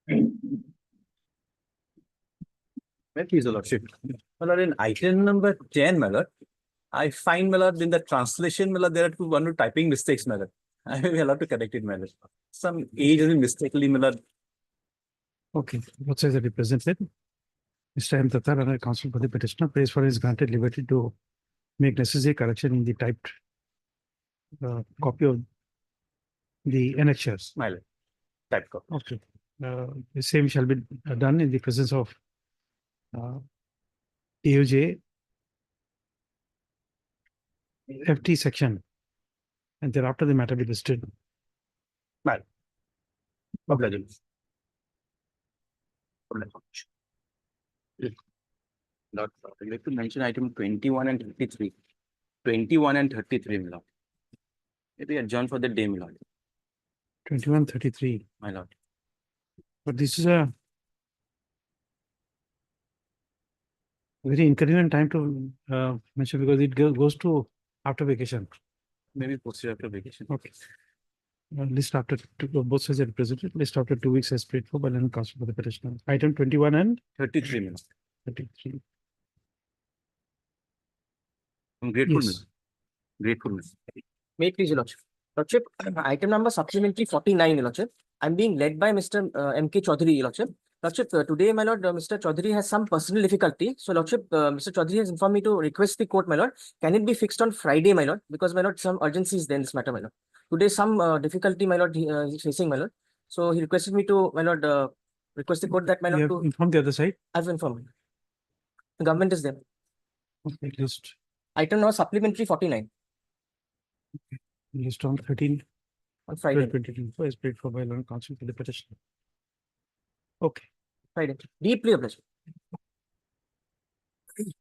Please, Your Lordship. My lord, in item number 10, my lord, I find, my lord, in the translation, my lord, there are one or typing mistakes, my lord. I will be allowed to correct it, my lord. Some age has been mistakenly, my lord. Okay, what says the representative? Mr. M. Tattar, and counsel for the petitioner, prays for his granted liberty to make necessary correction in the typed copy of the annexures. My lord. Type copy. Okay. The same shall be done in the presence of AOJ FT section, and thereafter the matter be listed. My lord. Lord, I'd like to mention item 21 and 33. 21 and 33, my lord. Maybe adjourn for the day, my lord. 2133. My lord. But this is a very inconvenient time to mention because it goes to after vacation. Maybe posted after vacation. Okay. List after both sides are represented. List after 2 weeks as paid for by London Council for the petitioner. Item 21 and 33 minutes. 33. I'm grateful, Yes. miss. Grateful, miss. May it please, Your Lordship. Lordship, item number supplementary 49, Your Lordship. I'm being led by Mr. M.K. Chaudhary, Your Lordship. Lordship, today, my lord, Mr. Chaudhary has some personal difficulty. So, Lordship, Mr. Chaudhary has informed me to request the court, my lord. Can it be fixed on Friday, my lord? Because, my lord, some urgency is there in this matter, my lord. Today, some difficulty, my lord, he's facing, my lord. So, he requested me to, my lord, request the court that, my You lord, have to. informed the other side. I've informed. The government is there. Okay, list. Item number supplementary 49 List on 13, on Friday. 2024 is paid for by London Council for the petitioner. Okay. Friday. Deeply obliged.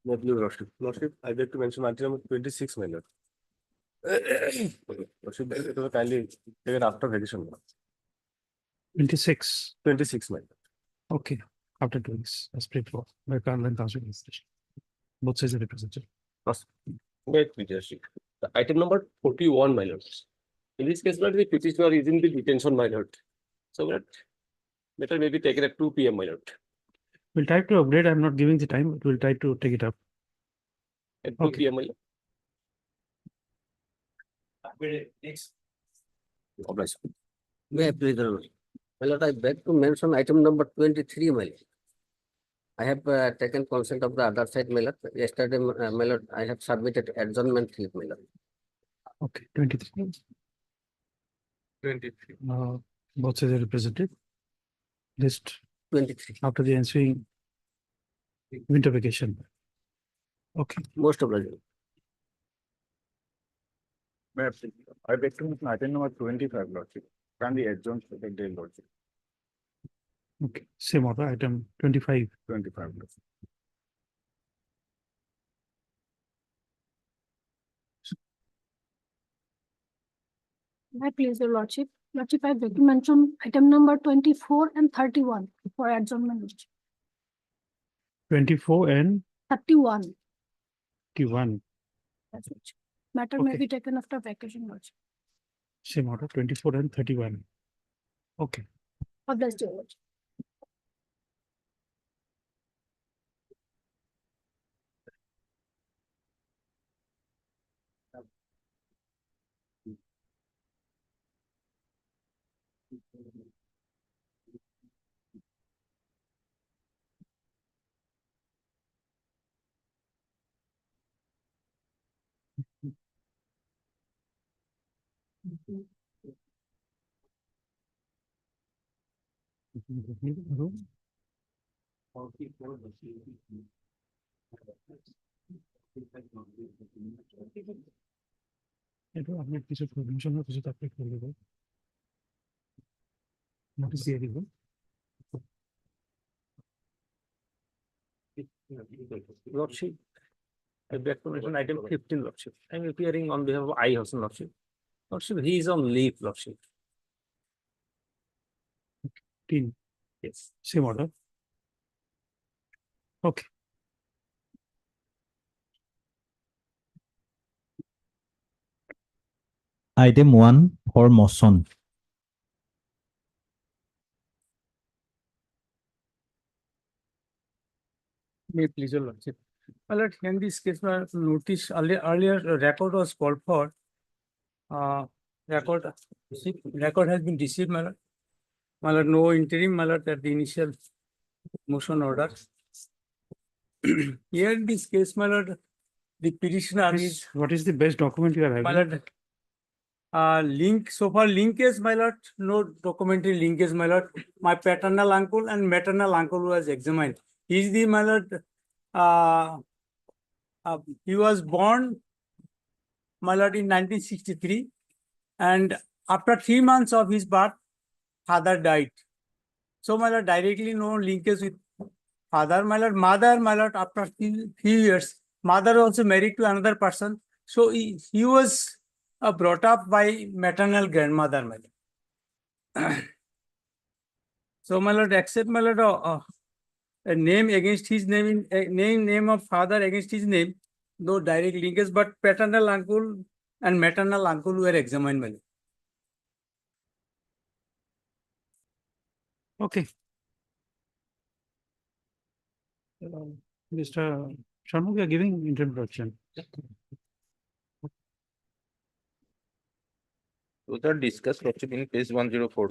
Lovely, Lordship. Lordship, I'd like to mention item number 26, my lord. Lordship, it was kindly taken after vacation. 26. 26, my lord. Okay. After 2 weeks as paid for by London Council for the petitioner. Both sides are represented. Wait, Lordship. The item number 41, my lord. In this case, the petitioner is in the detention, my lord. So that matter may be taken at 2 p.m., my lord. We'll try to upgrade. I'm not giving the time, but we'll try to take it up. At 2 Okay. p.m., my lord. Obliged. May I please, Your Honor? My lord, I beg to mention item number 23, my lord. I have taken consent of the other side, my lord. Yesterday, my lord, I have submitted adjournment slip, my lord. Okay. 23. 23. Both sides are represented. List 23. after the ensuing winter vacation. Okay. Most obliged. I beg to mention item number 25, Lordship. Can be adjourned for the day, Lordship. Okay. Same order. Item 25. 25, Lordship. May I please, Your Lordship? Lordship, I beg to mention item number 24 and 31 for adjournment. 24 and 31. 31. That's it. Matter may Okay. be taken after vacation, Lordship. Same order. 24 and 31. Okay. Obliged, Your Lordship. এটা আপনার কিছু provision বা কিছু আপনি করে দেবেন notice দিয়ে দিব Lordship, I beg to mention item 15, Lordship. I'm appearing on behalf of I. Hassan, Lordship. Lordship, he is on leave, Lordship. 15. Yes. Same order. Okay. Item 1 for motion. May please your lordship. My lord, in this case, my notice earlier record was called for. Record has been received, my lord. My lord, no interim, my lord, at the initial motion order. Here in this case, my lord, the petitioner is. What is the best document you are having? My lord, link, so far linkage, my lord, no documentary linkage, my lord. My paternal uncle and maternal uncle was examined. He is the, my lord, he was born, my lord, in 1963, and after 3 months of his birth, father died. So, my lord, directly no linkage with father, my lord. Mother, my lord, after few years, mother also married to another person. So he was brought up by maternal grandmother, my lord. So, my lord, accept, my lord, a name against his name in name of father against his name, no direct linkage, but paternal uncle and maternal uncle were examined, my lord. Okay. Mr. Sharma, we are giving introduction. Those are discussed actually in page 104.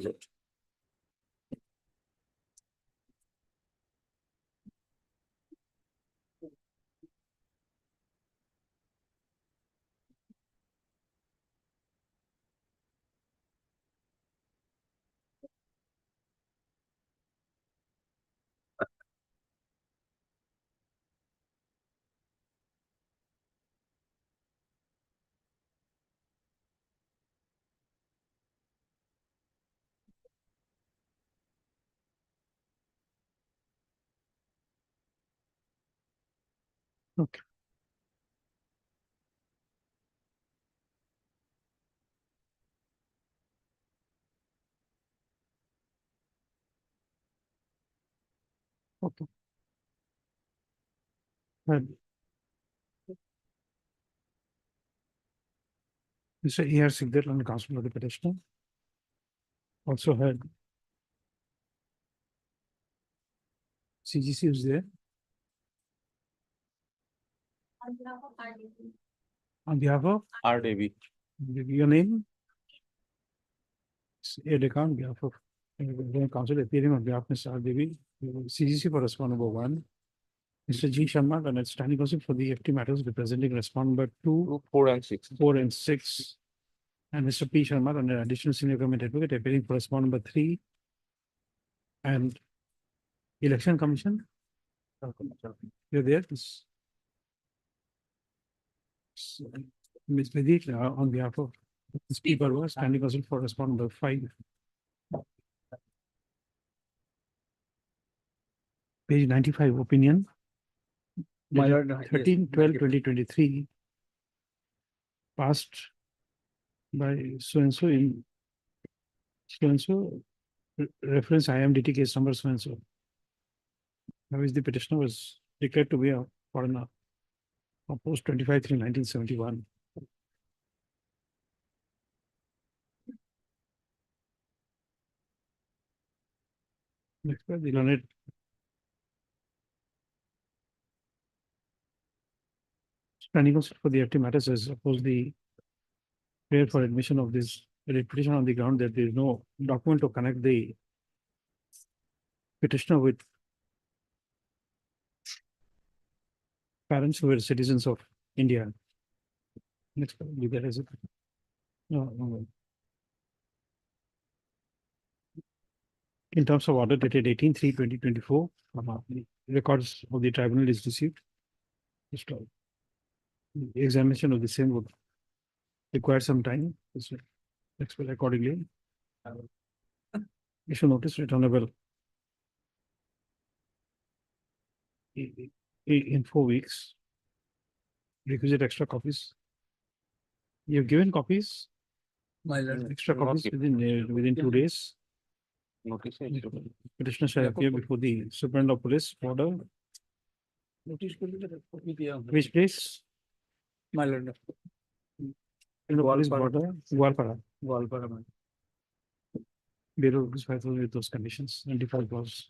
Okay. Okay. Mr. E.R. Sigdel on the council of the petitioner. Also heard CGC is there on behalf of RDB. your name. Aid account on behalf of council appearing on behalf of Mr. RDB, CGC for response number 1. Mr. G. Sharma, and standing counsel for the FT matters representing response number 2, 4 and 6. 4 and 6. And Mr. P. Sharma, and an additional senior government advocate appearing for response number 3. And election commission. You're there. Ms. Vedit, on behalf of Ms. P. Barwa, standing counsel for response number 5. Page 95, opinion. My lord, 13/12/2023 passed by so-and-so in so-and-so reference IMDT case number so-and-so. Now is the petitioner was declared to be a foreigner on post 25/3/1971. Next, the learned standing counsel for the FT matters has opposed the prayer for admission of this petition on the ground that there is no document to connect the petitioner with parents who were citizens of India. Next, you get as it. No. In terms of order dated 18/3/2024, records of the tribunal is received. The examination of the same would require some time. Explain accordingly. Issue notice returnable in 4 weeks. Requisite extra copies. You've given copies. My lord. Extra Not copies given. within 2 days. Notice. Petitioner shall appear before the superintendent of police order. Which place? My lord. In the police Gwalpara. border, Gwalpara. Gwalpara, my lord. Bureau is with those conditions, 95 laws.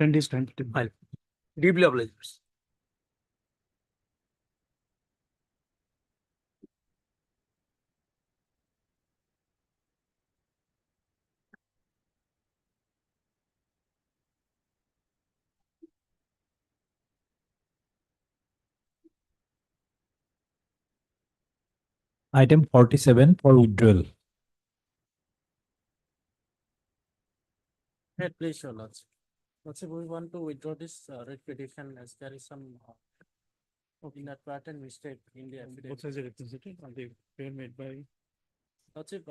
Extend his time to file. Deeply obliged. Item 47 for withdrawal. Please, your lordship. Lordship, we want to withdraw this writ petition as there is some inadvertent mistake in the Both affidavit. sides are represented on the prayer made by Lordship,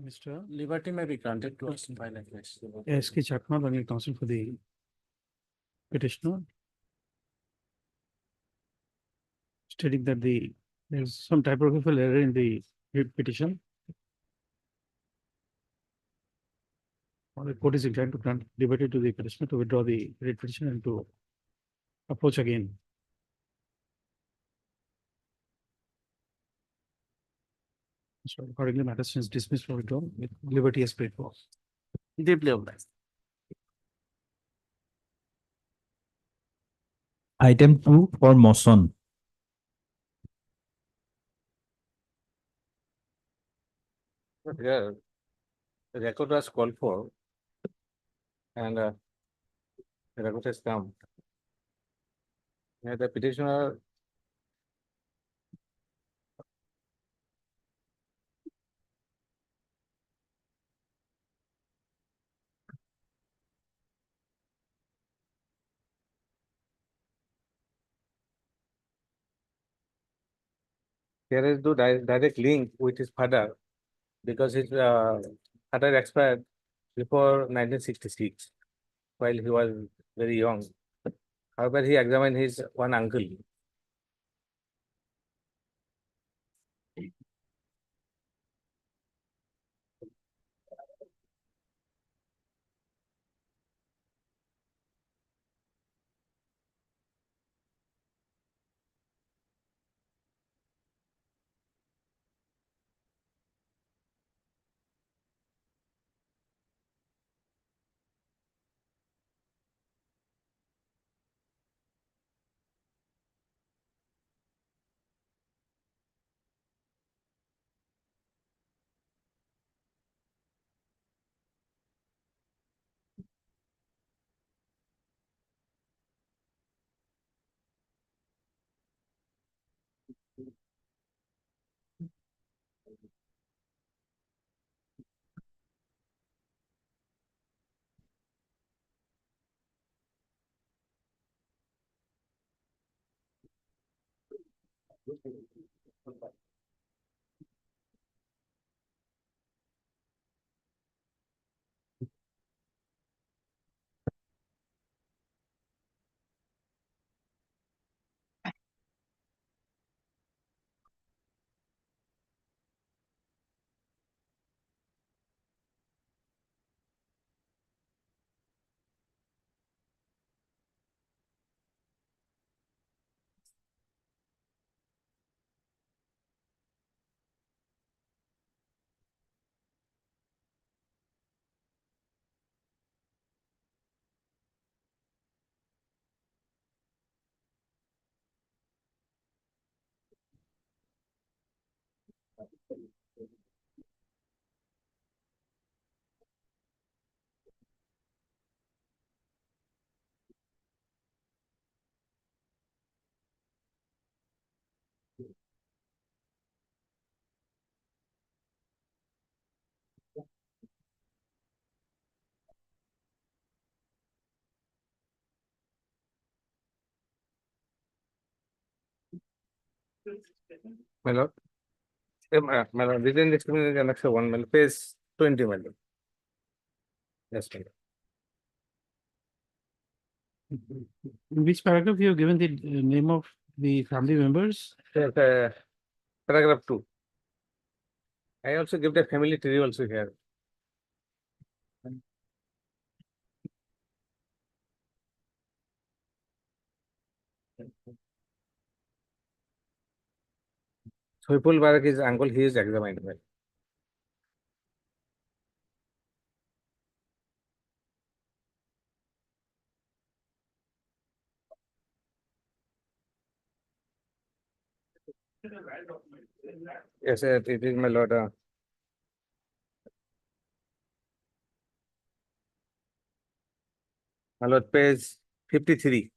Mr. liberty may be granted to us by like this. S.K. Chakma, legal counsel for the petitioner, stating that there's some typographical error in the petition. The court is inclined to grant liberty to the petitioner to withdraw the writ petition and to approach again. So accordingly, matters is dismissed for withdrawal with liberty as paid for. Deeply obliged. Item 2 for motion. But here, the record was called for. And the record has come. Yeah, the petitioner. There is no direct link with his father because his father expired before 1966 while he was very young. However, he examined his one uncle. My lord. My lord, within the explanation annex 1, my lord, page 20, my lord. Yes, my lord. In which paragraph you have given the name of the family members? Yes, paragraph 2. I also give the family tree also here. Soipul Barak is uncle, he is examined. Well. Yes, it is my lord. My lord, page 53.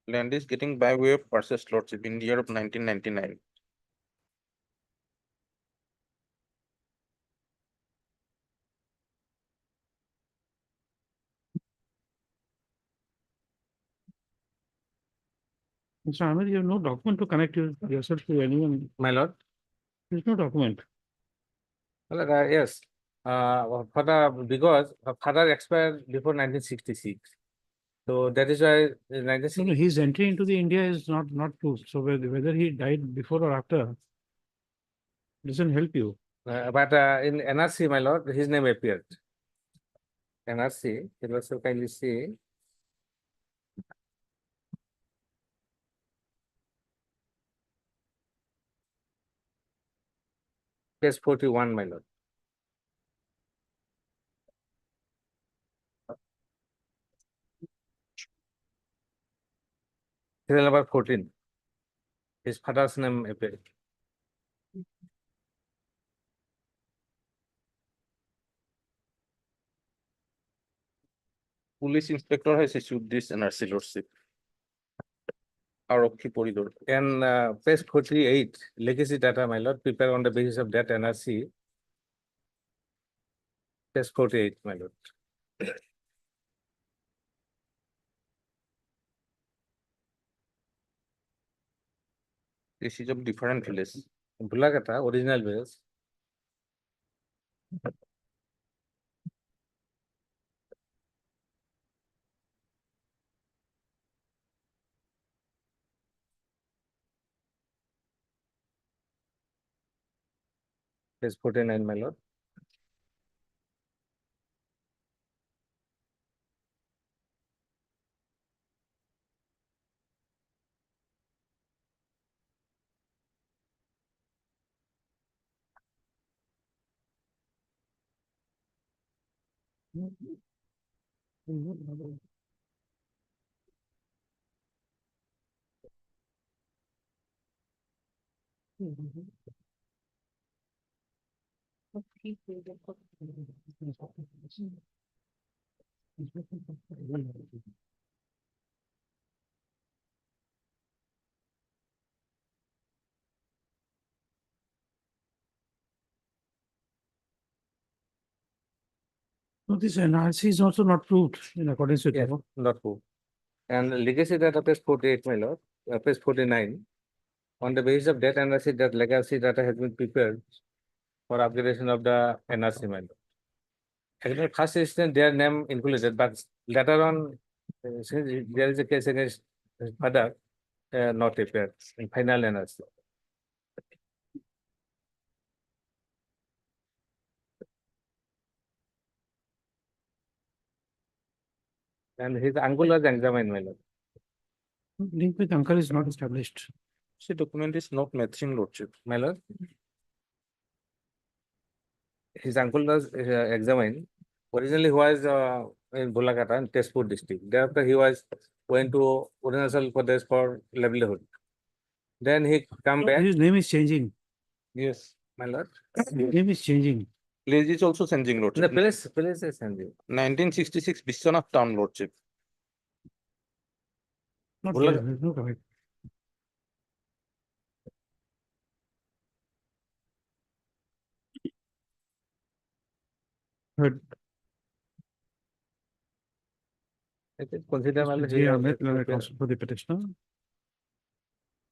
Land is getting by way of purchase lordship in the year of 1999. Mr. Ahmed, you have no document to connect yourself to anyone. My lord. There's no document. Well, yes, for the, because father expired before 1966. So that is why No, 1960, his entry into the India is not proved. So whether he died before or after doesn't help you. but in NRC, my lord, his name appeared. NRC, it was so kindly see. Page 41, my lord. Serial number 14. His father's name appeared. Police inspector has issued this NRC lordship. Arokhi Poridor. And page 48, legacy data, my lord, prepared on the basis of that NRC. Page 48, my lord. This is of different village. Bulagata, original base. Page 49, my lord. So this NRC is also not proved in accordance with Yes, law. not true. And legacy data page 48, my lord, page 49. On the basis of that NRC, that legacy data has been prepared for upgradation of the NRC, my lord. Actually, first instance, their name included, but later on, since there is a case against his father, not prepared in final NRC. And his uncle was examined, my lord. Link with uncle is not established. The document is not matching, lordship. My lord. His uncle was examined. Originally, he was in Bulakata in Tezpur district. Thereafter, he was went to Arunachal Pradesh for livelihood. Then he come back. His name is changing. Yes. My lord. Name is changing. Place is also changing, The lordship. place is changing. 1966 Biswanath town, lordship. Not Bulak- here, there's no correct. Heard. It is considered. my lord, J. he was Ahmed, learned prepared. counsel for the petitioner.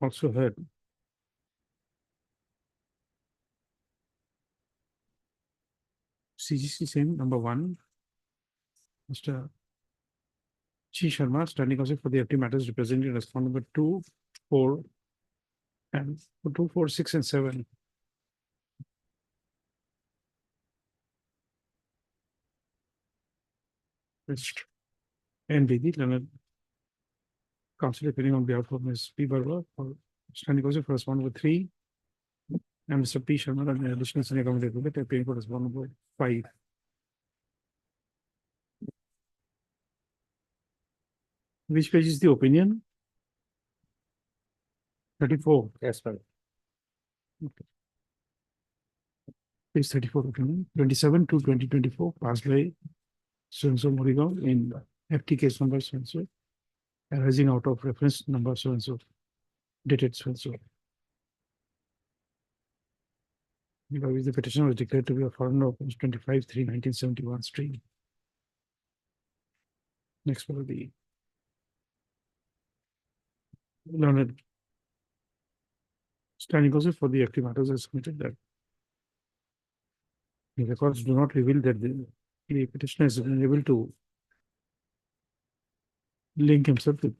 Also heard. CGC same number 1. Mr. Chi Sharma, standing counsel for the FT matters representing respond number 2, 4, and 2, 4, 6, and 7. And Bedi, learned counsel appearing on behalf of Ms. P. Barwa for standing counsel for respond number 3. And Mr. P. Sharma, an additional senior committee advocate, appearing for respond number 5. Which page is the opinion? 34. Yes, ma'am. Page 34 opinion, 27 to 2024, passed by so-and-so Morigaon in FT case number so-and-so, arising out of reference number so-and-so, dated so-and-so. By which the petitioner was declared to be a foreigner of 25/3/1971 stream. Next will be learned standing counsel for the active matters has submitted that the records do not reveal that the petitioner has been able to link himself with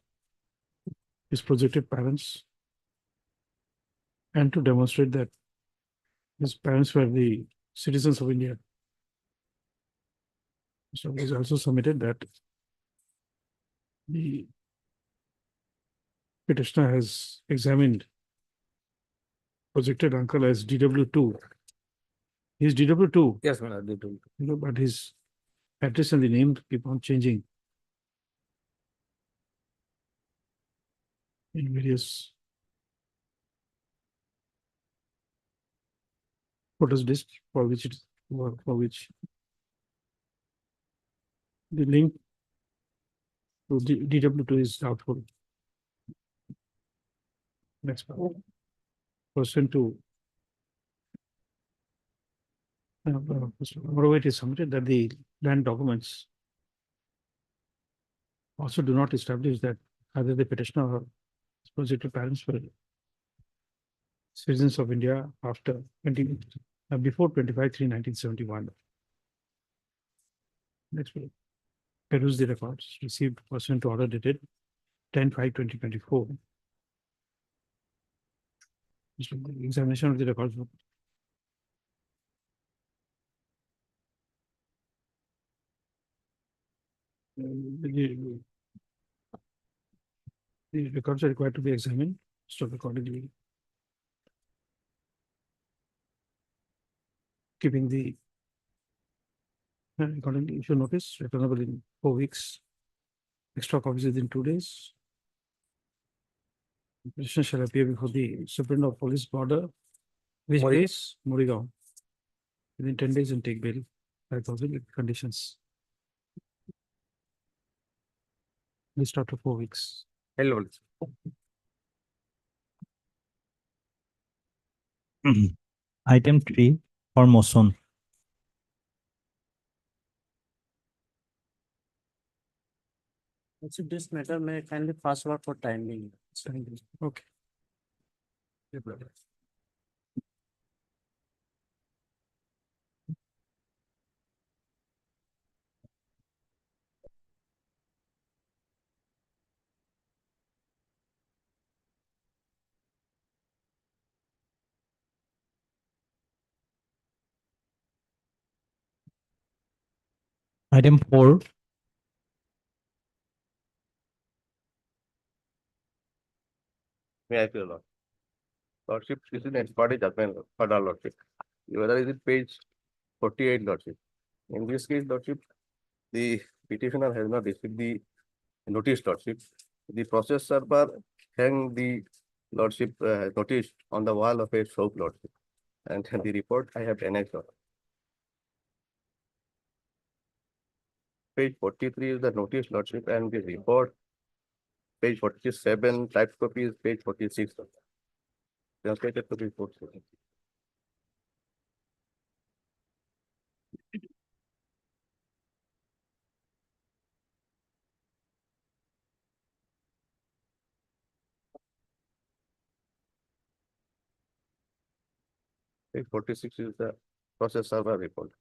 his projected parents and to demonstrate that his parents were the citizens of India. So it is also submitted that the petitioner has examined projected uncle as DW2. He's DW2, Yes, my lord. They do. but his address and the name keep on changing in various photos disc for which the link to DW2 is doubtful. Next one. Person to moreover, it is submitted that the land documents also do not establish that either the petitioner or his projected parents were citizens of India after before 25/3/1971. Next one. Peruse the records received pursuant to order dated 10/5/2024. The examination of the records The the records are required to be examined, so accordingly. Keeping the accordingly issue notice returnable in 4 weeks. Extra copies within 2 days. Petitioner shall appear before the Superintendent of Police Border, which Mori- place Morigaon, within 10 days and take bail, 5,000 with conditions. List after 4 weeks. Hello. Item 3 for motion. Lordship, this matter may kindly pass over for time being. Okay. Item 4 May I appeal, Lord? Lordship, this is an ex parte judgment for our Lordship. Whether is it page 48, Lordship? In this case, Lordship, the petitioner has not received the notice, Lordship. The process server hang the Lordship notice on the wall of a shop, Lordship. And the report I have annexed. Lord. Page 43 is the notice, Lordship, and the report. Page 47, typed copy is page 46. Lord. Translated copy is 47. Page 46 is the process server report.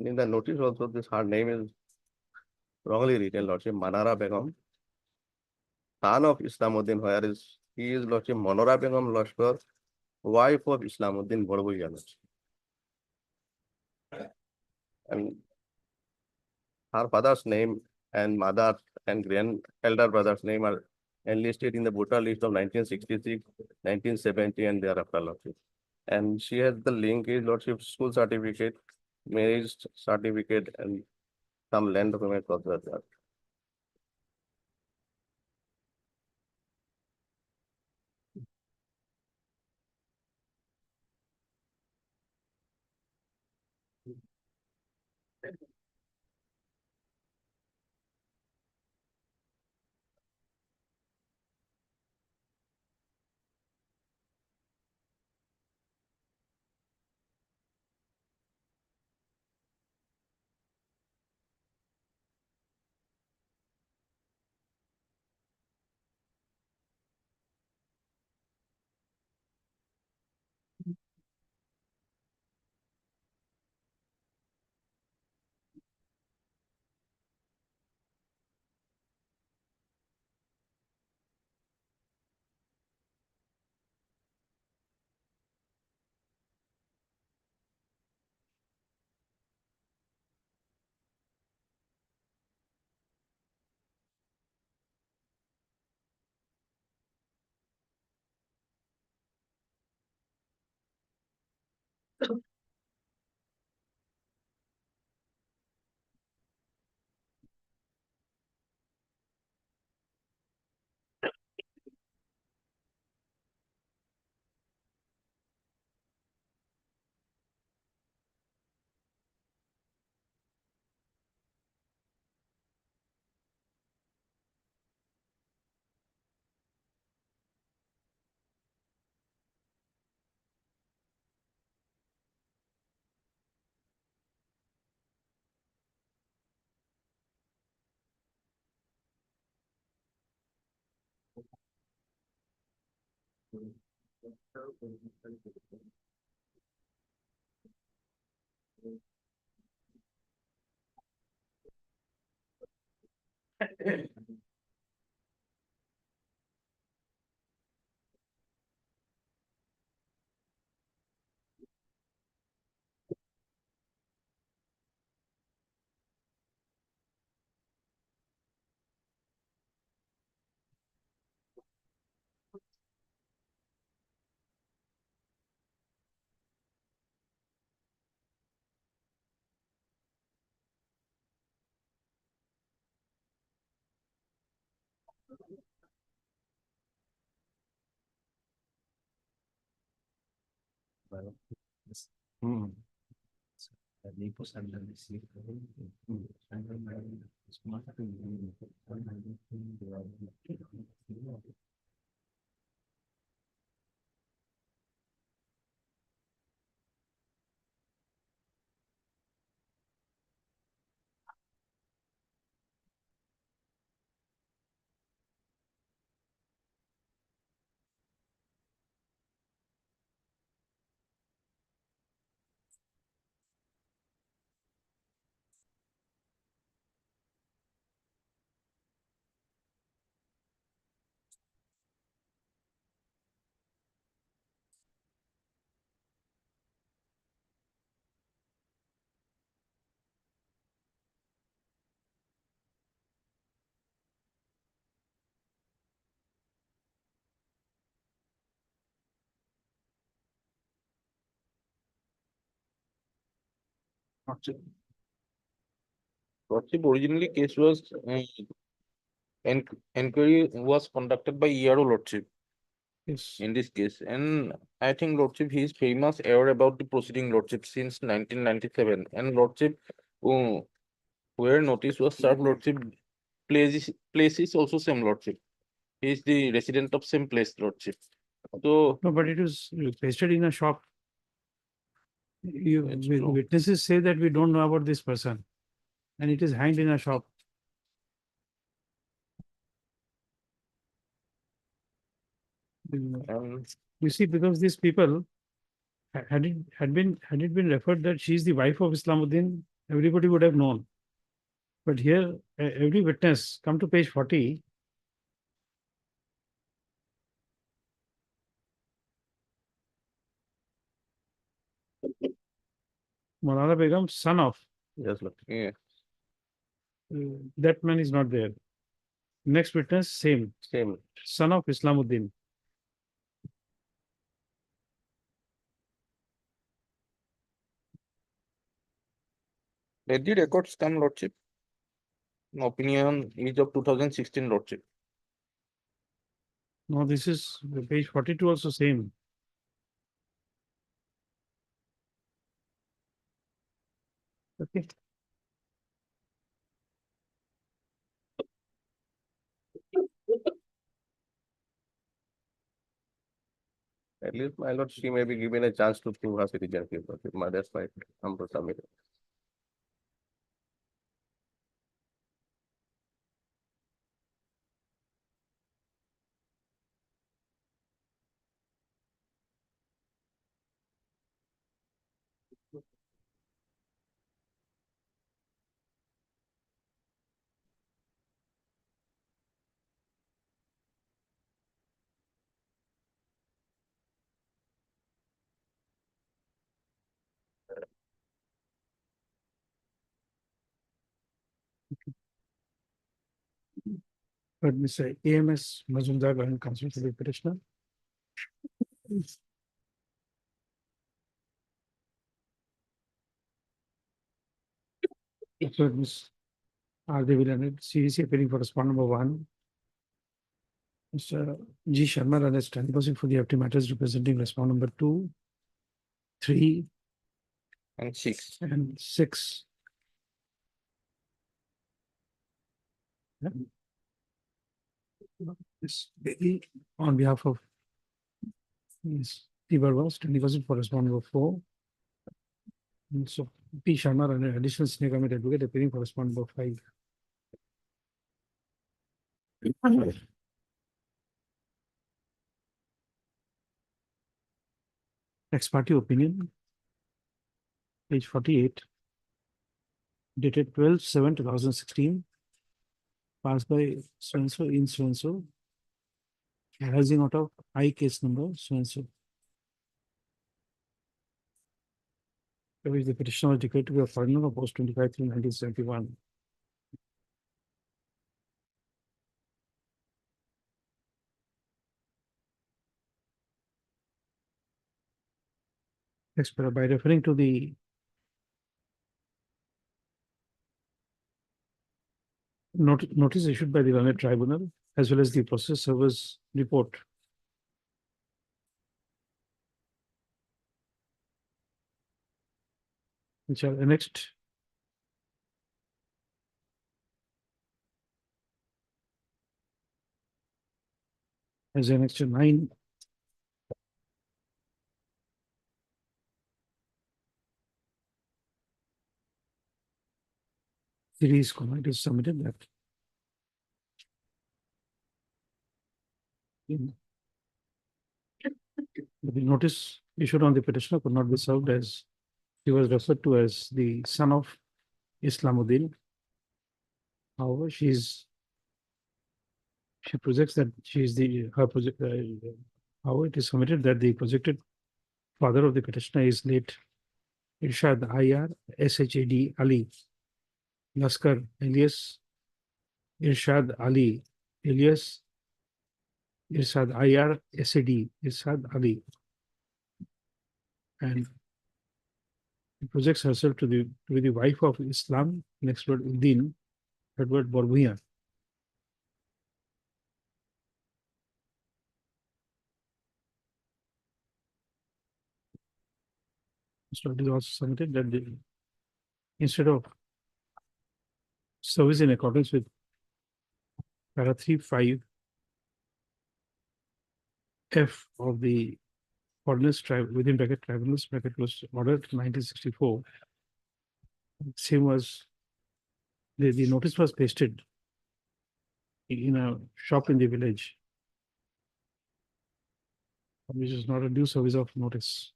And in the notice also, this her name is wrongly written, Lordship, Manara Begum, son of Islamuddin, where is he is Lordship Manora Begum Lashkar, wife of Islamuddin Borbuya. And her father's name and mother and grand elder brother's name are enlisted in the voter list of 1966, 1970, and thereafter, Lordship. And she has the link is Lordship school certificate, marriage certificate, and some land documents also there. Hmm. Lordship, originally case was, enquiry was conducted by ERO Lordship Yes. in this case. And I think Lordship, he is famous aware about the proceeding Lordship since 1997. And Lordship, where notice was served Lordship, place is also same Lordship. He is the resident of same place Lordship. So No, but it was pasted in a shop. It's true. Witnesses say that we don't know about this person. And it is hanged in a shop. You see, because these people, had it been referred that she is the wife of Islamuddin, everybody would have known. But here, every witness, come to page 40. Maulana Begum, son of, Yes, Lordship. yeah. That man is not there. Next witness, same, Same. son of Islamuddin. Let the records come Lordship. Opinion is of 2016 Lordship. No, this is page 42 also same. Okay. At least, my lord, she may be given a chance to prove her citizenship. Lordship. That's why I'm to submit it. But Mr. AMS Mazumdar and counsel to the petitioner. So Ms. R. Devi, CEC appearing for respondent number 1. Mr. G. Sharma and stand person for the FT matters representing respondent number 2, 3, And 6. and 6. Yeah. This Bailey on behalf of Ms. Tibarwas, 20% for respondent number 4. And so P. Sharma and an additional senior government advocate appearing for respondent number 5. ex parte opinion, page 48, dated 12/7/2016, passed by so-and-so in so-and-so, arising out of I case number so-and-so. By which the petitioner was declared to be a foreigner of post 25/3/1971. Next, by referring to the notice issued by the learned tribunal as well as the process server's report. Which are annexed as annexed to 9. Series comment is submitted that the notice issued on the petitioner could not be served as he was referred to as the son of Islamuddin. However, she projects that she is her project. However, it is submitted that the projected father of the petitioner is late Irshad Ayar Shad Ali Laskar alias Irshad Ali alias Irshad Ayar Sad Irshad Ali, and projects herself to be the wife of Islam next word Uddin, third word Borbuya. So it is also submitted that instead of service in accordance with para 3(5) F of the Ordinance within bracket Tribunals bracket close order 1964, same was the notice was pasted in a shop in the village, which is not a due service of notice.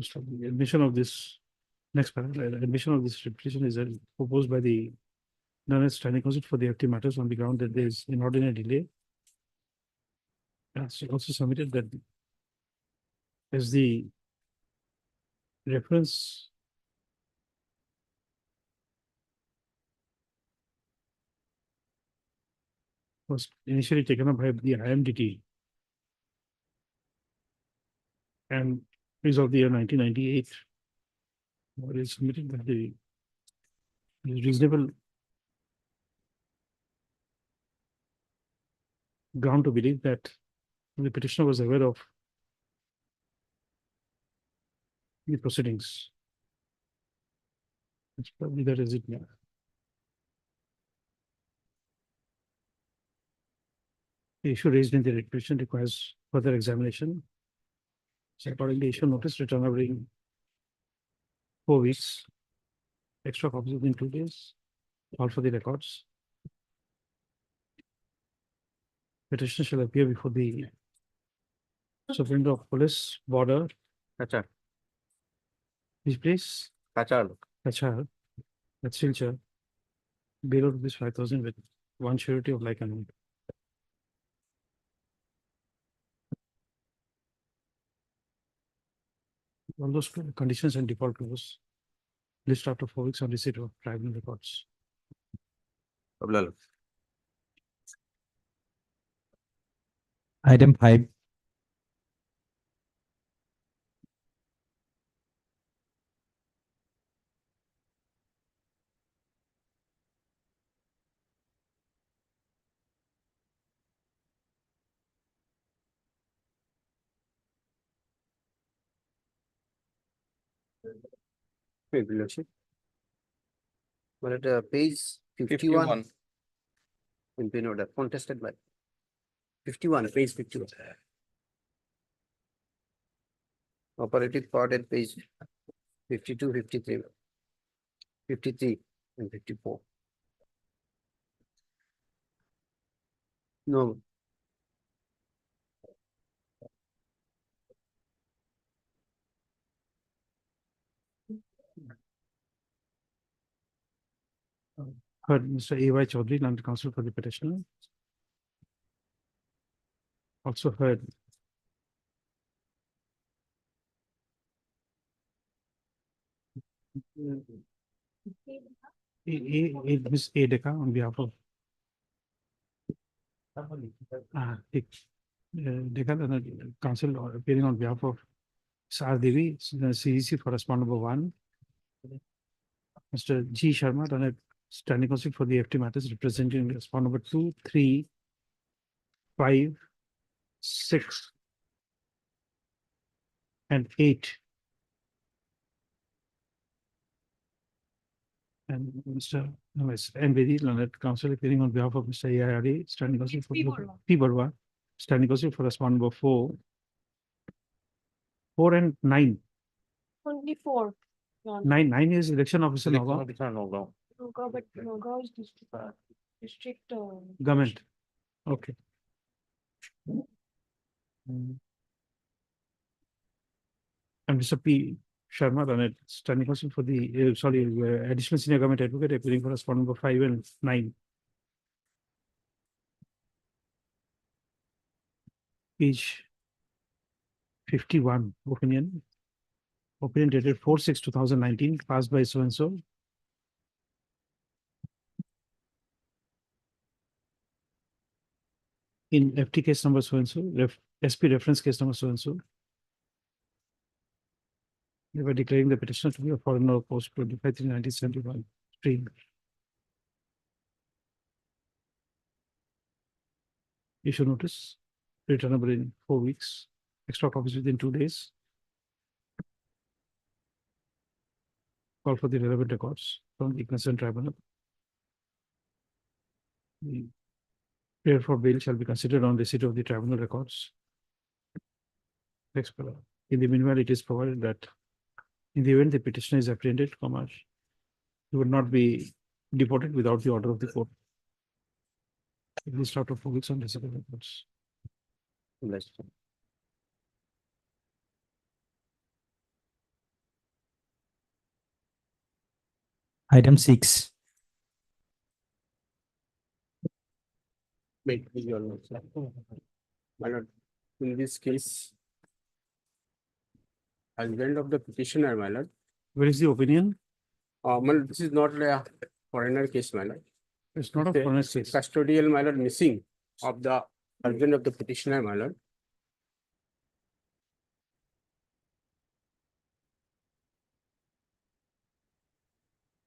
So the admission of this next paragraph, admission of this repetition is proposed by the Learned Standing Council for the FT matters on the ground that there is inordinate delay. And she also submitted that as the reference was initially taken up by the IMDT and is of the year 1998. It is submitted that the reasonable ground to believe that the petitioner was aware of the proceedings. It's probably that is it now. The issue raised in the petition requires further examination. So accordingly, issue notice return every 4 weeks. Extra copies within 2 days. All for the records. Petitioner shall appear before the Superintendent of Police, Border. Kachar. Which place? Kachar. Kachar. That's Silchar. Bail of rupees 5,000 with one surety of like amount. All those conditions and default clause. List after 4 weeks on receipt of tribunal records. Item 5. But at page 51 in pin order contested by 51, page 51. Operative part at page 52, 53, 53 and 54. No. Heard Mr. A.Y. Chaudhary, learned counsel for the petitioner. Also heard Miss A. Deka on behalf of Deka, the counsel appearing on behalf of Sar Devi, CEC for respondent number 1. Mr. G. Sharma, done a standing counsel for the FT matters representing respondent number 2, 3, 5, 6, and 8. And Mr. Nvedi, learned counsel appearing on behalf of Mr. AIRA, standing counsel for P. Barwa, standing counsel for respondent number 4, 4 and 9. Only four. 9 is election officer Nagaon, Nagaon, but Nagaon is district. government. Okay. And Mr. P. Sharma, done it standing counsel for the additional senior government advocate appearing for respondent number 5 and 9. Page 51, opinion. Opinion dated 4/6/2019, passed by so and so. In FT case number so and so, SP reference case number so and so. They were declaring the petitioner to be a foreigner post 25/3/1971. Stream. Issue notice, returnable in 4 weeks, extra copies within 2 days. Call for the relevant records from the concerned tribunal. The prayer for bail shall be considered on receipt of the tribunal records. Next paragraph. In the meanwhile, it is provided that in the event the petitioner is apprehended, he would not be deported without the order of the court. At least after 4 weeks on receipt of records. Item 6. Wait, your notes. My lord, in this case, husband of the petitioner, my lord, Where is the opinion? my lord, this is not a foreigner case, my lord. It's not a The foreign case. Custodial, my lord, missing of the husband of the petitioner, my lord.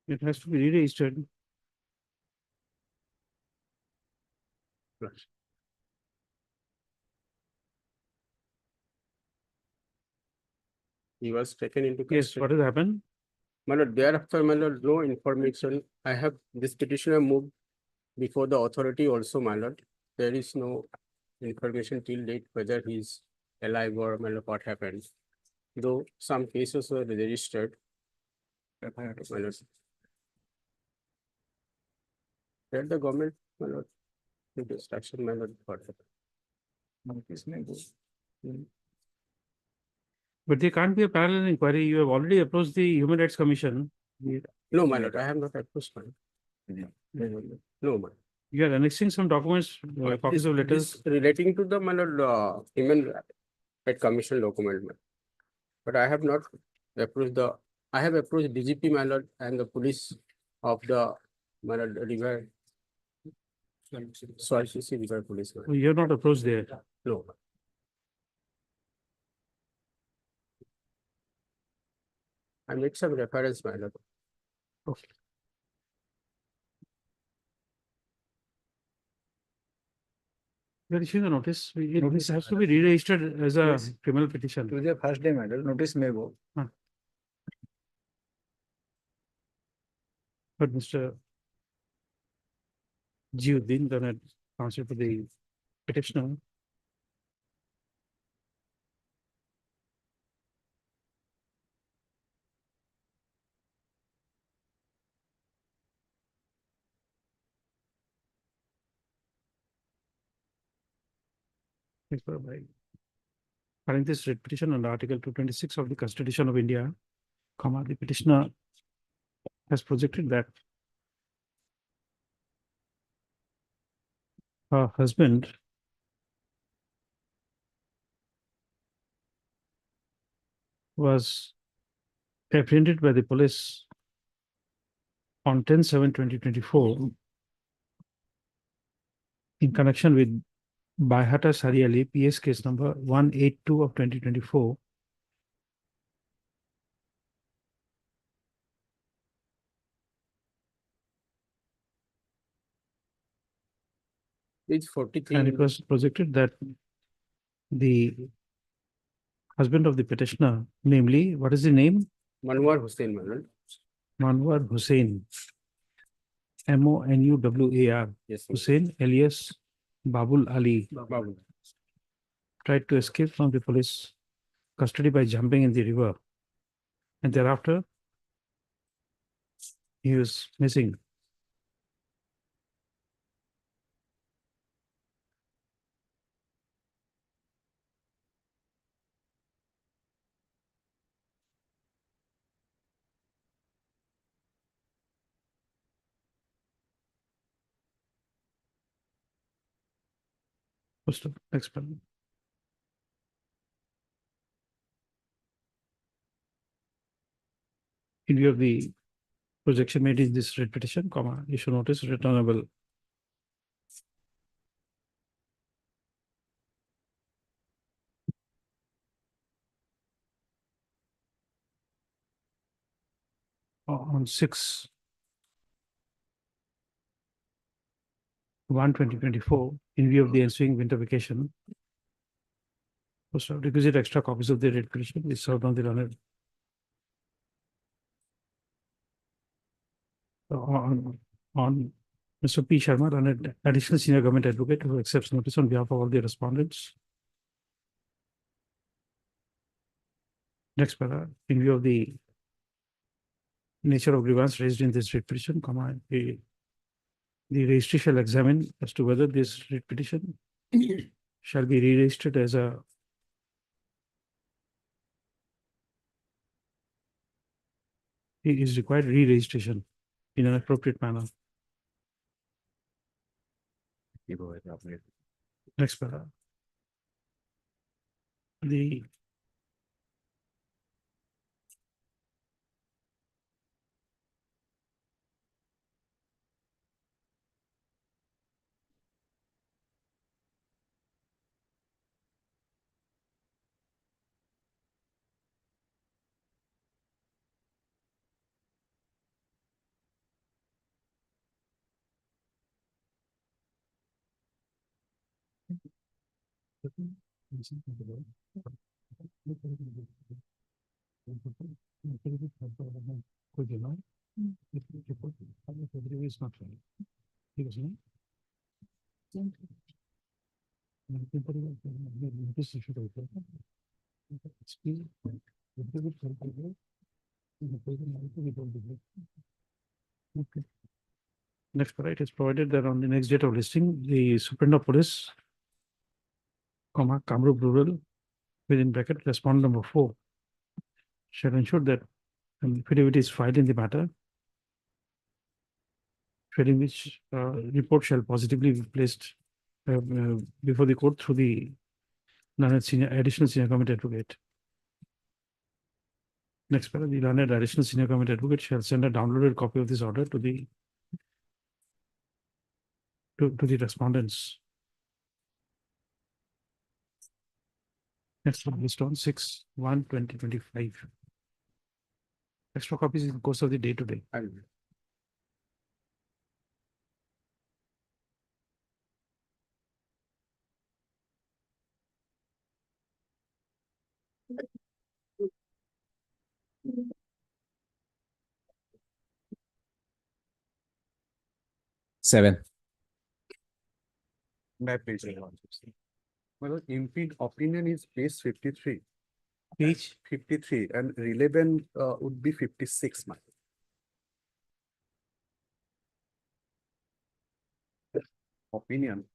It has to be re-registered. He was taken into Yes, custody. what has happened? My lord, thereafter, my lord, no information. I have this petitioner moved before the authority also, my lord. There is no information till date whether he is alive or my lord, what happened. Though some cases were registered. My lord. Let the government, my lord, take instruction, my lord, for that. But there can't be a parallel inquiry. You have already approached the Human Rights Commission. No, my lord, I have not approached, my lord. No, my. You are annexing some documents, copies of letters. This relating to the, my lord, Human Rights Commission document, my. But I have not approached I have approached DGP, my lord, and the police of the, my lord, river. So I should see river police, my lord. You have not approached there. No. I made some reference, my lord. Okay. You are issuing a notice. This has to be re-registered as a Yes. criminal petition. Tuesday first day matter, notice may go. But Mr. Jiuddin, the counsel for the petitioner. Next, by filing this writ petition under Article 226 of the Constitution of India, comma, the petitioner has projected that her husband was apprehended by the police on 10/7/2024 in connection with Baihata Sariali PS case number 182 of 2024. Page And 43. it was projected that the husband of the petitioner, namely, what is the name? Manwar Hussain, my lord. Manwar Hussain, Monuwar, Yes, my lord. Hussain alias Babul Ali, Babu. tried to escape from the police custody by jumping in the river. And thereafter, he was missing. First of experiment. In view of the projection made in this writ petition, comma, you should notice returnable. On 6/1/2024, in view of the ensuing winter vacation. First of requisite extra copies of the writ petition is served on the runner. On Mr. P. Sharma, an additional senior government advocate who accepts notice on behalf of all the respondents. Next para, in view of the nature of grievance raised in this writ petition, comma, the registry shall examine as to whether this writ petition shall be re-registered as a is required re-registration in an appropriate manner. Next para. The is not valid. Because, no? This issue of okay. Next, right, is provided that on the next date of listing, the Superintendent of Police, comma, Kamrup Rural, within bracket, respondent number 4, shall ensure that an affidavit is filed in the matter, in which report shall positively be placed before the court through the additional senior government advocate. Next, the learned additional senior government advocate shall send a downloaded copy of this order to the respondents. Next one, list on 6/1/2025. Extra copies in the course of the day today. Seven. That page. Well, impede opinion is page 53. Page 53 and relevant would be 56. Opinion.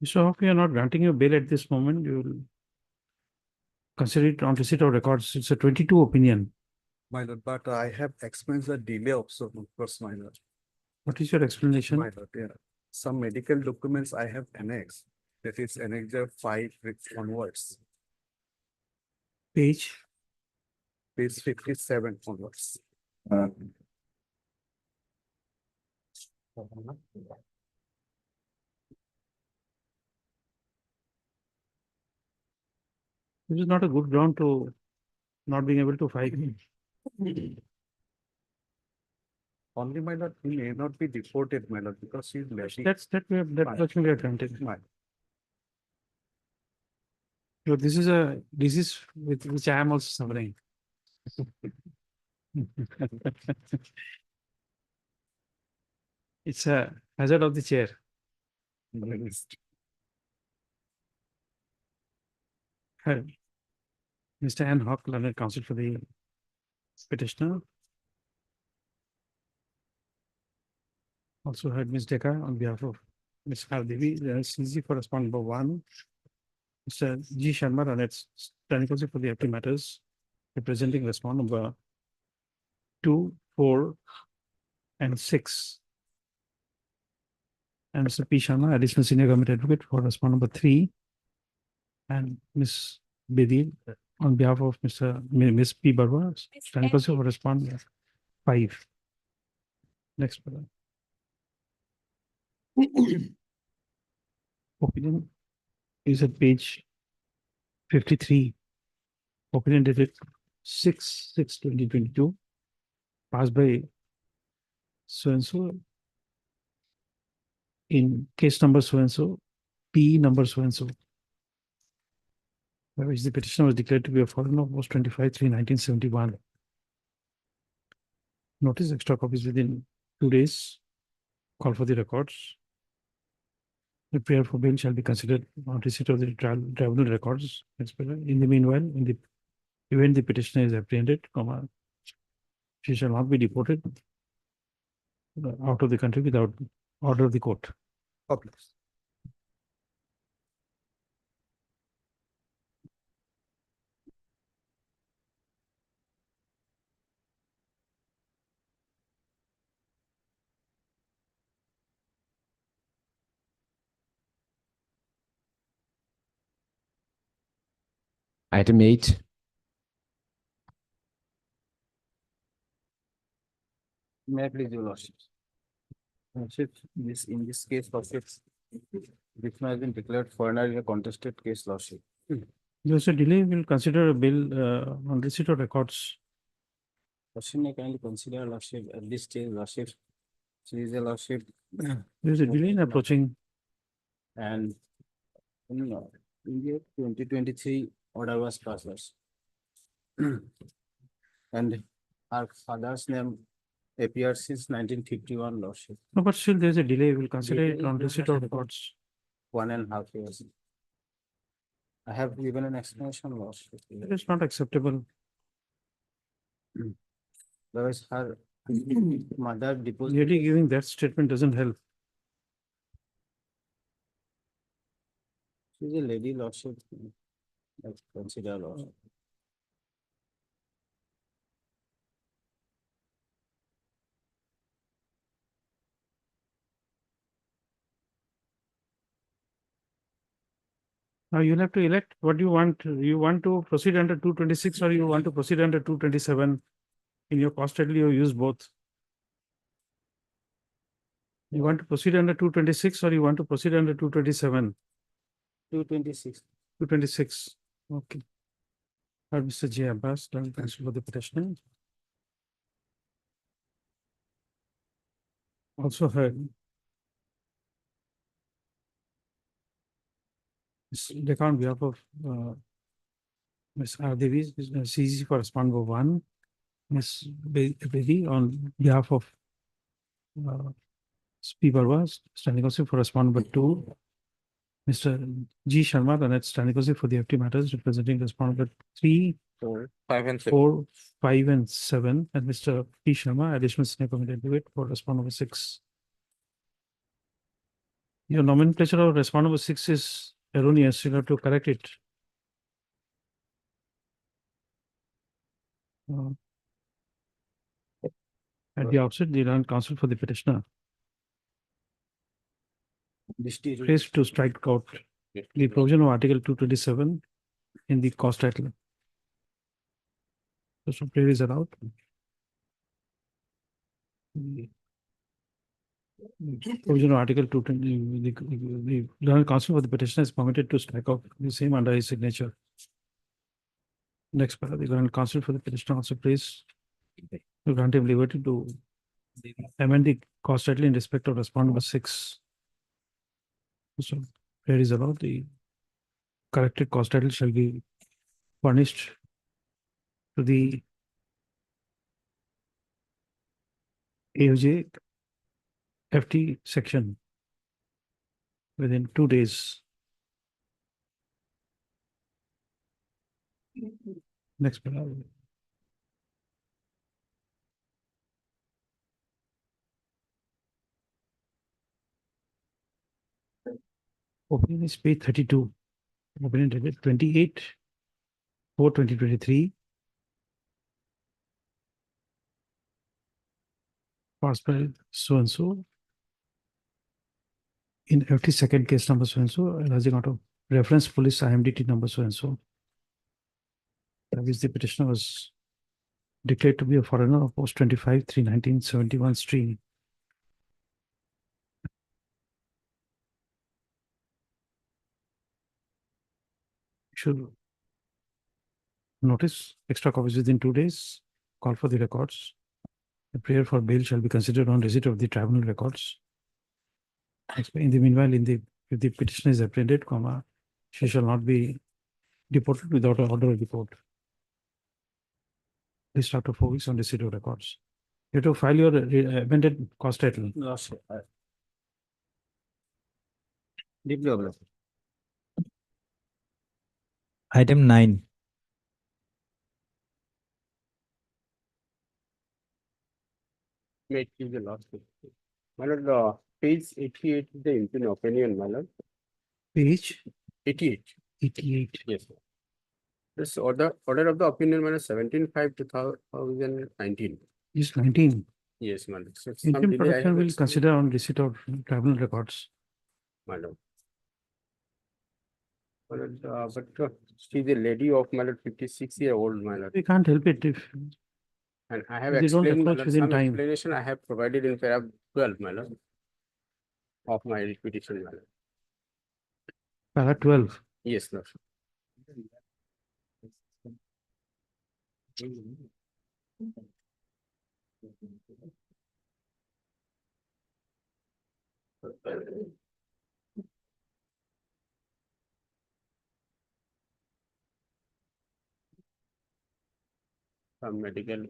Mr. Hoff, we are not granting you bail at this moment. You will consider it on receipt of records. It's a 22 opinion. My lord, but I have experienced the delay also, of course, my lord. What is your explanation? My lord, yeah. Some medical documents I have annexed, that is annexure 5 onwards, Page. page 57 onwards. This is not a good ground to not being able to file. Only, my lord, he may not be deported, my lord, because he is letting. That Fine. question we are granted. My- So this is a disease with which I am also suffering. It's a hazard of the chair. Hi. Mr. Ann Hawk, learned counsel for the petitioner. Also heard Ms. Decca on behalf of Ms. Hardevi, the CZ for respondent number 1. Mr. G. Sharma, and its standing counsel for the FT matters, representing respondent number 2, 4, and 6. And Mr. P. Sharma, additional senior government advocate for respondent number 3. And Ms. Bedi on behalf of Ms. P. Barwa, standing counsel for respondent 5. Next. brother. Opinion is at page 53. Opinion dated 6/6/2022, passed by so and so in case number so and so, P number so and so, by which the petitioner was declared to be a foreigner post 25/3/1971. Notice extra copies within 2 days. Call for the records. The prayer for bail shall be considered on receipt of the tribunal records. In the meanwhile, in the event the petitioner is apprehended, she shall not be deported out of the country without order of the court. Public. Item 8. May I please, your lordship? Lordship, in this case, lordship, petitioner has been declared foreigner in a contested case, lordship. There's a delay, we'll consider a bill on receipt of records. Lordship may kindly consider, lordship, at this stage, lordship, is a lordship. There's a delay in approaching. And in India, 2023 order was passed, lordship. And our father's name appears since 1951, lordship. No, but still there's a delay, we'll consider it on receipt of records. 1.5 years. I have given an explanation, lordship. It is not acceptable. Otherwise, her mother deposed. Really giving that statement doesn't help. She's a lady, lordship. Let's consider, lordship. Now you'll have to elect what you want. You want to proceed under 226 or you want to proceed under 227? In your cost study, you use both. You want to proceed under 226 or you want to proceed under 227? 226. 226. Okay. Mr. J. Abbas, thanks for the petitioner. Also heard. Decca on behalf of Ms. Hardevi, CZ for respondent number 1. Ms. Bedi on behalf of P. Barwa, standing counsel for respondent number 2. Mr. G. Sharma, the net standing counsel for the FT matters, representing respondent number 3, 4, 5, and 7. 4, 5, and 7. And Mr. P. Sharma, additional senior committee advocate for respondent number 6. Your nomenclature of respondent number 6 is erroneous. You have to correct it. Uh, At the outset, the learned counsel for the petitioner fails to strike out the provision of Article 227 in the cost title. So prayer is allowed. The Provision of Article 220, the learned counsel for the petitioner is permitted to strike out the same under his signature. Next, the learned counsel for the petitioner also prays to grant him liberty to amend the cost title in respect of respondent number 6. So prayer is allowed. The corrected cost title shall be furnished to the AOJ FT section within 2 days. Next paragraph. Opinion is page 32. Opinion dated 28/4/2023. Passed by so and so. In FT second case number so and so, arising out of reference police IMDT number so and so. That is, the petitioner was declared to be a foreigner of post 25/3/1971 stream. Should notice extra copies within 2 days. Call for the records. The prayer for bail shall be considered on receipt of the tribunal records. In the meanwhile, if the petitioner is apprehended, she shall not be deported without an order of the court. List after 4 weeks on receipt of records. You have to file your amended cost title. Deeply obliged. Item 9. May give the last question. My lord, page 88 is the imperial opinion, my lord. Page 88. 88. Yes, sir. This order of the opinion, my lord, 17/5/2019. Is 19. Yes, my lord. So some Interim delay I production have will explained, consider on receipt of tribunal records. my lord. My lord, but she's a lady of my lord 56-year-old, my lord. We can't help it if And I have They don't explained, my approach lord, within some time. explanation I have provided in paragraph 12, my lord, of my petition, my lord. para 12. Yes, lord. Some medical.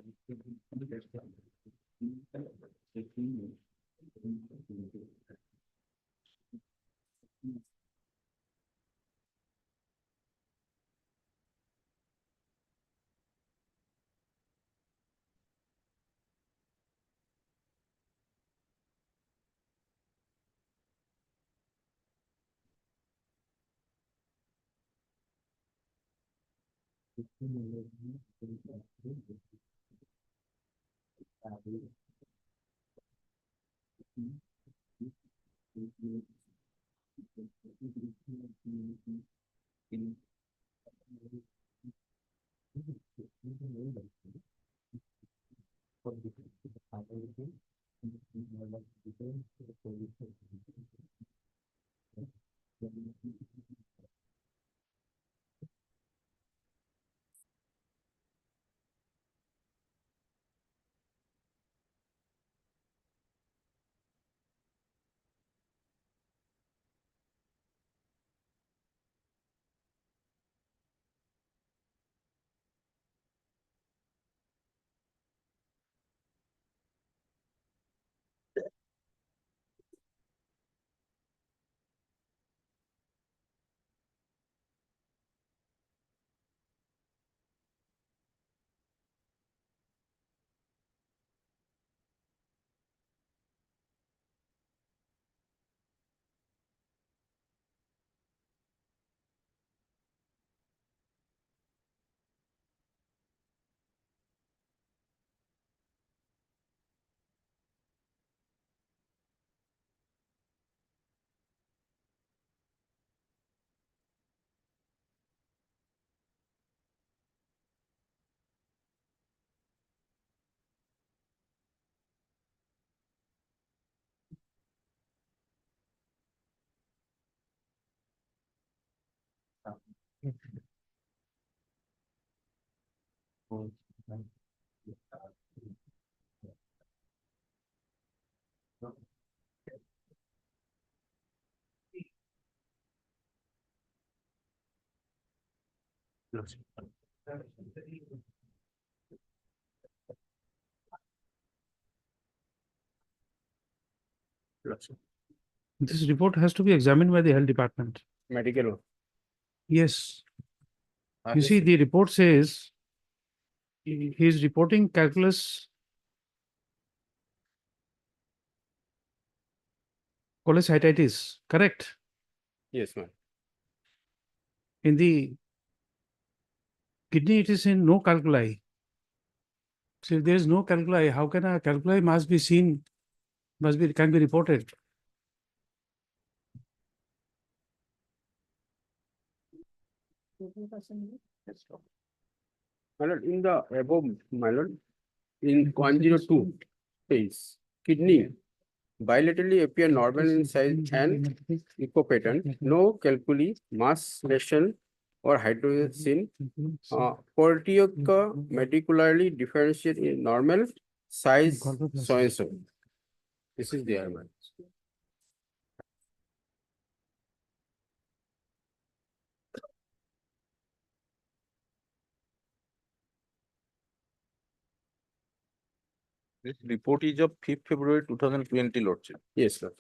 This report has to be examined by the health department. Medical. Yes. You see, the report says he is reporting calculus cholecystitis, correct? Yes, ma'am. In the kidney, it is in no calculi. So if there is no calculi, how can a calculi must be seen, can be reported? My lord, in the above, my lord, in 102 page, kidney bilaterally appear normal in size and equipatent, no calculi, mass lesion or hydrogen. Portioca medicularly differentiate in normal size so and so. This is there, man. This report is of 5th February 2020, Lordship. Yes, sir.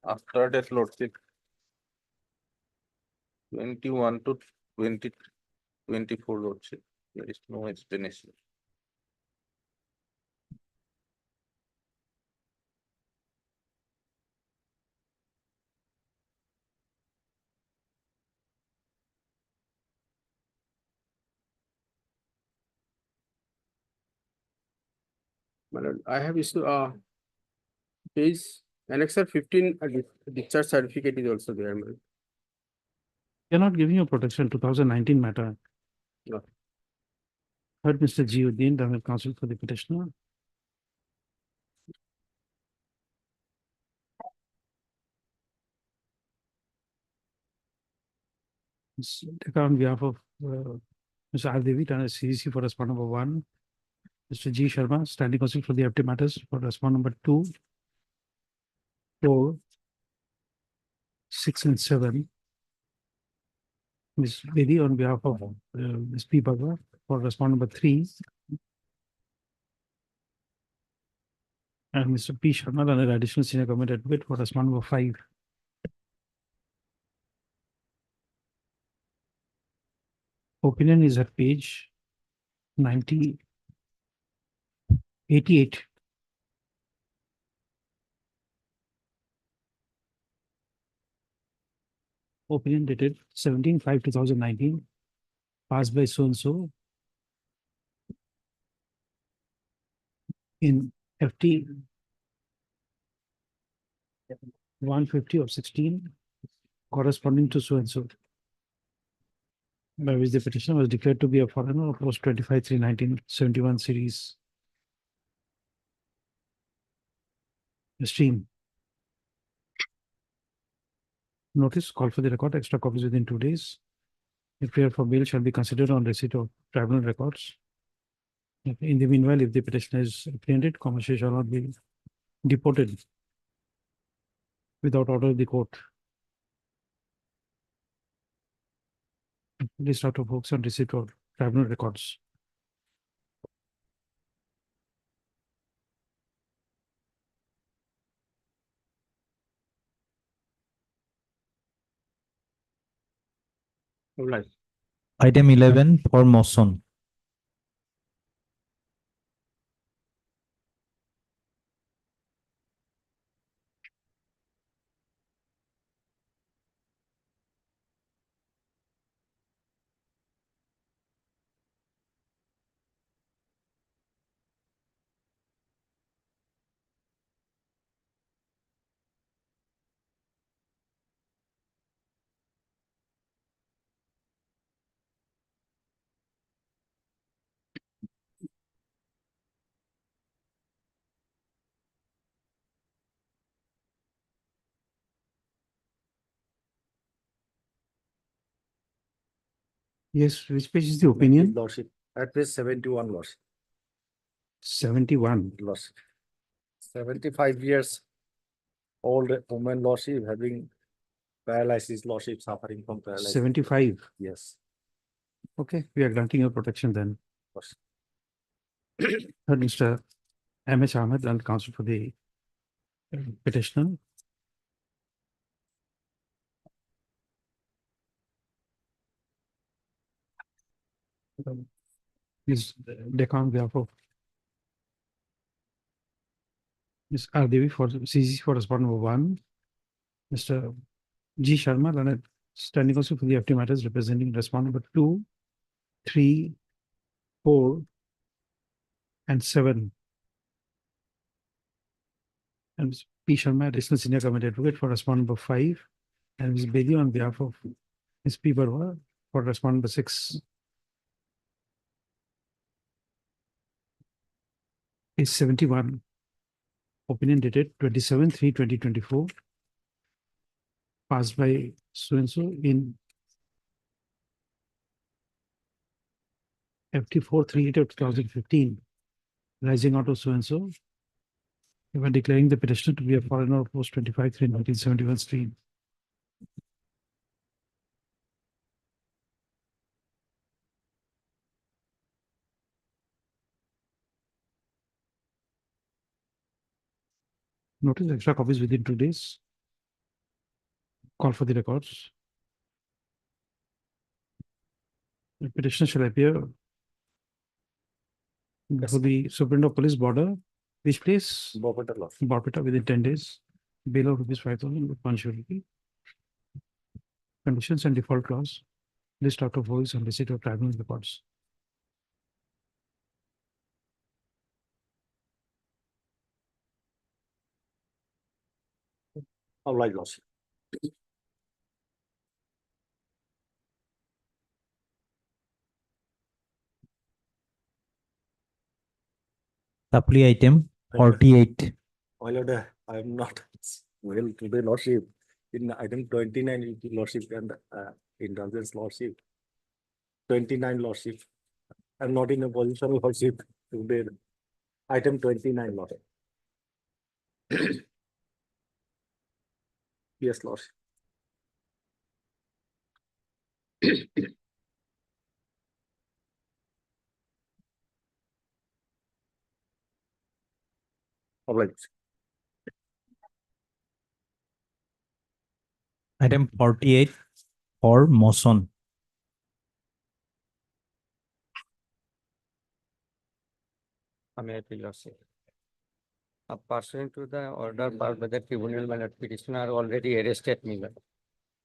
After that, Lordship. 21 to 2024, Lordship. There is no explanation. My lord, I have issued page annexer 15 discharge certificate is also there, man. They are not giving you protection, 2019 matter. No. Heard Mr. Jiuddin, General Counsel for the petitioner. Take on behalf of Mr. R. Devi, and CEC for response number 1. Mr. G. Sharma, Standing Counsel for the FT matters for response number 2, 4, 6, and 7. Ms. Bedi on behalf of Ms. P. Bhagwa for response number 3. And Mr. P. Sharma, another additional senior government advocate for response number 5. Opinion is at page 88. Opinion dated 17/5/2019, passed by so-and-so in FT 150 of 16, corresponding to so-and-so, by which the petitioner was declared to be a foreigner of post 25/3/1971 series. Stream. Notice, call for the record, extra copies within 2 days. If prayer for bail shall be considered on receipt of tribunal records. In the meanwhile, if the petitioner is apprehended, commercial shall not be deported without order of the court. List out of books and receipt of tribunal records. Right. Item 11 for motion. Yes, which page is the opinion? Lordship, at page 71, Lordship. 71. Lordship. 75 years old woman, Lordship, having paralysis, Lordship, suffering from paralysis. 75. Yes. Okay, we are granting your protection then. Lordship. Third, Mr. M.H. Ahmed and counsel for the petitioner. Please deck on behalf of Ms. R. Devi for CC for respondent number 1. Mr. G. Sharma, Leonard, standing also for the FT matters representing respondent number 2, 3, 4, and 7. And Ms. P. Sharma, additional senior committee advocate for respondent number 5. And Ms. Bedi on behalf of Ms. P. Barwa for respondent number 6. Is 71. Opinion dated 27/3/2024. Passed by so-and-so in FT 438 of 2015. Rising out of so-and-so. Even declaring the petitioner to be a foreigner of post 25/3 1971 stream. Notice extra copies within 2 days. Call for the records. The petitioner shall appear before the Superintendent of Police border. Which place? Borpeta, Lordship. Borpeta within 10 days. Bail of rupees 5,000 with one surety. Conditions and default clause. List out of voice and receipt of tribunal reports. All right, Lordship. Supply item 48. My lord, I am not well today, Lordship. In item 29, Lordship, and indulgence, Lordship. 29, Lordship. I'm not in a position, Lordship, today. Item 29, Lordship. Yes, Lordship. All right. Item 48 for motion. May I please, Lordship? Pursuant to the order passed by the tribunal, my lord, petitioner already arrested me, lord.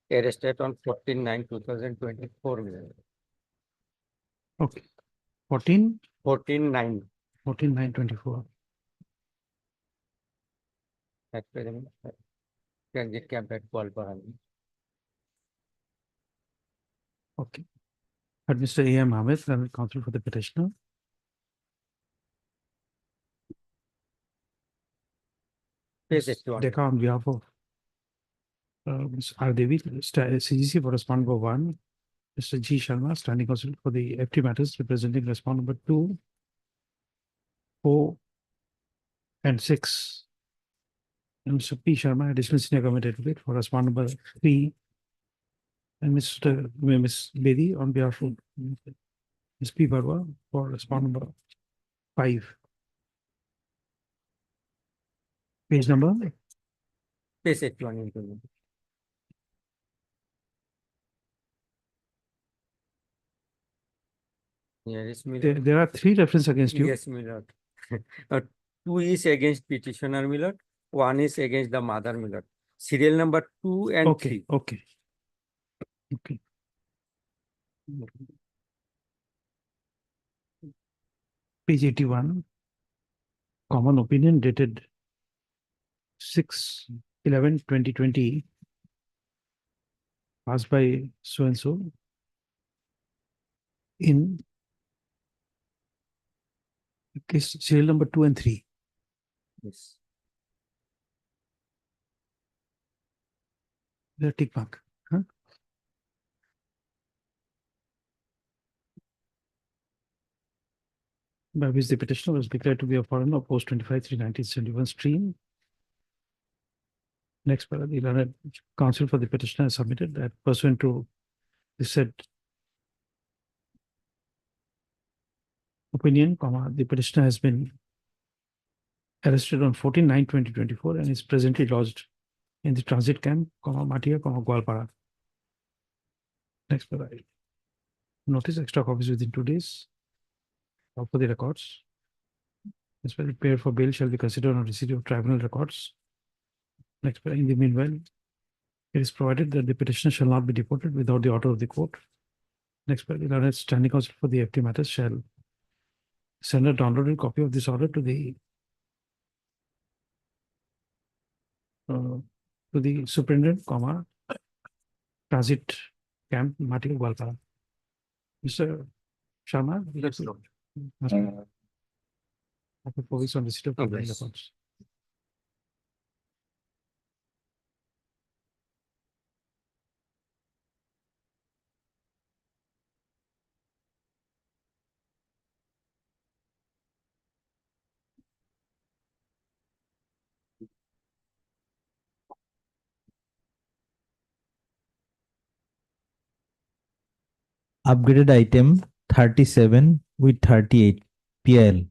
Arrested on 14/9/2024. Okay. 14, 14/9. 14/9/24. At present, transit camp at Walparan. Okay. But Mr. A.M. Ahmed, counsel for the petitioner. Page 81. Decca on behalf of Ms. R. Devi, CGC for respondent number 1. Mr. G. Sharma, standing counsel for the FT matters representing respondent number 2, 4, and 6. And Mr. P. Sharma, additional senior committee advocate for respondent number 3. And Ms. Bedi on behalf of Ms. P. Barwa for respondent number 5. Page number? Page 81. Yes, my lord. There are 3 references against you. Yes, my lord. 2 is against petitioner, my lord. 1 is against the mother, my lord. Serial number 2 and 3. Okay. Page 81. Common opinion dated 6/11/2020. Passed by so-and-so in case serial number 2 and 3. Yes. The tick mark. Huh? by which the petitioner was declared to be a foreigner of post 25/3/1971 stream. Next, the learned counsel for the petitioner has submitted that pursuant to the said opinion, the petitioner has been arrested on 14/9/2024 and is presently lodged in the transit camp, Matia, Gwalpara. Next, notice extra copies within 2 days for the records. As well, prepared for bail shall be considered on receipt of tribunal records. Next, in the meanwhile, it is provided that the petitioner shall not be deported without the order of the court. Next, the learned standing counsel for the FT matters shall send a downloaded copy of this order to the superintendent, transit camp, Matia, Gwalpara. Mr. Sharma? Yes, Lord. Focus on receipt of tribunal Yes. records. Upgraded item 37 with 38 PL.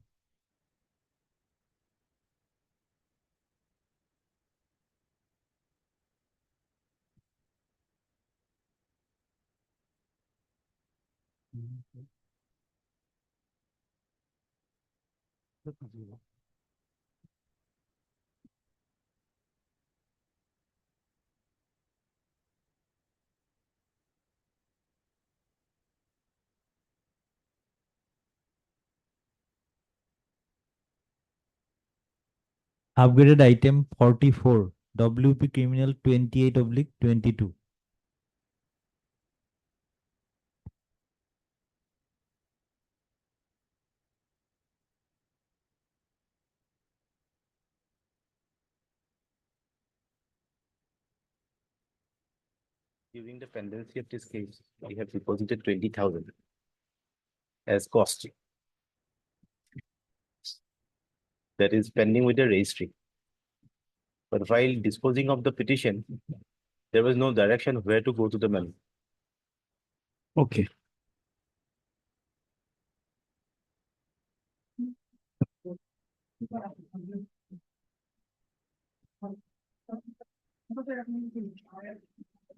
Upgraded item 44 WP criminal 28/22. During the pendency of this case, we have deposited 20,000 as cost. That is pending with the registry. But while disposing of the petition, there was no direction of where to go to the money. Okay.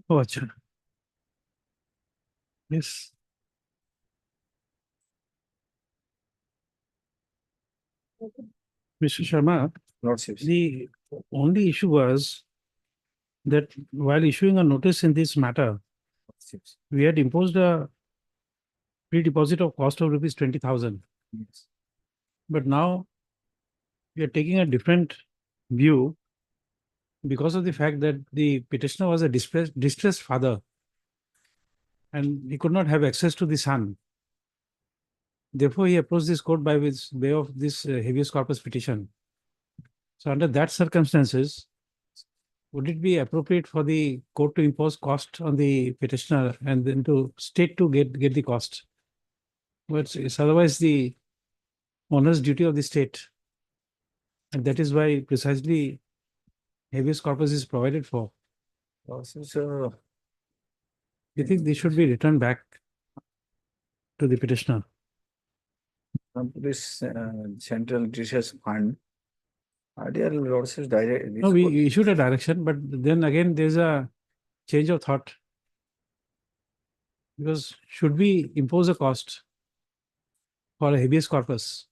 Oh, acha. Yes. Mr. Sharma, the only issue was that while issuing a notice in this matter, we had imposed a pre-deposit of cost of rupees 20,000. But now we are taking a different view because of the fact that the petitioner was a distressed father and he could not have access to the son. Therefore, he approached this court by way of this habeas corpus petition. So under that circumstances, would it be appropriate for the court to impose cost on the petitioner and then to state to get the cost? But it's otherwise the owner's duty of the state. And that is why precisely habeas corpus is provided for. So, You think they should be returned back to the petitioner? This Central Research Fund. Earlier lordship's direct. No, we issued a direction, but then again, there's a change of thought. Because should we impose a cost for a habeas corpus?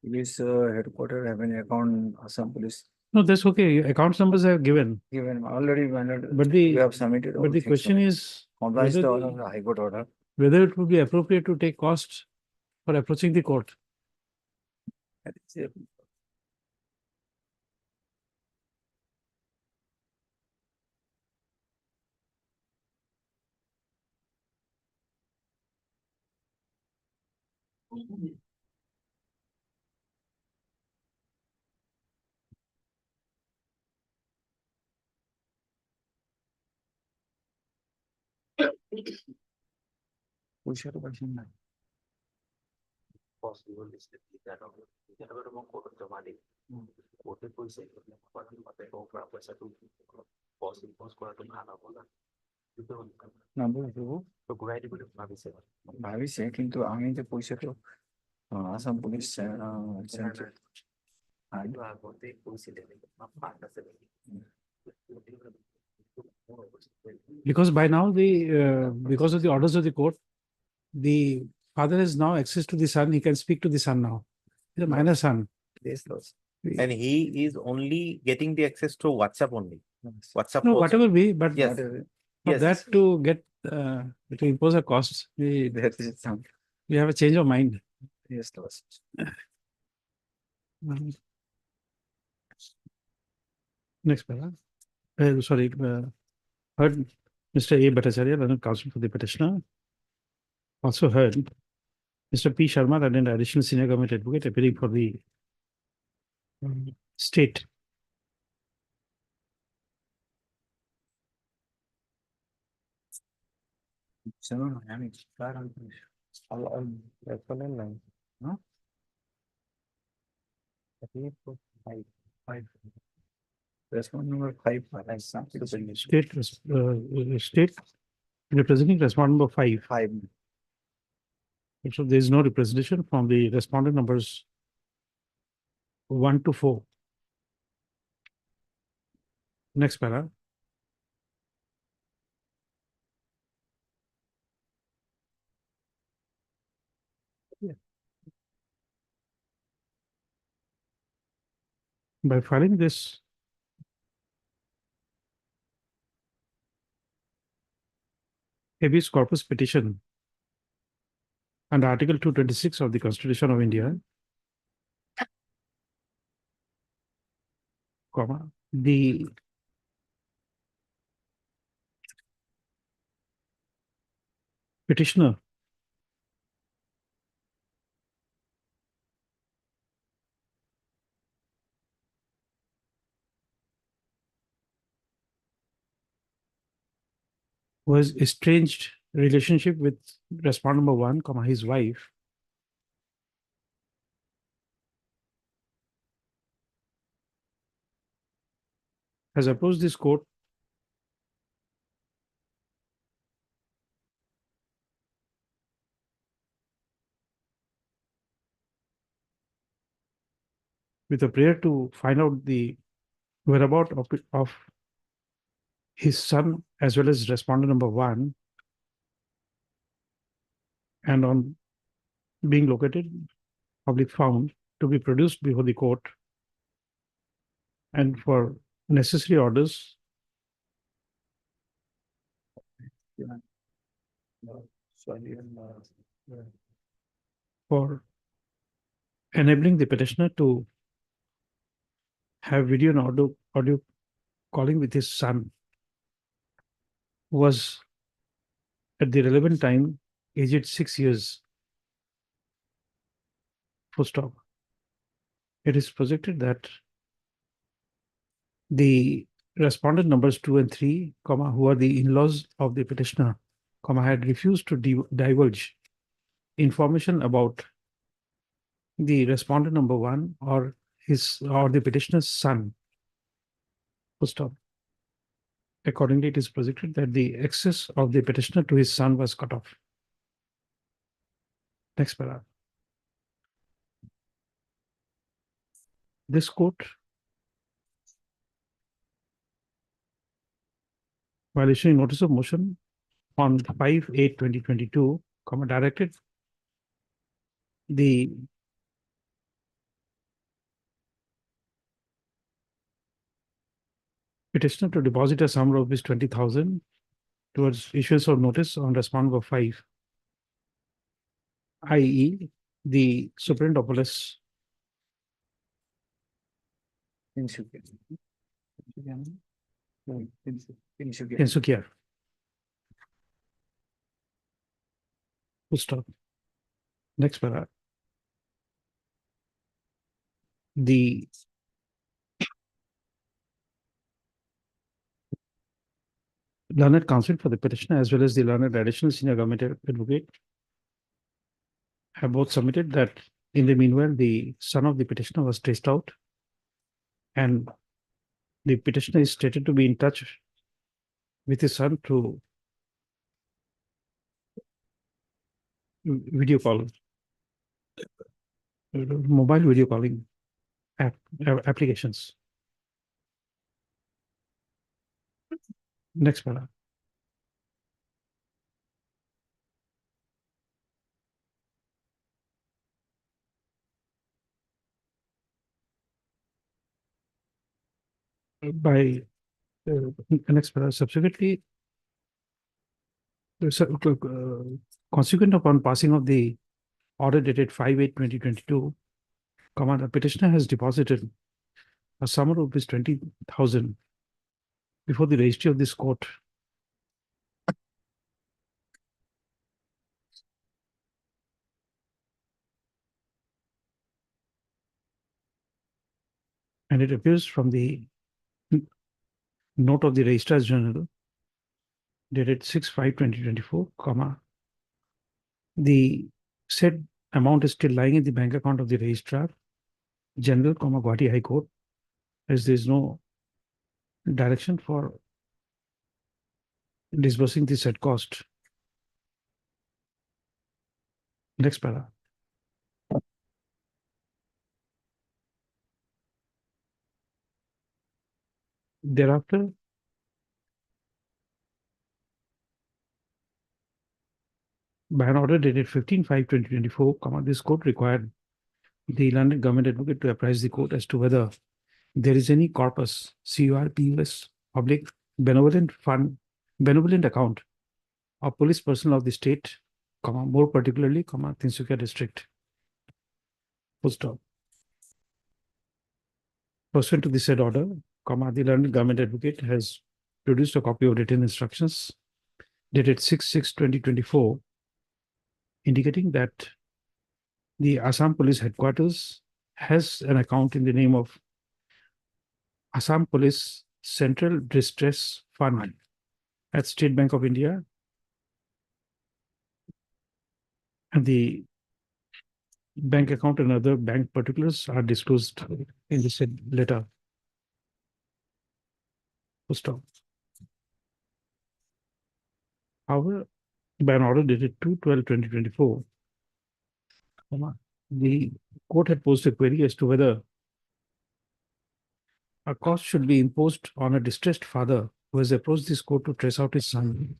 Police headquarters have an account, Assam Police No, that's okay. Account numbers I have given. given already, But we the, have submitted. but the question is Complies whether to the- all of the High Court order. whether it would be appropriate to take cost for approaching the court. That is it. ভাবিছে কিন্তু আমি যে পইচাটো Assam police Because by now because of the orders of the court, the father has now access to the son. He can speak to the son now. He's a minor son. And he is only getting the access to WhatsApp only. WhatsApp. No, also. whatever be, but Yes. for Yes. that to get to impose a cost, we have a change of mind. Yes, Next, para. Sorry, heard Mr. A. Bhattacharya, Learned Counsel for the petitioner. Also heard Mr. P. Sharma, and an additional senior government advocate appearing for the state. Respondent number 5. State representing respondent number 5. 5. So there is no representation from the respondent numbers 1 to 4. Next para. By filing this habeas corpus petition under Article 226 of the Constitution of India, the petitioner was estranged relationship with respondent number 1, his wife, has approached this court with a prayer to find out the whereabouts of his son as well as respondent number 1, and on being located, probably found, to be produced before the court, and for necessary orders for enabling the petitioner to have video and audio calling with his son, who was at the relevant time aged 6 years. Full stop. It is projected that the respondent numbers 2 and 3, who are the in-laws of the petitioner, had refused to divulge information about the respondent number 1 or the petitioner's son. Full stop. Accordingly, it is projected that the access of the petitioner to his son was cut off. Next paragraph. This court, while issuing notice of motion on 5/8/2022, directed the petitioner to deposit a sum of ₹20,000 towards issuance of notice on respondent number 5, i.e., the Superintendent of Police Sukia. Full stop. Next paragraph. The learned counsel for the petitioner as well as the learned additional senior government advocate have both submitted that in the meanwhile, the son of the petitioner was traced out and the petitioner is stated to be in touch with his son through video call, mobile video calling applications. Next paragraph. By next paragraph, subsequently, consequent upon passing of the order dated 5/8/2022, the petitioner has deposited a sum of rupees 20,000 before the registry of this court. And it appears from the note of the Registrar's Journal dated 6/5/2024, the said amount is still lying in the bank account of the Registrar General, Guwahati High Court, as there is no direction for disbursing the said cost. Next paragraph. Thereafter, by an order dated 15/5/2024, this court required the London government advocate to apprise the court as to whether there is any corpus, CURPUS, public benevolent fund, benevolent account of police personnel of the state, more particularly, Tinsukia district. Full stop. Pursuant to the said order, the London government advocate has produced a copy of written instructions dated 6/6/2024, indicating that the Assam Police Headquarters has an account in the name of Assam Police Central Distress Fund at State Bank of India, and the bank account and other bank particulars are disclosed in the said letter. Full stop. However, by an order dated 2/12/2024, the court had posed a query as to whether a cost should be imposed on a distressed father who has approached this court to trace out his son,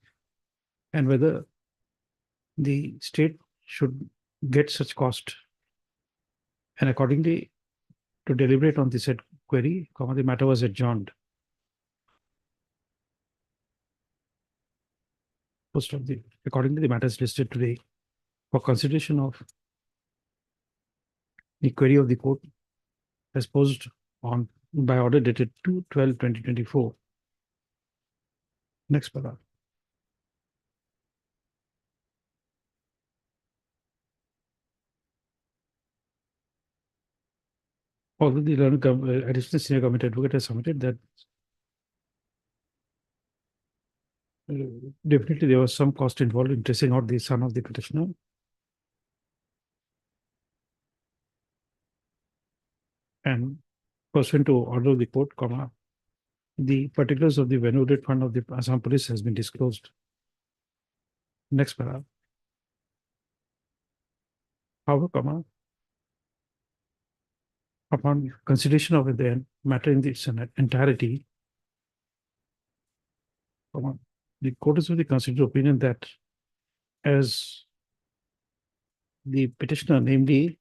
and whether the state should get such cost. And accordingly, to deliberate on the said query, the matter was adjourned. Accordingly, the matter is listed today for consideration of the query of the court as posed on by order dated 2/12/2024. Next paragraph. Although the additional senior government advocate has submitted that definitely there was some cost involved in tracing out the son of the petitioner. And pursuant to order of the court, the particulars of the benevolent fund of the Assam Police has been disclosed. Next paragraph. However, upon consideration of the matter in its entirety, the court is of the considered opinion that as the petitioner, namely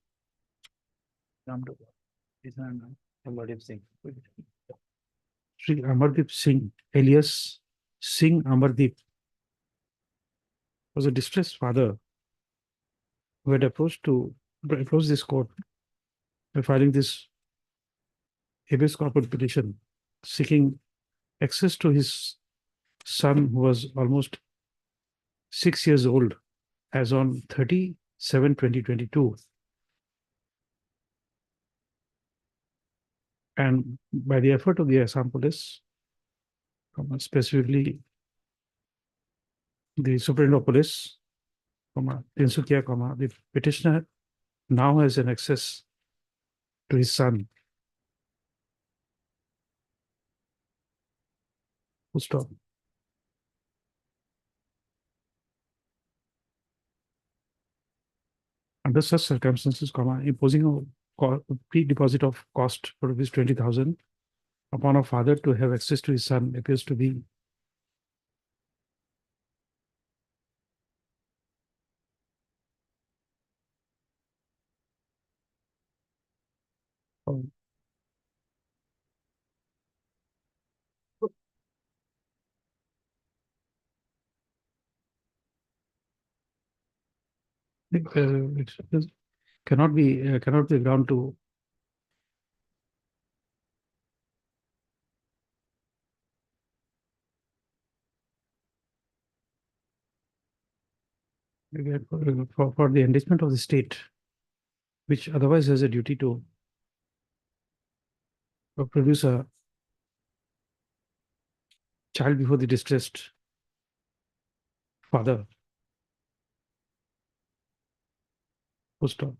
Sri Amardeep Singh, alias Singh Amardeep, was a distressed father who had approached this court by filing this habeas corpus petition seeking access to his son, who was almost 6 years old as on 30/7/2022. And by the effort of the Assam Police, specifically the Superintendent of Police, Tinsukia, the petitioner now has an access to his son. Full stop. Under such circumstances, imposing a pre-deposit of cost for rupees 20,000 upon a father to have access to his son appears to be it cannot be ground to for the enrichment of the state, which otherwise has a duty to produce a child before the distressed father. Full stop.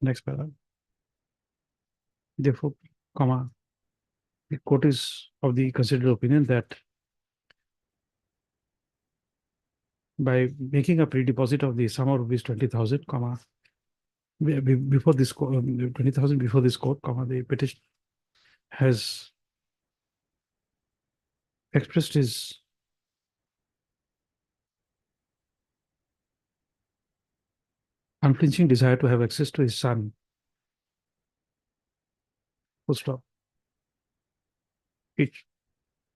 Next paragraph. Therefore, the court is of the considered opinion that by making a pre-deposit of the sum of rupees 20,000, before this 20,000 before this court, the petition has expressed his unflinching desire to have access to his son. Full stop. It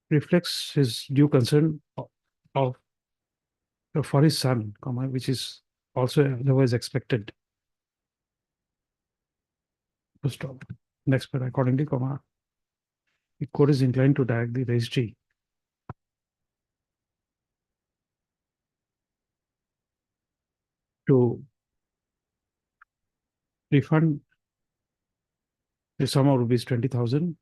reflects his due concern for his son, which is also otherwise expected. Full stop. Next, but accordingly, the court is inclined to direct the registry to refund the sum of rupees 20,000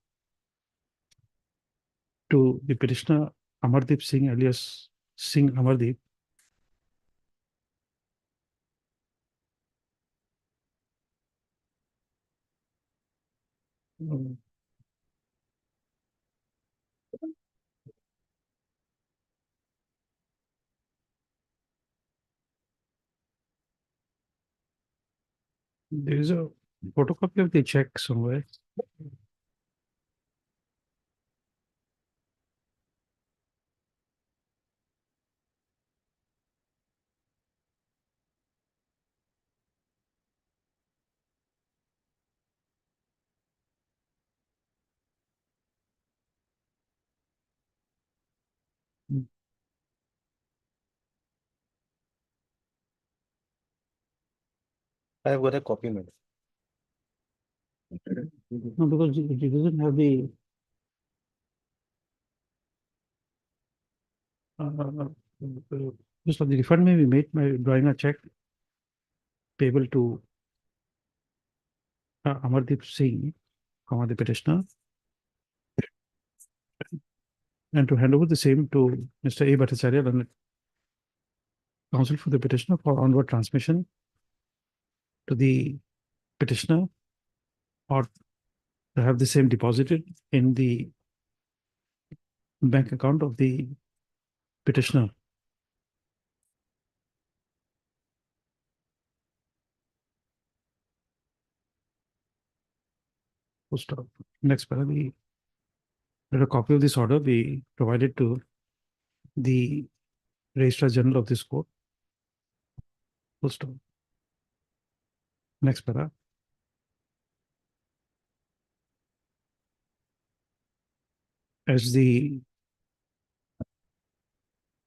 to the petitioner Amardeep Singh alias Singh Amardeep, there is a photocopy of the check somewhere. I have got a copy, madam. No, because it doesn't have the just the refund may be made by drawing a check payable to Amardeep Singh, the petitioner, and to hand over the same to Mr. A. Bhattacharya, and counsel for the petitioner, for onward transmission to the petitioner, or to have the same deposited in the bank account of the petitioner. Full stop. Next paragraph. Let a copy of this order be provided to the Registrar General of this court. Full stop. Next paragraph. As the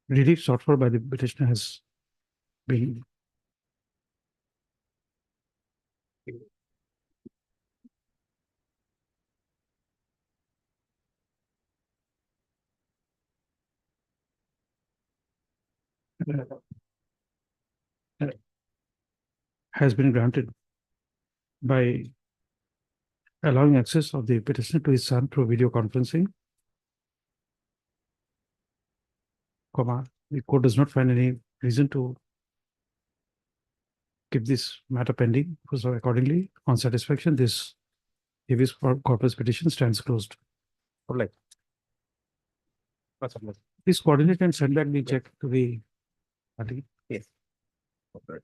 relief sought for by the petitioner has been has been granted by allowing access of the petitioner to his son through video conferencing. comma, the court does not find any reason to keep this matter pending. So accordingly, on satisfaction, this habeas corpus petition stands closed. Alright. Please coordinate and send back the check to the party. Yes. Alright.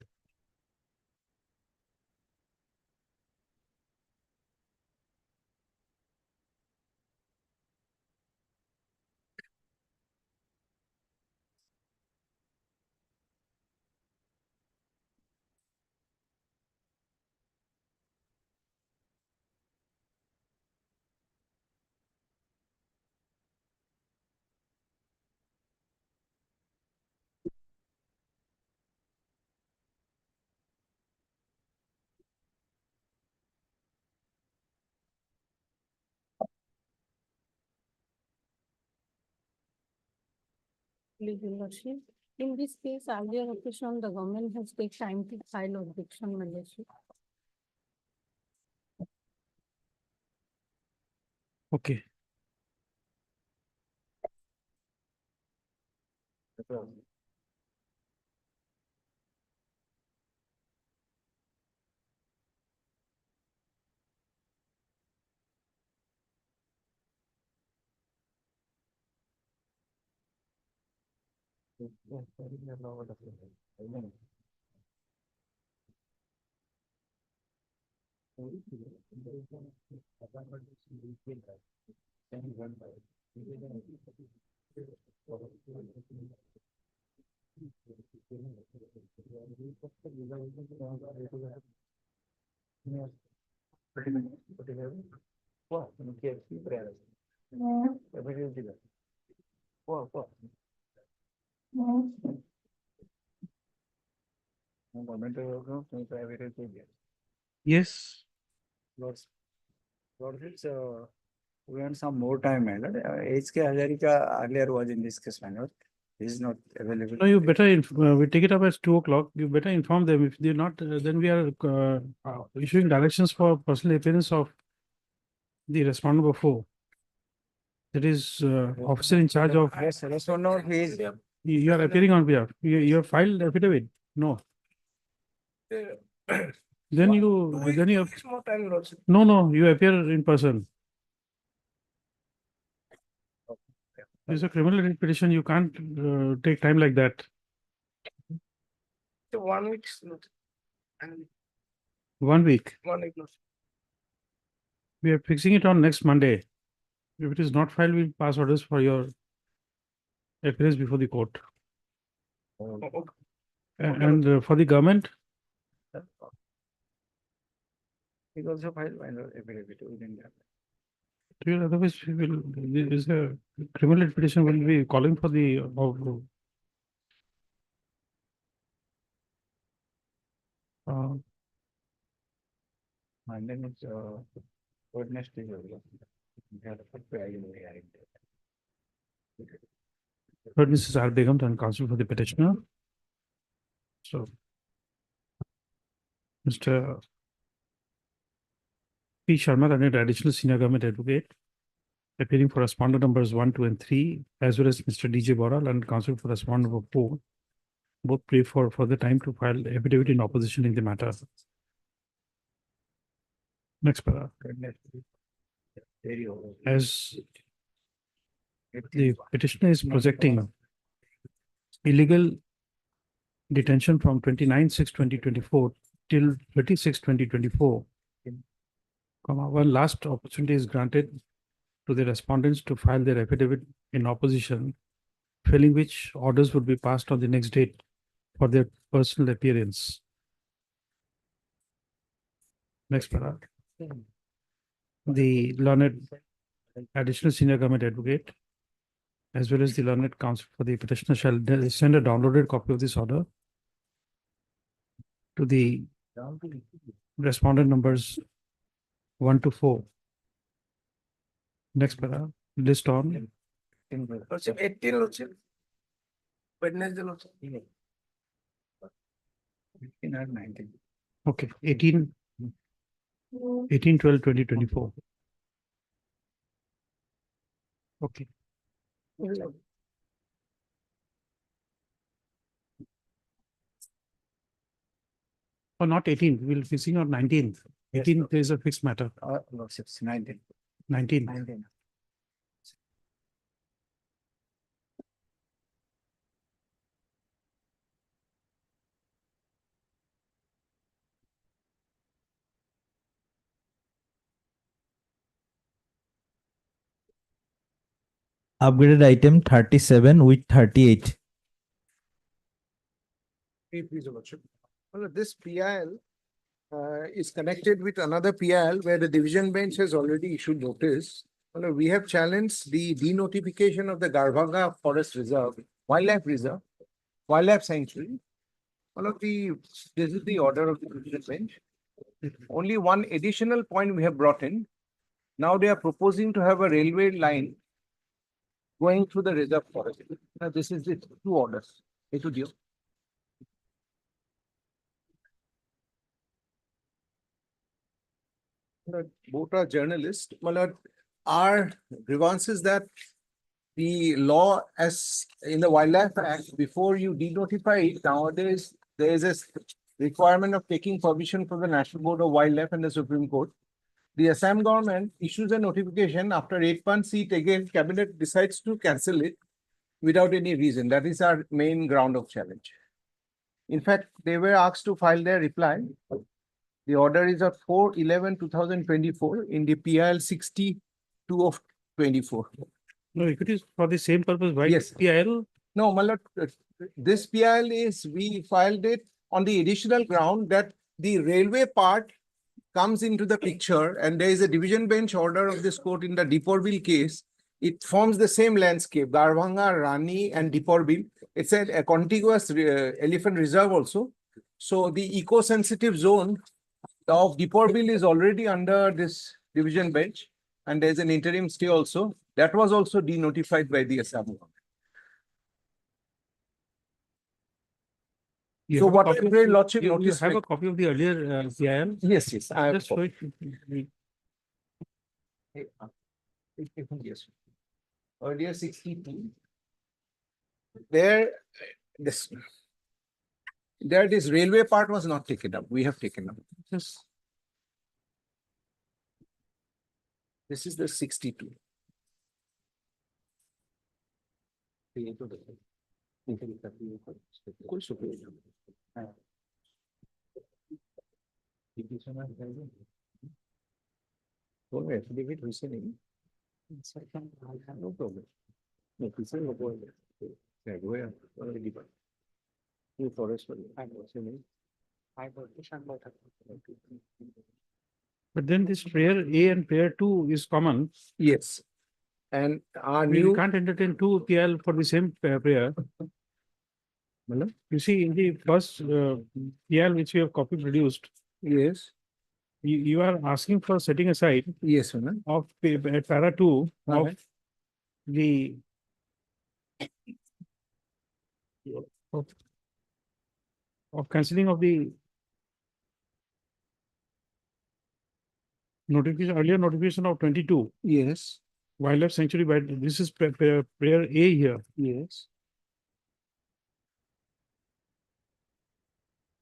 Legal Lordship. In this case, earlier occasion, the government has taken time to file objection, my lordship. Okay. Yes. Lords, we want some more time, my lord. HK Hazarika earlier was in this case, my lord. He is not available. No, you better, we take it up as 2 o'clock. You better inform them. If they're not, then we are issuing directions for personal appearance of the respondent number 4. That is officer in charge of, Yes, respondent, he is. you are appearing on behalf. You have filed affidavit? No. Then you, More time, lordship. no, you appear in person. It's a criminal petition. You can't take time like that. So 1 week, lordship. And 1 week. 1 week, lordship. We are fixing it on next Monday. If it is not filed, we'll pass orders for your appearance before the court. And for the government, He also filed, my lord, affidavit within that. otherwise we will, there is a criminal petition will be calling for the And then it's Wednesday. We have to put the hearing. Heard Mrs. R. Begum and counsel for the petitioner. So, Mr. P. Sharma, an additional senior government advocate, appearing for respondent numbers 1, 2, and 3, as well as Mr. D.J. Boral and counsel for respondent number 4, both pray for the time to file affidavit in opposition in the matter. Next para. As the petitioner is projecting illegal detention from 29/6/2024 till 36/2024, one last opportunity is granted to the respondents to file their affidavit in opposition, failing which orders would be passed on the next date for their personal appearance. Next para. The learned additional senior government advocate, as well as the learned counsel for the petitioner, shall send a downloaded copy of this order to the respondent numbers 1 to 4. Next para, list on. Lordship, 18, lordship. Wednesday, lordship. 15 or 19. Okay, 18/12/2024. Okay. Or not 18th, we'll be seeing on 19th. 18th is a fixed matter. Lordships, 19. 19th. 19. Upgraded item 37 with 38. Please, Your Lordship. Well, this PIL is connected with another PIL where the division bench has already issued notice. Well, we have challenged the denotification of the Garbhanga Forest Reserve, Wildlife Sanctuary. This is the order of the division bench. Only one additional point we have brought in. Now they are proposing to have a railway line going through the reserve forest. Now, this is the two orders. A2DO. Both are journalists. Our grievance is that the law as in the Wildlife Act, before you denotify it, nowadays there is a requirement of taking permission from the National Board of Wildlife and the Supreme Court. The Assam government issues a notification after 8 months, it again cabinet decides to cancel it without any reason. That is our main ground of challenge. In fact, they were asked to file their reply. The order is of 4/11/2024 in the PIL 62 of 24. No, if it is for the same purpose, why Yes. PIL? No, Malad, this PIL is, we filed it on the additional ground that the railway part comes into the picture and there is a division bench order of this court in the Deeporville case. It forms the same landscape, Garbhanga, Rani and Deeporville. It's a contiguous elephant reserve also. So the eco-sensitive zone of Deeporville is already under this division bench and there's an interim stay also. That was also denotified by the Assam government. You So have a what copy of Your the- Lordship you noticed have a like- copy of the earlier PIL? Yes, I have. Just show it. Yes. Earlier 62. There, this railway part was not taken up. We have taken up. Just This is the 62. Don't we affidavit reasoning? No problem. No, this is no problem. Yeah, go ahead. Already done. New forest. But then this prayer A and prayer 2 is common. Yes. And our We new. can't entertain two PIL for the same prayer. Madam? You see, in the first PIL which we have copy produced, Yes. you are asking for setting aside Yes, madam. of para 2 of Okay. the of cancelling of the notification, earlier notification of 22 Yes. wildlife sanctuary, but this is prayer A here. Yes.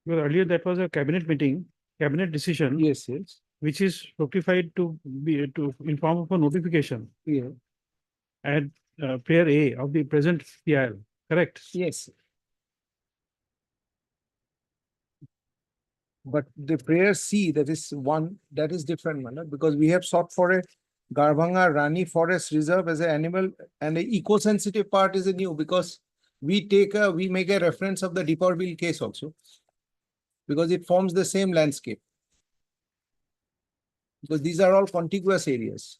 Because earlier that was a cabinet meeting, cabinet decision, Yes, yes. which is notified to be to inform of a notification Yeah. at prayer A of the present PIL, correct? Yes. But the prayer C, that is one, that is different, Manna, because we have sought for a Garbhanga Rani Forest Reserve as an animal and the eco-sensitive part is a new because we make a reference of the Deeporville case also. Because it forms the same landscape. Because these are all contiguous areas.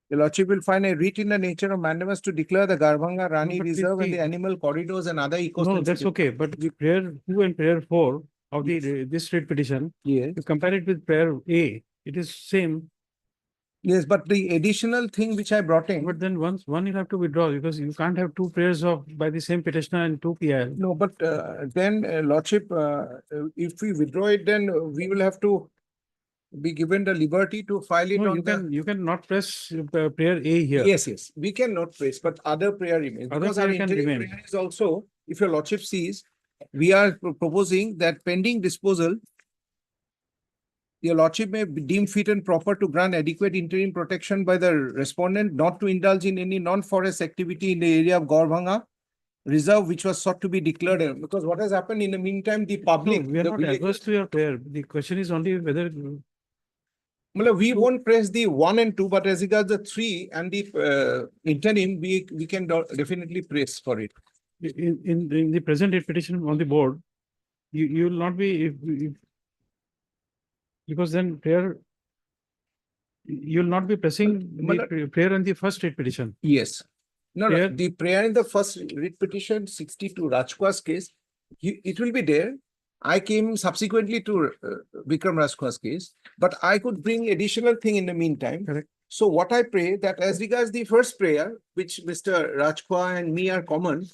The Lordship will find a writ in the nature of mandamus to declare the Garbhanga Rani but Reserve and the- the animal corridors and other No, eco-sensitive. that's okay, but the prayer 2 and prayer 4 of the this writ petition, Yes. you compare it with prayer A, it is same, Yes, but the additional thing which I brought in. but then one you have to withdraw because you can't have two prayers of by the same petitioner and two PIL. No, but then Lordship, if we withdraw it, then we will have to be given the liberty to file it No, on you can not press prayer A here. Yes, yes, we cannot praise, but other prayer remains. Other Because our prayer can interim remain. prayer is also if your lordship sees, we are proposing that pending disposal, your lordship may be deem fit and proper to grant adequate interim protection by the respondent not to indulge in any non-forest activity in the area of Gaurbhanga reserve which was sought to be declared. Because what has happened in the meantime, the No, public. we are the not village- adverse to your prayer. The question is only whether Well, we won't press the 1 and 2, but as regards the 3 and the interim, we can definitely press for it. in the present petition on the board, you will not be, if because then prayer, you will not be pressing the prayer on the first writ petition. Yes. No, no, Prayer- the prayer in the first writ petition 62 Rajkwa's case, it will be there. I came subsequently to Vikram Rajkwa's case, but I could bring additional thing in the meantime. Correct. So what I pray that as regards the first prayer, which Mr. Rajkwa and me are common,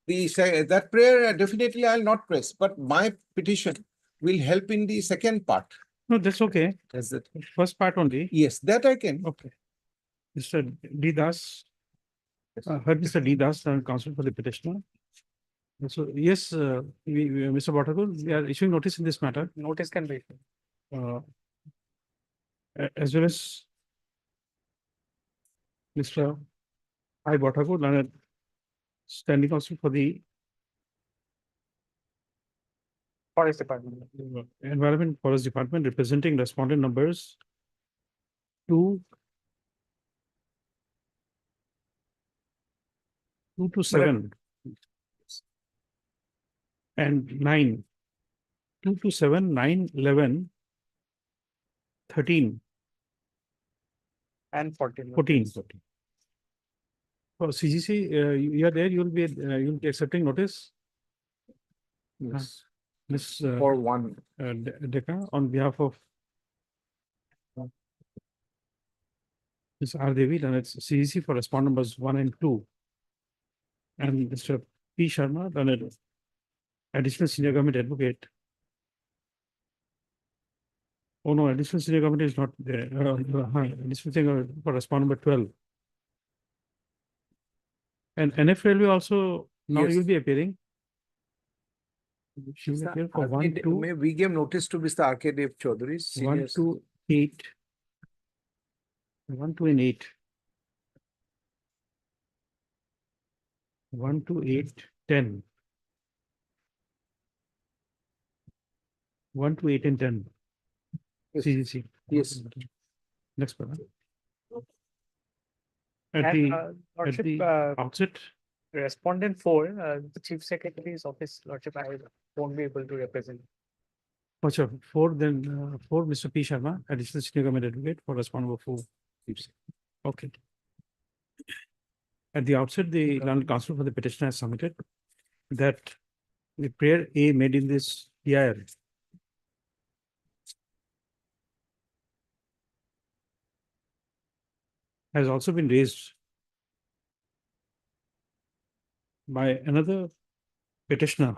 that prayer definitely I'll not press, but my petition will help in the second part. No, that's okay. That's the thing. First part only. Yes, that I can. Okay. Mr. D. Das. Heard Mr. D. Das, counsel for the petitioner. So, yes, Mr. Bhattakul, we are issuing notice in this matter. Notice can be. As well as Mr. I. Bhattakul, and standing counsel for the Forest Department. Environment Forest Department, representing respondent numbers 2 to 7 and 9, 2 to 7, 9, 11, 13, And 14. 14. For CGC, you are there, you'll be accepting notice. Yes. Ms. For one. Decca, on behalf of Ms. R. Devi, and it's CEC for respondent numbers 1 and 2. And Mr. P. Sharma, then additional senior government advocate. Oh no, additional senior government is not there. Additional thing for respondent number 12. And NF Railway also, now Yes. you'll be appearing. She will appear for 1, 2. May we give notice to Mr. R.K. Dev Chaudhary. 1, 2, 8. 1, 2, and 8. 1, 2, 8, 10. 1, 2, 8, and 10. Yes. CGC. Yes. Next one. And, At the Lordship, outset, respondent 4, the Chief Secretary's office, Lordship, I won't be able to represent. sure, 4, then 4, Mr. P. Sharma, additional senior government advocate for respondent number 4. Okay. At the outset, the London Council for the petitioner has submitted that the prayer A made in this PIR has also been raised by another petitioner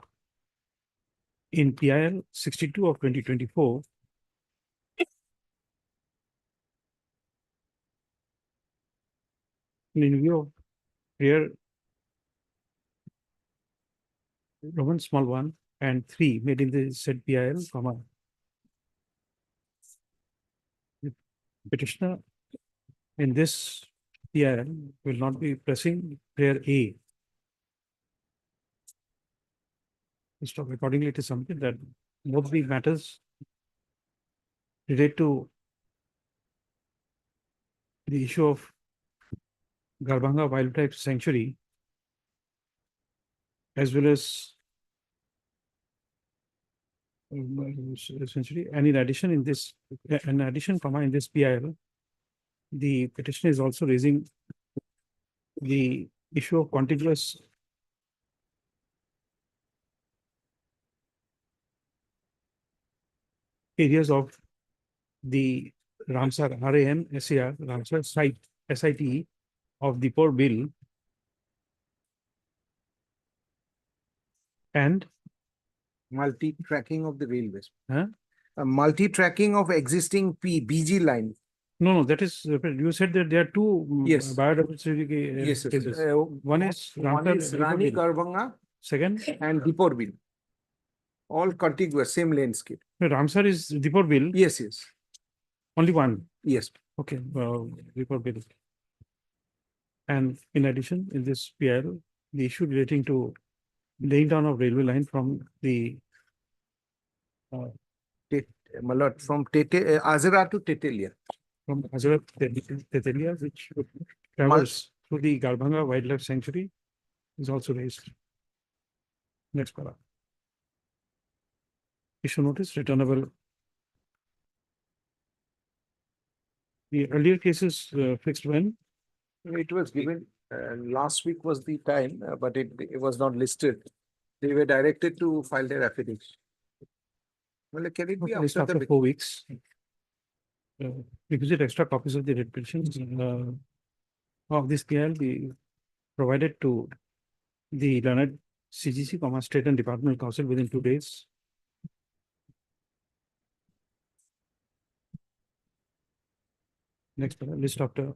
in PIL 62 of 2024. In view of prayer Roman small 1 and 3 made in the said PIL, comma. The petitioner in this PIL will not be pressing prayer A. So accordingly, it is something that both the matters relate to the issue of Garbhanga Wildlife Sanctuary, as well as sanctuary. And in addition, in this PIL, the petitioner is also raising the issue of contiguous areas of the Ramsar SAR, Ramsar SITE of the Port Bill and multi-tracking of the railways. Huh? Multi-tracking of existing BG line. No, that is, you said that there are two Yes. biodiversity Yes, cases. yes. One is One is Rani Garbhanga Second, and Deeporville. All contiguous, same landscape. Ramsar is Deeporville, Yes, yes, only one. yes. Okay, Deeporville. And in addition, in this PL, the issue relating to laying down of railway line from the Malad from Azara to Tetelia. from Hazrat Tetelia, which travels through the Garbhanga Wildlife Sanctuary, is also raised. Next para. Issue notice returnable. The earlier cases fixed when? It was given, last week was the time, but it was not listed. They were directed to file their affidavit. Well, can it be At least after after the? 4 weeks. Requisite extra copies of the writ petitions of this PL be provided to the learned CGC, State and Departmental Council within 2 days. Next, list after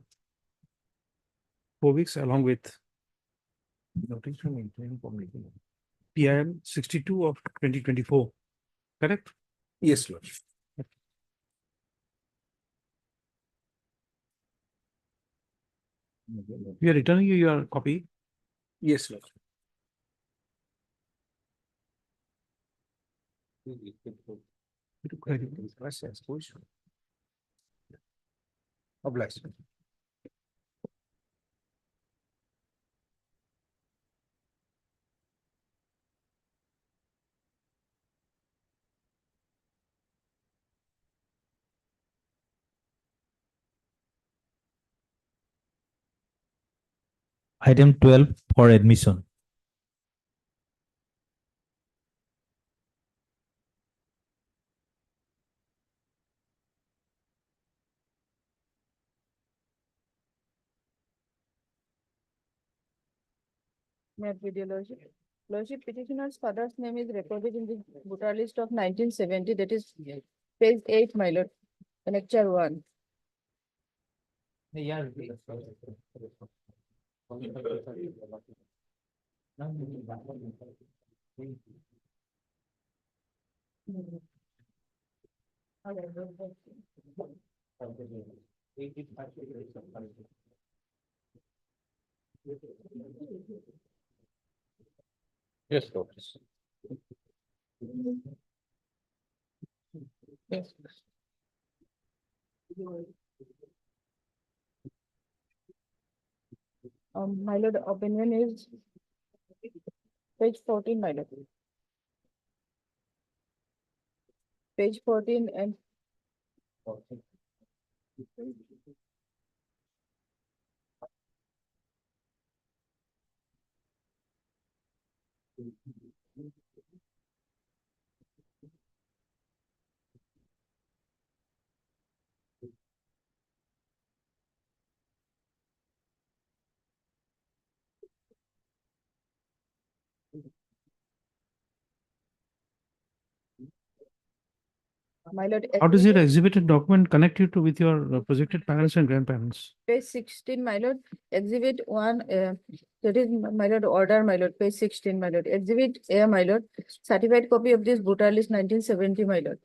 4 weeks along with Notice from interim committee. PIL 62 of 2024. Correct? Yes, Lord. We are returning you your copy. Yes, Lord. Gracias, pues. Obliged. Item 12 for admission. Lordship, petitioner's father's name is recorded in the voter list of 1970, that is page 8, my lord, lecture 1. Yes, Lord. Yes. My lord, opinion is page 14, my lord. Page 14 and my lord. How does your exhibited document connect you to with your projected parents and grandparents? Page 16, my lord, exhibit 1, that is, my lord, order, my lord, page 16, my lord, exhibit A, my lord, certified copy of this voter list 1970, my lord.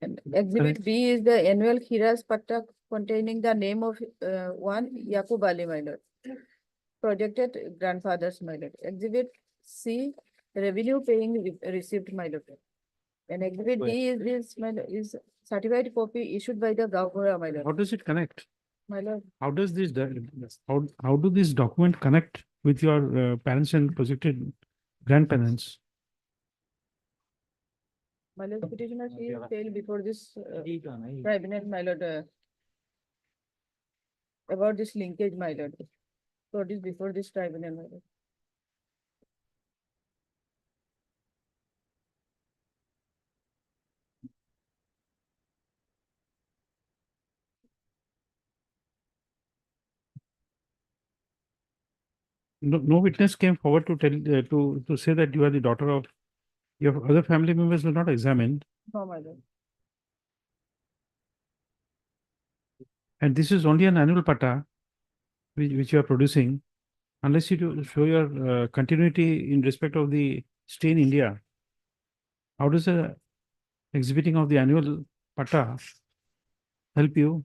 And exhibit B is the annual Hiras Patta containing the name of one Yakub Ali, my lord. Projected grandfathers, my lord. Exhibit C, revenue paying received, my lord. And exhibit D is this, my lord, is certified copy issued by the governor, my lord. How does it connect? My lord, How does this, how do this document connect with your parents and projected grandparents? my lord, petitioner, she failed before this tribunal, my lord, about this linkage, my lord. So this before this tribunal, my lord. No witness came forward to tell, to say that you are the daughter of, your other family members were not examined. No, my lord. And this is only an annual pata which you are producing. unless you do show your continuity in respect of the stay in India, how does the exhibiting of the annual pata help you?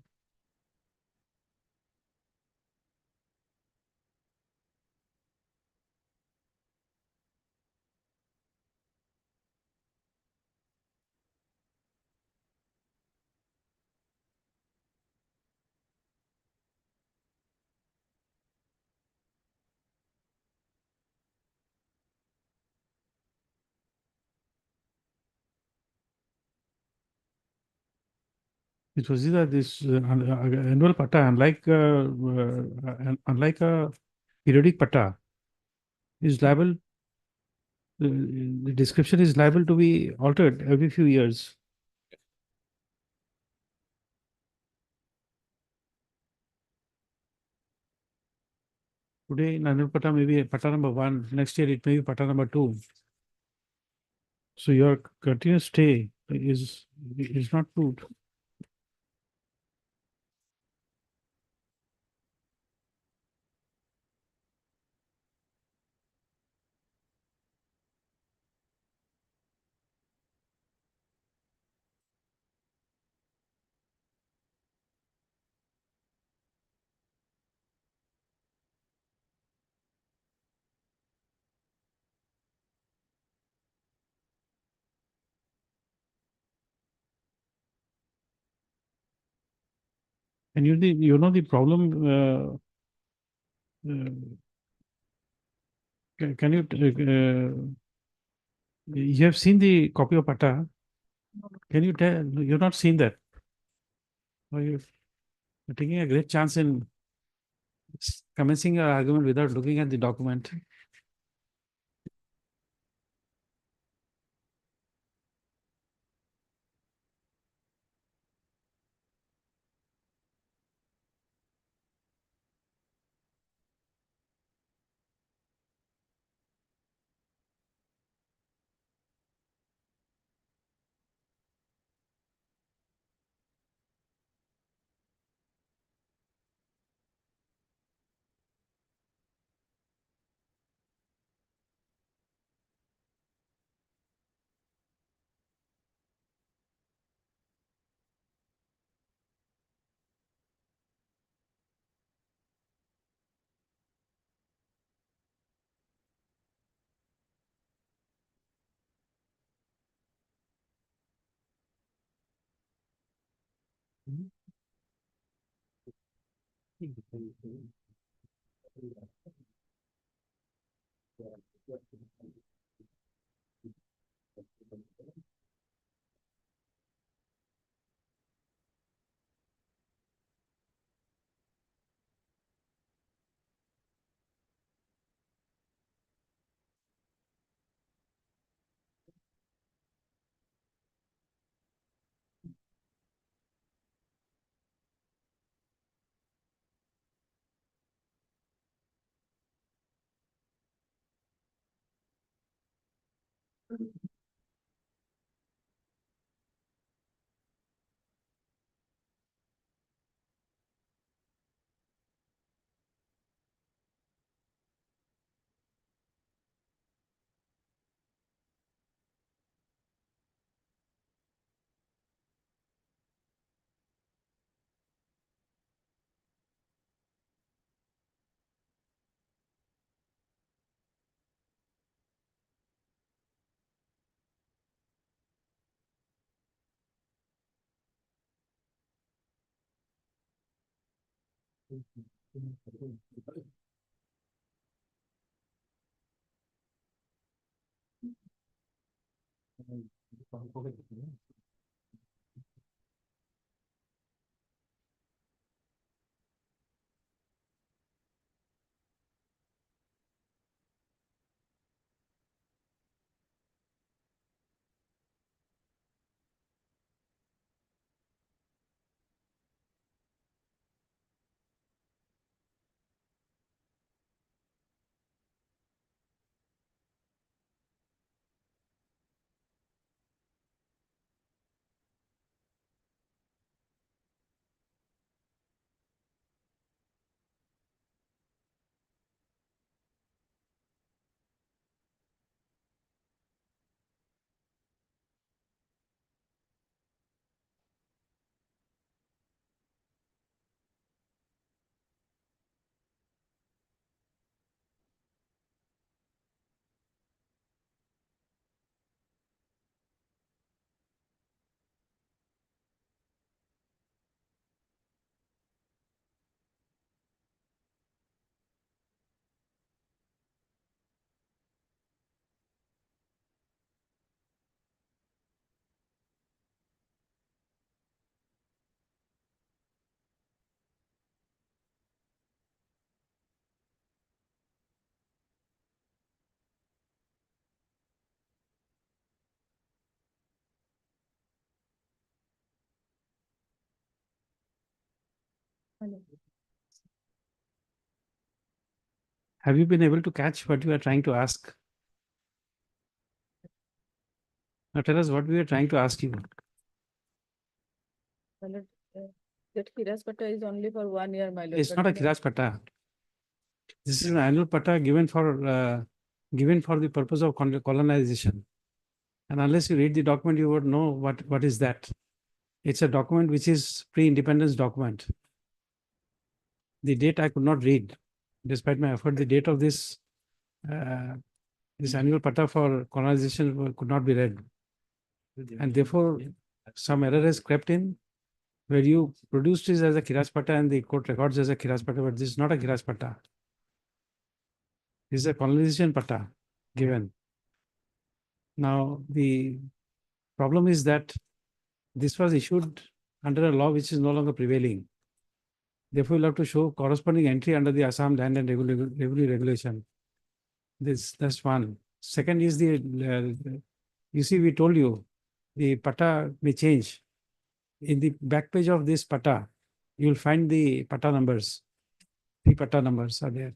It was either this annual pata, unlike a periodic pata, is liable. The description is liable to be altered every few years. Today in annual pata may be pata number 1. Next year it may be pata number 2. So your continuous stay is not proved. And you know the problem. Can you you have seen the copy of pata? Can you tell you've not seen that? Or you're taking a great chance in commencing your argument without looking at the document. Have you been able to catch what you are trying to ask? Now tell us what we are trying to ask you. My lord, that Kiras Patta is only for 1 year, my lord. It's but not a my- Kiraj Patta. This is an annual patta given for the purpose of colonization. And unless you read the document, you would know what is that. It's a document which is pre-independence document. The date I could not read, despite my effort. The date of this this annual patta for colonization could not be read, and therefore some error has crept in, where you produced this as a Kiraj Patta and the court records as a Kiraj Patta, but this is not a Kiraj Patta. This is a colonization patta given. Now, the problem is that this was issued under a law which is no longer prevailing. Therefore, you'll have to show corresponding entry under the Assam Land and Revenue Regulation. That's one. Second is you see, we told you the patta may change. In the back page of this patta, you'll find the patta numbers. 3 patta numbers are there.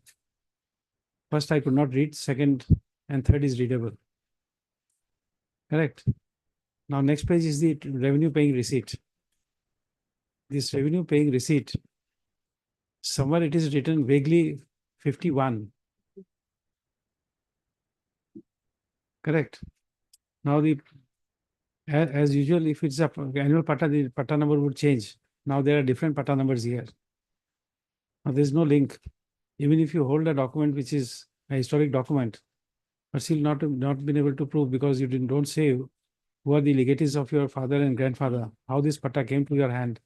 First, I could not read. Second and third is readable. Correct. Now, next page is the revenue paying receipt. This revenue paying receipt, somewhere it is written vaguely 51. Correct. Now, as usual, if it's a annual patta, the patta number would change. Now there are different patta numbers here. Now there is no link. Even if you hold a document which is a historic document, but still not been able to prove because you don't say who are the legatees of your father and grandfather, how this patta came to your hand.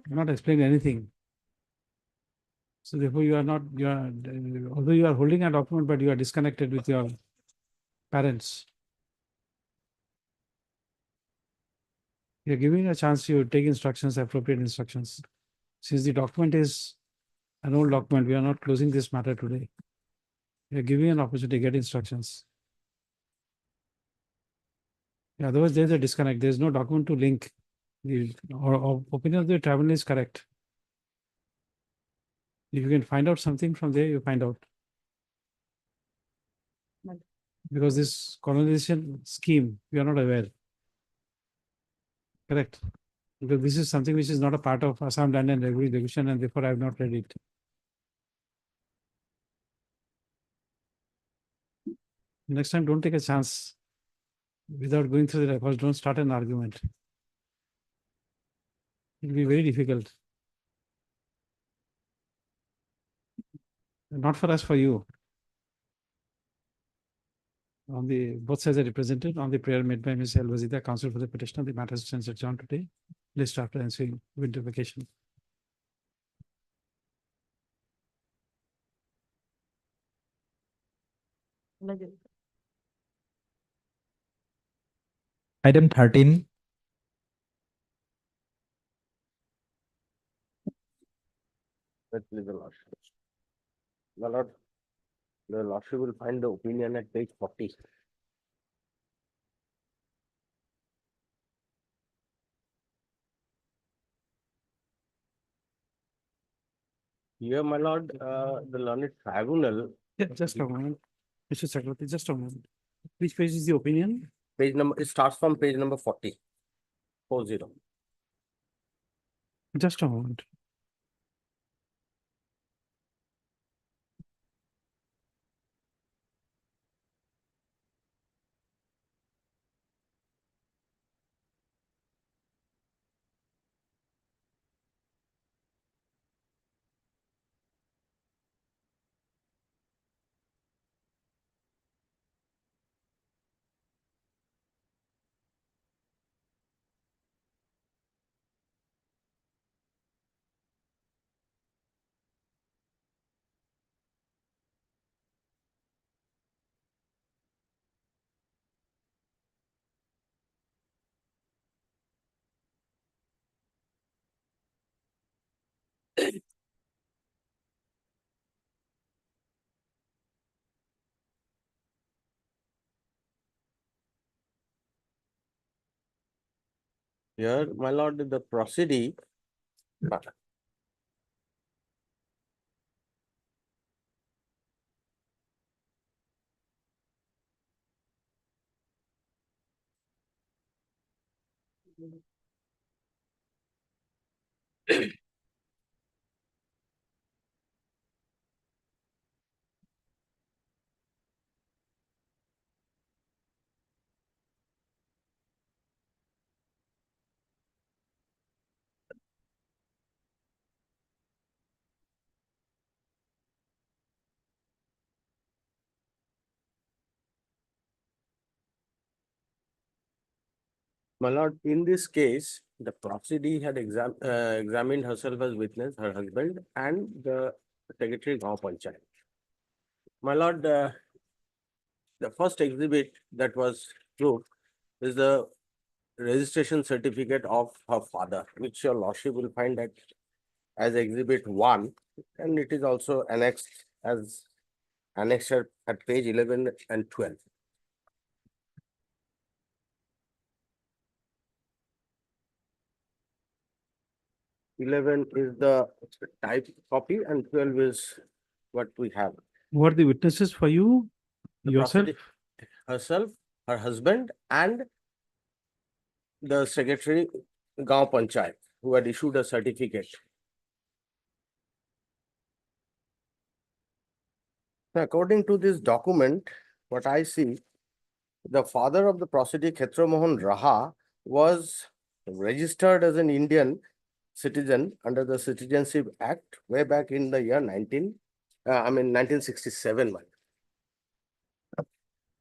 Not explain anything. So therefore although you are holding a document, but you are disconnected with your parents. You're giving a chance to take instructions, appropriate instructions. Since the document is an old document, we are not closing this matter today. You're giving an opportunity to get instructions. Yeah, otherwise, there's a disconnect. There's no document to link. The opinion of the tribunal is correct. If you can find out something from there, you find out. Because this colonization scheme, we are not aware. Correct. Because this is something which is not a part of Assam Land and Revenue Regulation, and therefore I have not read it. Next time, don't take a chance without going through the records. Don't start an argument. It will be very difficult. Not for us, for you. On the both sides are represented on the prayer made by Ms. Al-Wazida, counsel for the petitioner. The matter stands adjourned today. List after answering winter vacation. Item 13, Let's leave the lordship. My lord, the lordship will find the opinion at page 40. Here, my lord, the learned tribunal, Yeah, just a moment. Mr. Chakravarti, just a moment. Which page is the opinion? page number, it starts from page number 40. 40. Just a moment. Here, my lord, the proceeding, My lord, in this case, the proceedee had examined herself as witness, her husband, and the secretary Gaon Panchayat. My lord, the first exhibit that was proved is the registration certificate of her father, which your lordship will find that as exhibit 1, and it is also annexed as annexure at page 11 and 12. Eleven is the type copy and 12 is what we have. Who are the witnesses for you? The Yourself? property- Herself, her husband, and the secretary Gaon Panchayat, who had issued a certificate. Now, according to this document, what I see, the father of the proceeding, Khetra Mohan Raha, was registered as an Indian citizen under the Citizenship Act way back in the year 1967.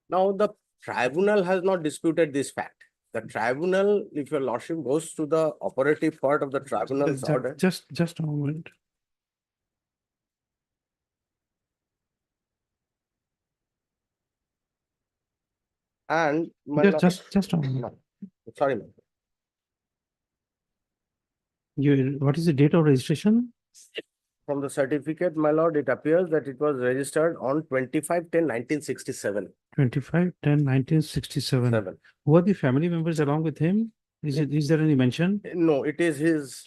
Now, the tribunal has not disputed this fact. The tribunal, if your lordship goes to the operative part of the tribunal's order, Just a moment. and my lord- Just a moment. No, sorry, ma'am. What is the date of registration? From the certificate, my lord, it appears that it was registered on 25/10/1967. 25/10/1967. 7. Who are the family members along with him? Is there any mention? No, it is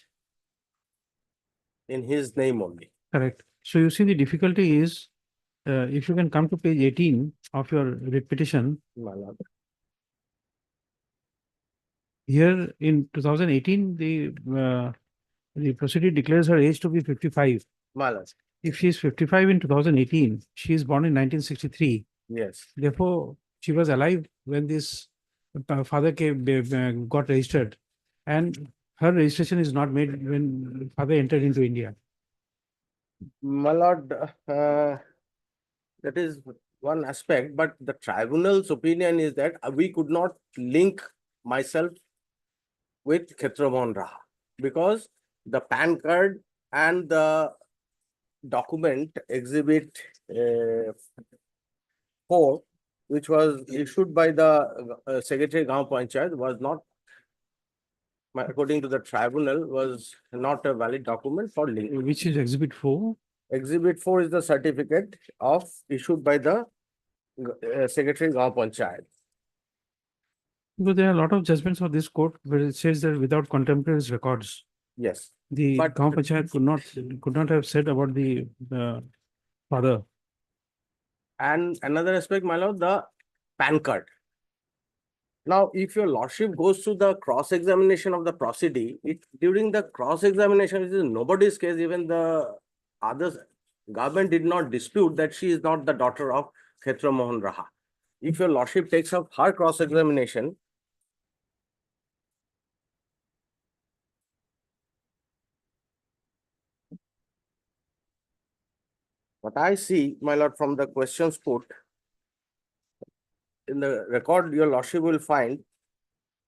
in his name only. Correct. So you see the difficulty is, if you can come to page 18 of your writ petition, My lord. here in 2018, the proceeding declares her age to be 55. My lord. If she is 55 in 2018, she is born in 1963. Yes. Therefore, she was alive when this father got registered, and her registration is not made when father entered into India. My lord, that is one aspect, but the tribunal's opinion is that we could not link myself with Khetra Mohan Raha because the PAN card and the document exhibit 4, which was issued by the Secretary Gaon Panchayat, was not, according to the tribunal, was not a valid document for link. Which is exhibit 4? Exhibit 4 is the certificate issued by the Secretary Gaon Panchayat. Because there are a lot of judgments of this court where it says that without contemporaneous records, Yes. the But- Gaon Panchayat could not have said about the father. And another aspect, my lord, the PAN card. Now, if your lordship goes to the cross-examination of the proceedee, during the cross-examination, it is nobody's case, even the others, government did not dispute that she is not the daughter of Khetra Mohan Raha. If your lordship takes up her cross-examination, what I see, my lord, from the questions put in the record, your lordship will find.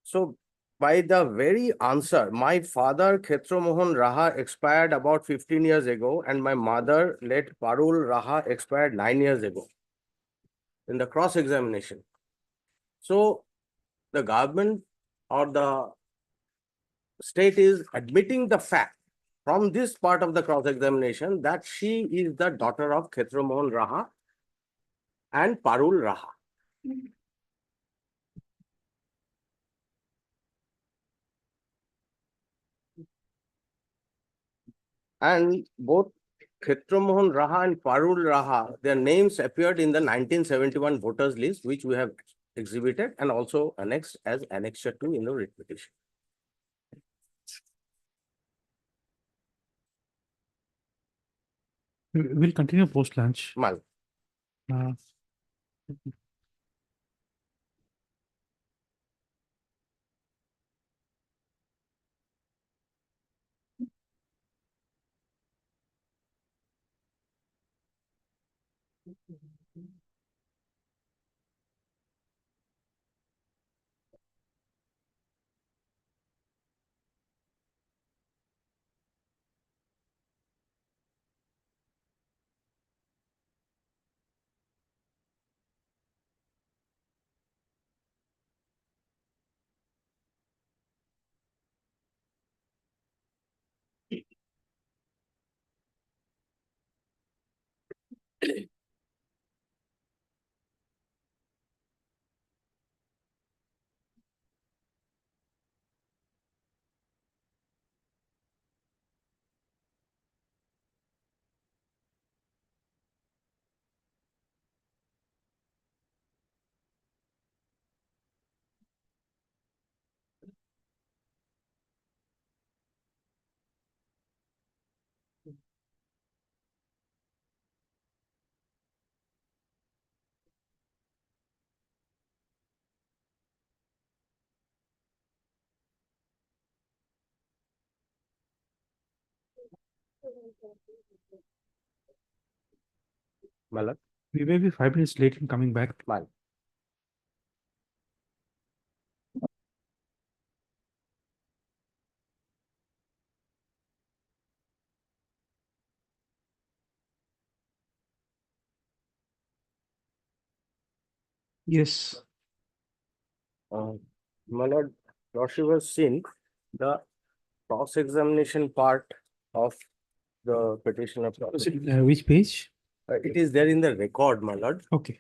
So by the very answer, my father Khetra Mohan Raha expired about 15 years ago, and my mother late Parul Raha expired 9 years ago in the cross-examination. So the government or the state is admitting the fact from this part of the cross-examination that she is the daughter of Khetra Mohan Raha and Parul Raha. And both Khetra Mohan Raha and Parul Raha, their names appeared in the 1971 voters list, which we have exhibited and also annexed as Annexure 2 in the writ petition. We'll continue post lunch. Mal. Uh, Malad. we may be 5 minutes late in coming back. Mal. Yes. My lord, Lordship has seen the cross-examination part of the petition of. Which page? It is there in the record, my lord. Okay.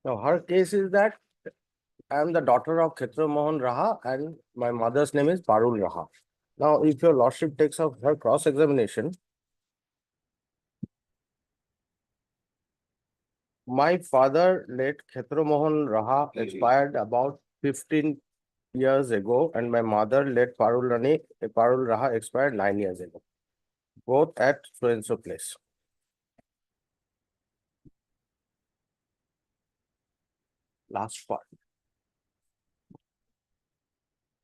Now, her case is that I am the daughter of Khetra Mohan Raha and my mother's name is Parul Raha. Now, if your lordship takes up her cross-examination, my father, late Khetra Mohan Raha, expired about 15 years ago, and my mother, late Parul Raha, expired 9 years ago, both at so-and-so place. Last part.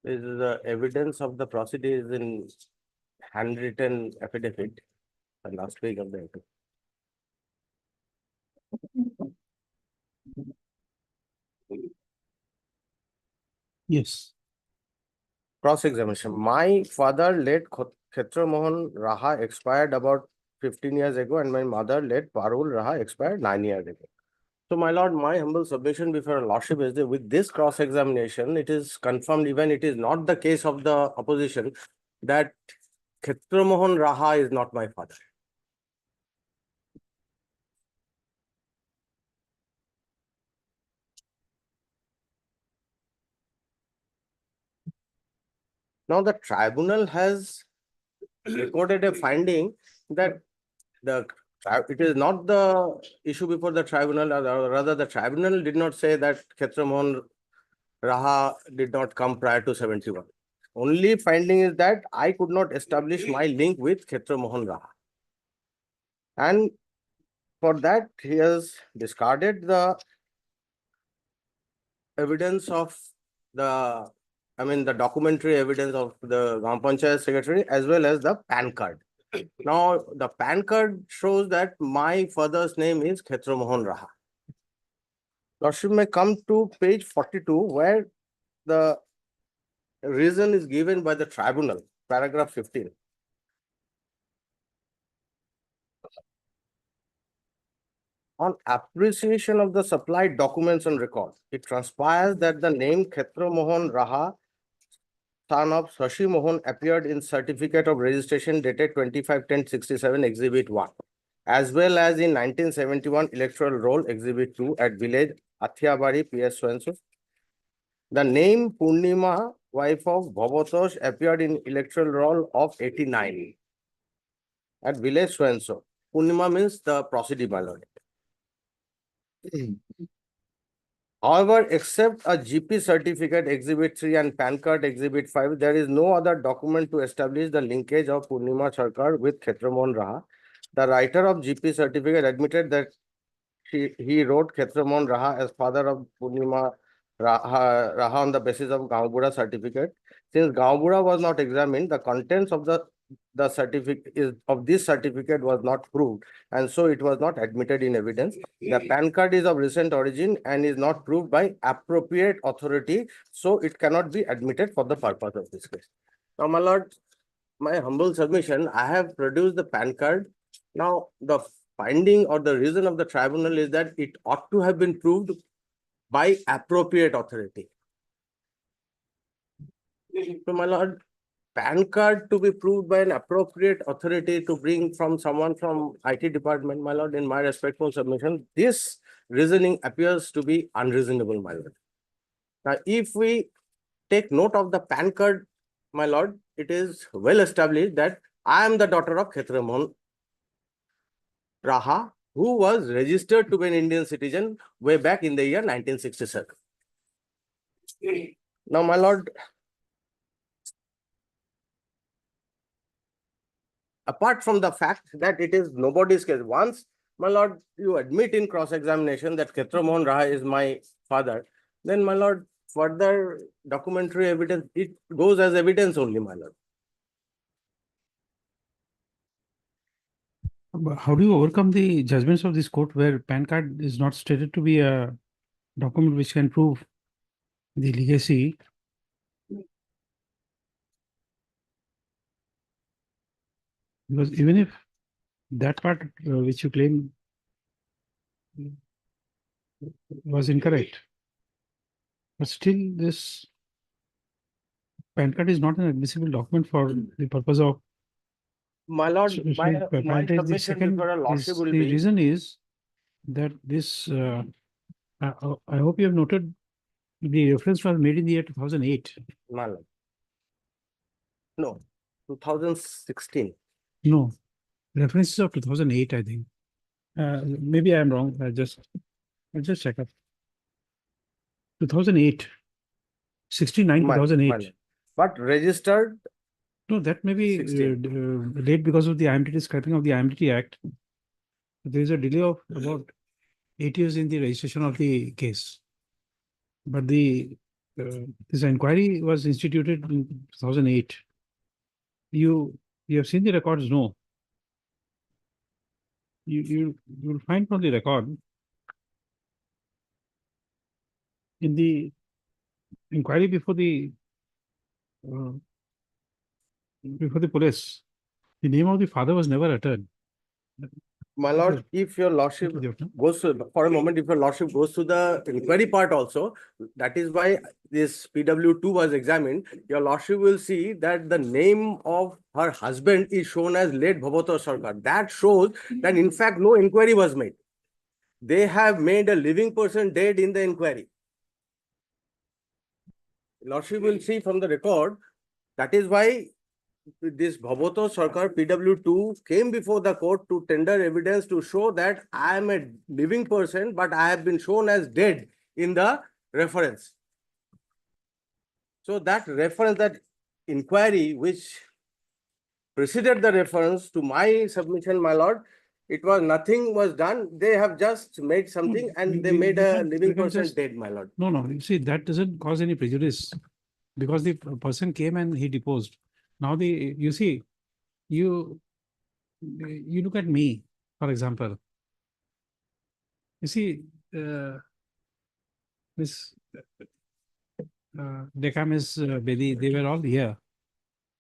This is the evidence of the proceedings in handwritten affidavit, the last page of the affidavit. Yes. Cross-examination. My father, late Khetra Mohan Raha, expired about 15 years ago, and my mother, late Parul Raha, expired 9 years ago. So, my lord, my humble submission before your lordship is that with this cross-examination, it is confirmed, even it is not the case of the opposition, that Khetra Mohan Raha is not my father. Now, the tribunal has recorded a finding that it is not the issue before the tribunal, or rather the tribunal did not say that Khetra Mohan Raha did not come prior to 71. Only finding is that I could not establish my link with Khetra Mohan Raha. And for that, he has discarded the evidence of the documentary evidence of the Gram Panchayat secretary as well as the PAN card. Now, the PAN card shows that my father's name is Khetra Mohan Raha. Lordship may come to page 42, where the reason is given by the tribunal, paragraph 15. On appreciation of the supplied documents on record, it transpires that the name Khetra Mohan Raha, son of Shashi Mohan, appeared in certificate of registration dated 25/10/67 Exhibit 1, as well as in 1971 electoral roll Exhibit 2 at village Athiabari, PS so-and-so. The name Purnima, wife of Bhavatosh, appeared in electoral roll of 89 at village so-and-so. Purnima means the proceeding, my lord. However, except a GP certificate exhibit 3 and PAN card exhibit 5, there is no other document to establish the linkage of Purnima Sarkar with Khetramon Raha. The writer of GP certificate admitted that he wrote Khetramon Raha as father of Purnima Raha on the basis of Gaubura certificate. Since Gaubura was not examined, the contents of the certificate of this certificate was not proved, and so it was not admitted in evidence. The PAN card is of recent origin and is not proved by appropriate authority, so it cannot be admitted for the purpose of this case. Now, my lord, my humble submission, I have produced the PAN card. Now, the finding or the reason of the tribunal is that it ought to have been proved by appropriate authority. So, my lord, PAN card to be proved by an appropriate authority to bring from someone from IT department, my lord, in my respectful submission, this reasoning appears to be unreasonable, my lord. Now, if we take note of the PAN card, my lord, it is well established that I am the daughter of Khetramon Raha, who was registered to be an Indian citizen way back in the year 1967. Now, my lord, apart from the fact that it is nobody's case, once, my lord, you admit in cross-examination that Khetramon Raha is my father, then, my lord, further documentary evidence, it goes as evidence only, my lord. But how do you overcome the judgments of this court where PAN card is not stated to be a document which can prove the legacy? Because even if that part which you claim was incorrect, but still this PAN card is not an admissible document for the purpose of. My lord, So, my the submission second before a is, lordship will the be. reason is that this, I hope you have noted the reference was made in the year 2008. My lord. No, 2016. No, references of 2008, I think. Maybe I am wrong. I'll just check up. 2008. 69, My 2008. lord. But registered. No, that may be 16. late because of the IMDT scrapping of the IMDT Act. There is a delay of about 8 years in the registration of the case. But the this inquiry was instituted in 2008. You have seen the records, no? You will find from the record in the inquiry before the police, the name of the father was never uttered. My lord, if your lordship goes to, for a moment, if your lordship goes to the inquiry part also, that is why this PW2 was examined, your lordship will see that the name of her husband is shown as late Bhavato Sarkar. That shows that in fact no inquiry was made. They have made a living person dead in the inquiry. Lordship will see from the record, that is why this Bhavato Sarkar PW2 came before the court to tender evidence to show that I am a living person, but I have been shown as dead in the reference. So that reference, that inquiry which preceded the reference to my submission, my lord, it was nothing was done. They have just made something and they made a living person dead, my lord. No, you see, that doesn't cause any prejudice because the person came and he deposed. Now you see, you look at me, for example. You see, Miss Dekha, Miss Bedi, they were all here.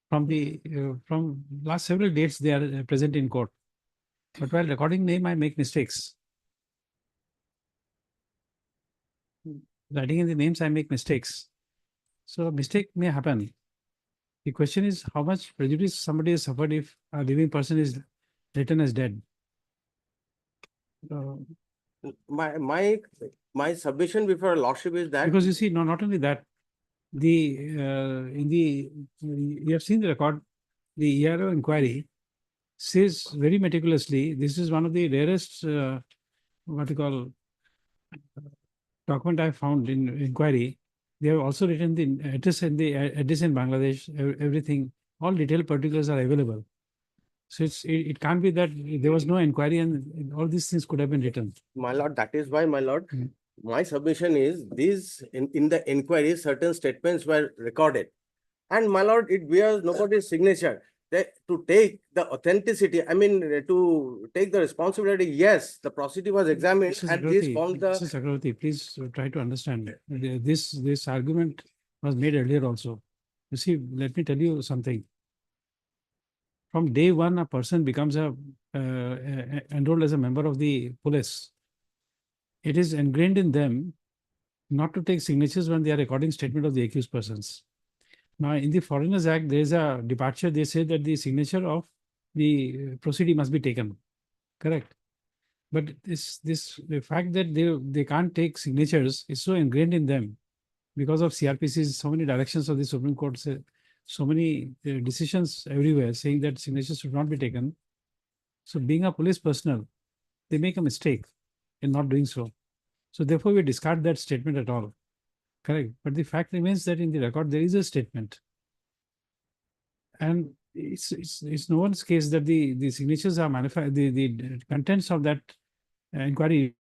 From last several dates, they are present in court. But while recording name, I make mistakes. Writing in the names, I make mistakes. So a mistake may happen. The question is how much prejudice somebody has suffered if a living person is written as dead. My submission before lordship is that because you see, no, not only that, you have seen the record, the ERO inquiry says very meticulously, this is one of the rarest what you call document I found in inquiry, they have also written the address and the address in Bangladesh, everything, all detailed particulars are available. So it can't be that there was no inquiry and all these things could have been written. My lord, that is why, my lord, Hmm. my submission is these, in the inquiry, certain statements were recorded. And my lord, it bears nobody's signature. To take the authenticity, I mean, to take the responsibility, yes, the proceeding was examined Mr. and this Chakravarti, formed the. Mr. Chakravarti, please try to understand. This argument was made earlier also. You see, let me tell you something. From day one, a person becomes enrolled as a member of the police. It is ingrained in them not to take signatures when they are recording statement of the accused persons. Now, in the Foreigners Act, there is a departure. They say that the signature of the proceeding must be taken. Correct. But the fact that they can't take signatures is so ingrained in them because of CRPC's so many directions of the Supreme Court, so many decisions everywhere saying that signatures should not be taken. So being a police personnel, they make a mistake in not doing so. So therefore, we discard that statement at all. Correct. But the fact remains that in the record, there is a statement. And it's no one's case that the signatures are manufactured, the contents of that inquiry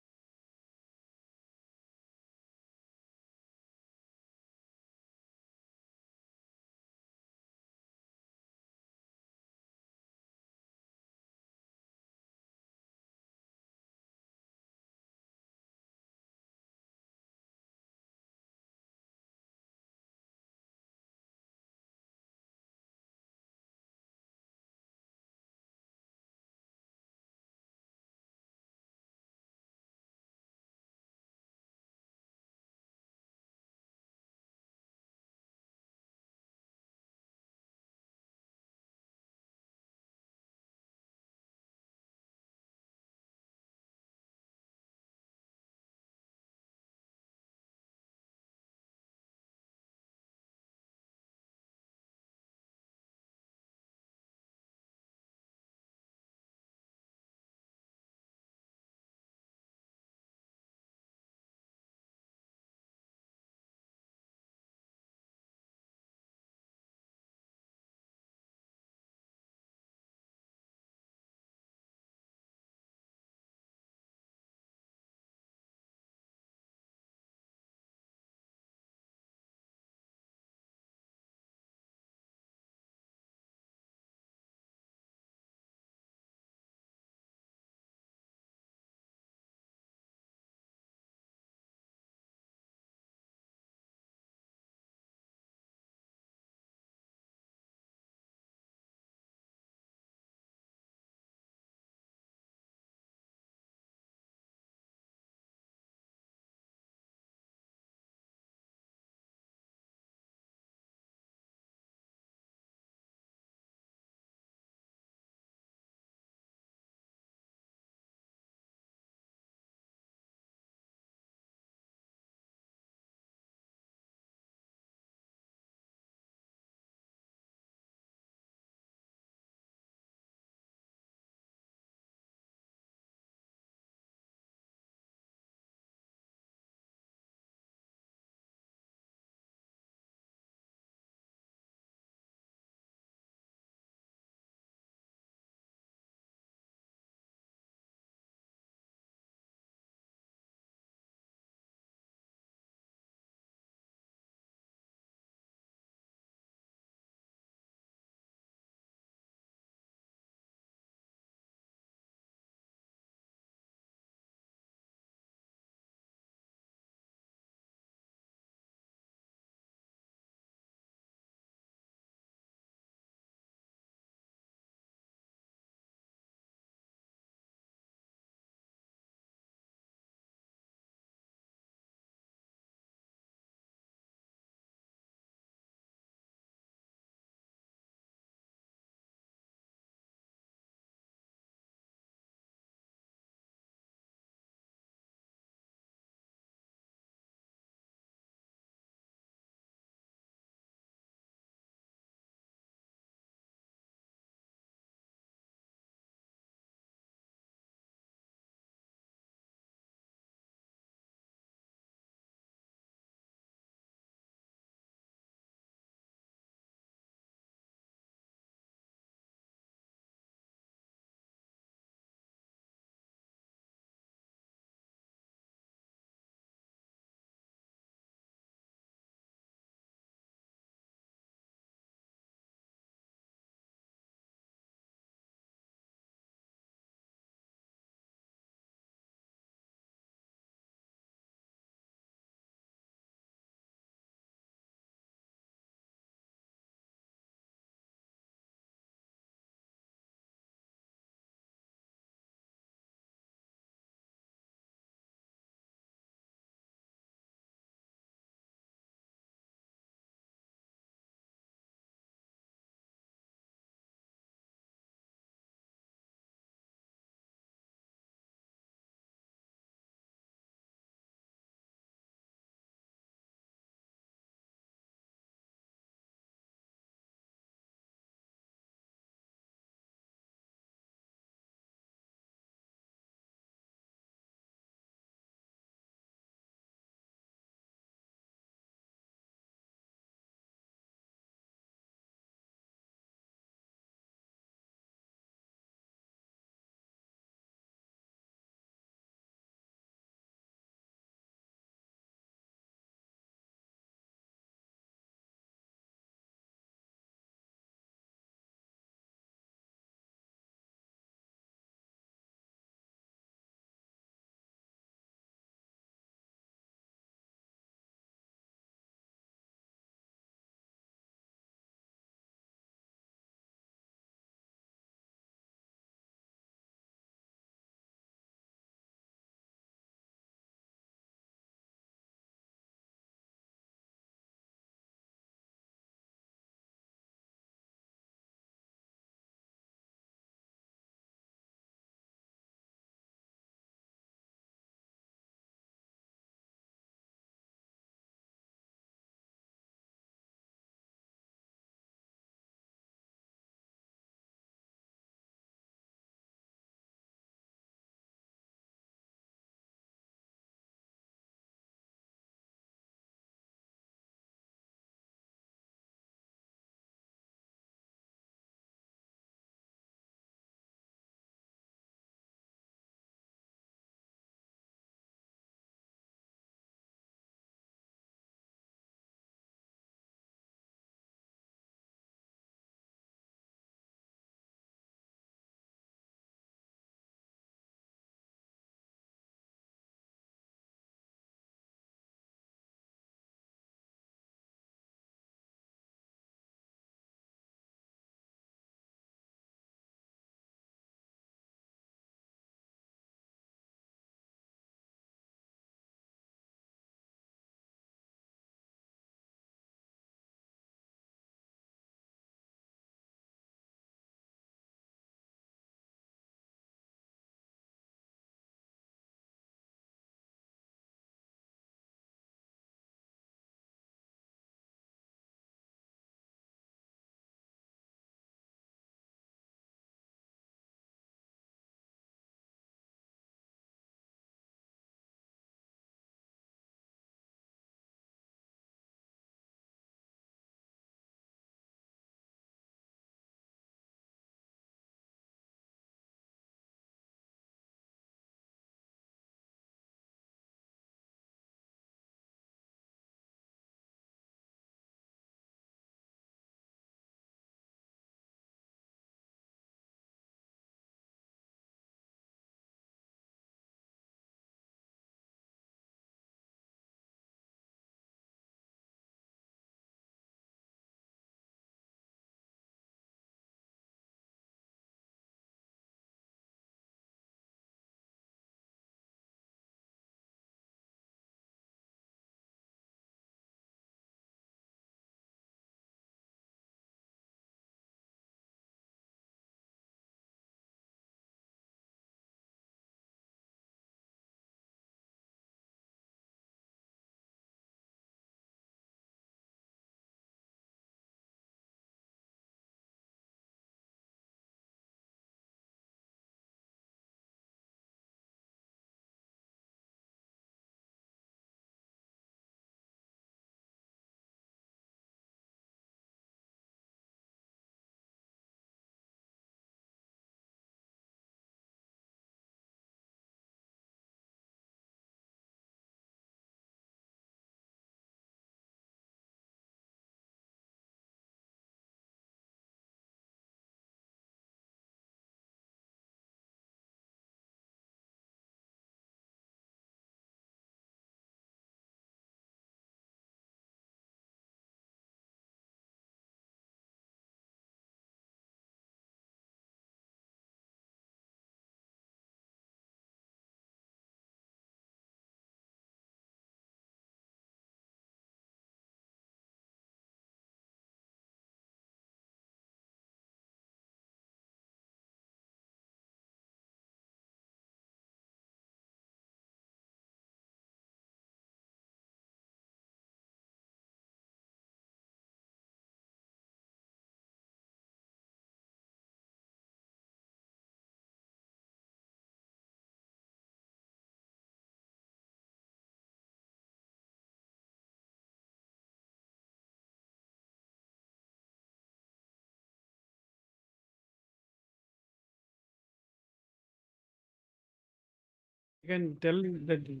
You can tell that.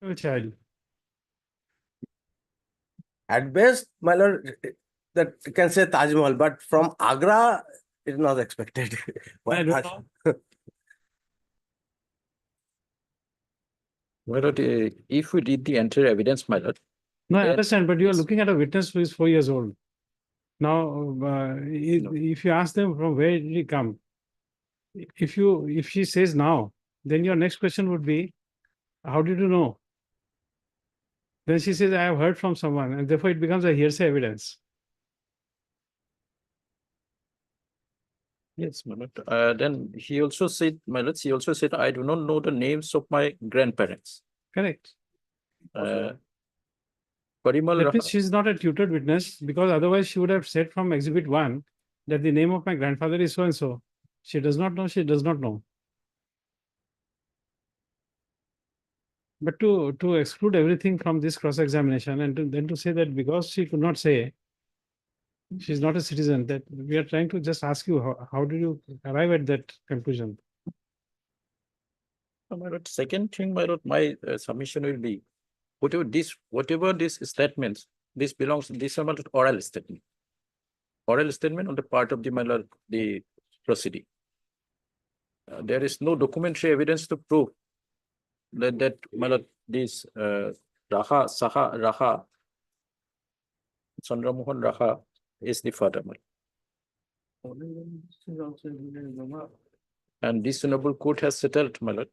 A child. At best, my lord, that you can say Taj Mahal, but from Agra, it is not expected. Why I don't Taj? know. My lord, if we read the entire evidence, my lord, No, I then understand, but you are it's- looking at a witness who is 4 years old. Now, if you ask them from where did he come, if she says now, then your next question would be, how did you know? Then she says, I have heard from someone, and therefore it becomes a hearsay evidence. Yes, my lord. Then he also said, my lord, he also said, I do not know the names of my grandparents. Correct. Parimal That Raha. means she's not a tutored witness, because otherwise she would have said from exhibit 1 that the name of my grandfather is so and so. She does not know, she does not know. But to exclude everything from this cross-examination and then to say that because she could not say, she's not a citizen, that we are trying to just ask you, how did you arrive at that conclusion? My lord, second thing, my lord, my submission will be, whatever this statements, this belongs, this amount of oral statement. Oral statement on the part of the, my lord, the proceeding. There is no documentary evidence to prove that my lord, this Raha, Chandra Mohan Raha is the father. My lord. And this honorable court has settled, my lord.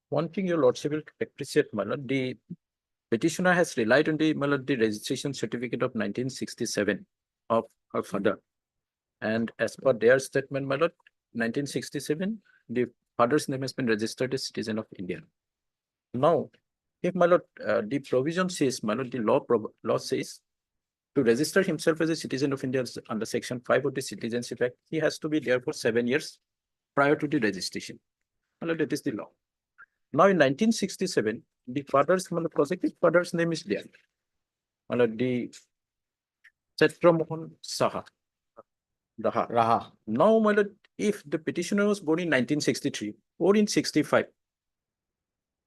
One thing your lordship will appreciate, my lord, the petitioner has relied on the, my lord, the registration certificate of 1967 of her father. And as per their statement, my lord, 1967, the father's name has been registered as citizen of India. Now, if my lord, the provision says, my lord, the law says to register himself as a citizen of India under Section 5 of the Citizenship Act, he has to be there for 7 years prior to the registration. My lord, that is the law. Now in 1967, the father's, my lord, projected father's name is there. My lord, the Chatra Mohan Saha. Raha. Now, my lord, if the petitioner was born in 1963 or in 65,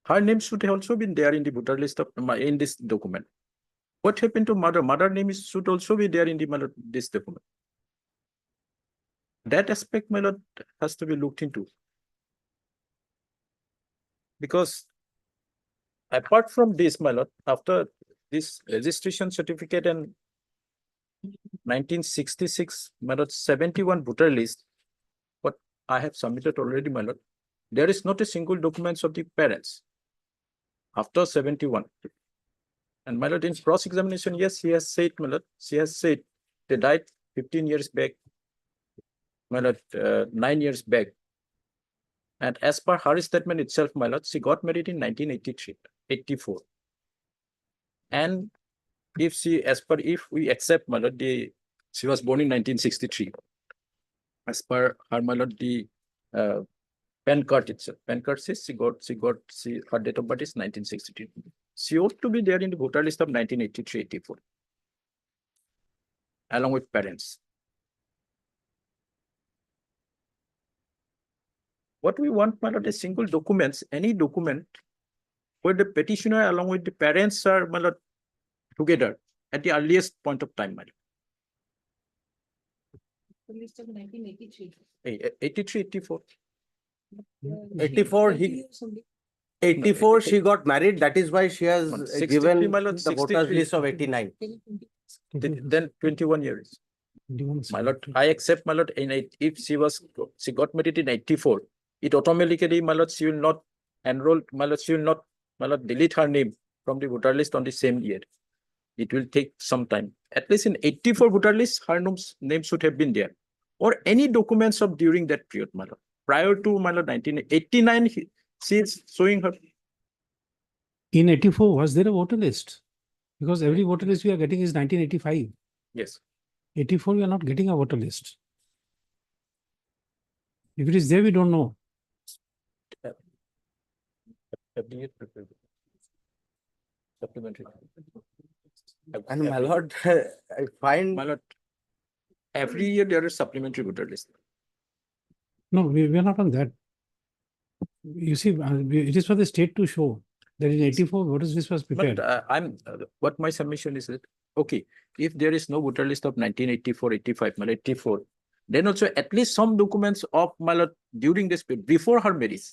her name should also be there in the voter list of in this document. What happened to mother? Mother name should also be there in the, my lord, this document. That aspect, my lord, has to be looked into. Because apart from this, my lord, after this registration certificate and 1966, my lord, 71 voter list, but I have submitted already, my lord. There is not a single documents of the parents after 71. And my lord, in cross-examination, yes, he has said, my lord, she has said they died 15 years back, my lord, 9 years back. And as per her statement itself, my lord, she got married in 1983, 84. And if she, if we accept, my lord, she was born in 1963. As per her, my lord, the PAN card itself. PAN card says her date of birth is 1963. She ought to be there in the voter list of 1983, 84, along with parents. What we want, my lord, is single documents, any document where the petitioner along with the parents are, my lord, together at the earliest point of time, my lord. The list of 1983. 83, 84. 84, 84, she got married. That is why she has 63, given my lord, the voters 63. list of 89. Then 21 years. My lord, I accept, my lord, if she got married in 84, it automatically, my lord, she will not enroll, my lord, she will not, my lord, delete her name from the voter list on the same year. It will take some time. At least in 84 voter list, her name should have been there. Or any documents of during that period, my lord. Prior to, my lord, 1989, she is showing her. In 84, was there a voter list? Because every voter list we are getting is 1985. Yes. 84, we are not getting a voter list. If it is there, we don't know. Supplementary. And my lord, I find My lord, every year there is supplementary voter list. No, we are not on that. You see, it is for the state to show that in 84, voters list was prepared. But what my submission is that, okay, if there is no voter list of 1984, 85, 84, then also at least some documents of my lord during this period, before her marriage.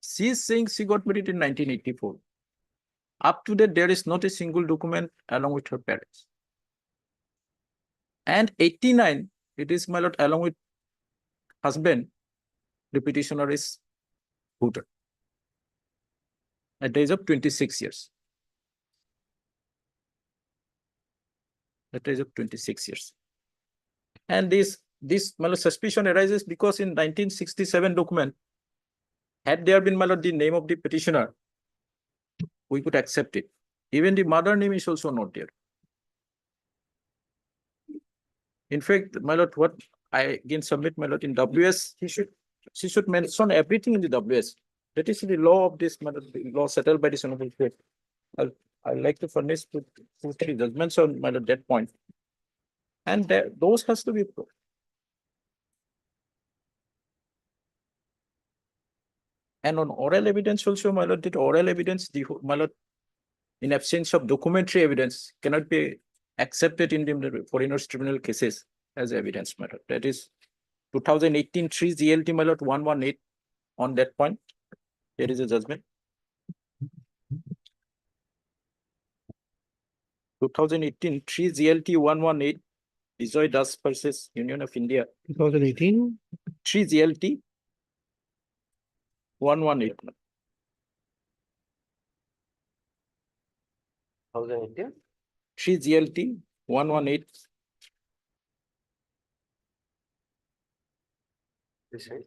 She is saying she got married in 1984. Up to that, there is not a single document along with her parents. And 89, it is, my lord, along with husband, the petitioner is voter at the age of 26 years. At the age of 26 years. And this my lord, suspicion arises because in 1967 document, had there been, my lord, the name of the petitioner, we could accept it. Even the mother name is also not there. In fact, my lord, what I again submit, my lord, in WS, she should mention everything in the WS. That is the law of this, my lord, the law settled by this honorable court. I'd like to furnish 2-3 judgments on, my lord, that point. And those has to be proved. And on oral evidence also, my lord, that oral evidence, my lord, in absence of documentary evidence, cannot be accepted in the foreigners tribunal cases as evidence, my lord. That is 2018 3 GLT, my lord, 118 on that point. There is a judgment. 2018 3 GLT 118, Bijoy Das versus Union of India. 2018? 3 GLT 118. 2018? 3 GLT 118. This is.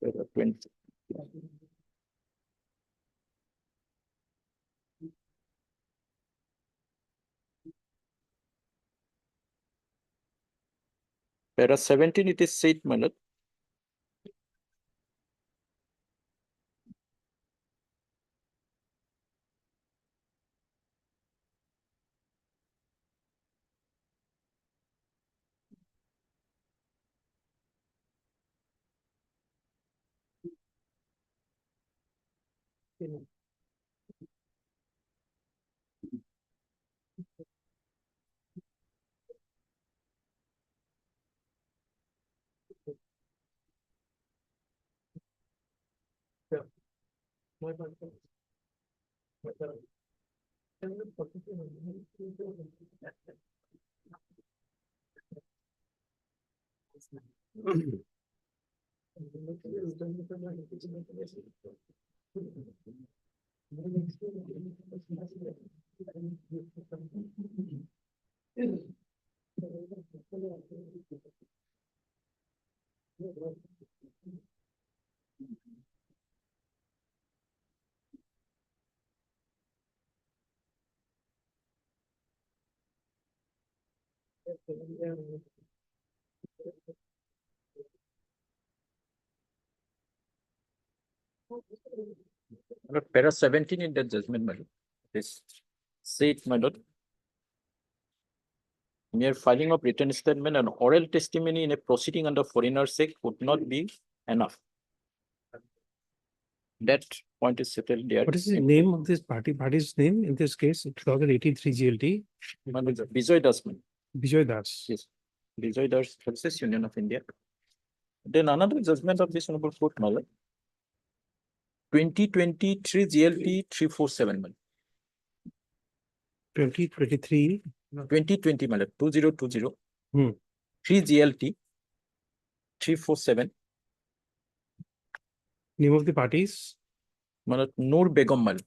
There are 20. Para 17, it is said, my lord. Para 17 in the judgment, my lord. This said, my lord. Mere filing of written statement and oral testimony in a proceeding under foreigner's sake would not be enough. That point is settled there. What is the name of this party's name in this case, 2018 3GLT? Bijoy Das. Bijoy Das. Yes. Bijoy Das versus Union of India. Then another judgment of this honorable court, my lord. 2023 GLT 347, my lord. 2023. 2020, my lord, 2020. Hmm. 3 GLT 347. Name of the parties? My lord, Noor Begum, my lord.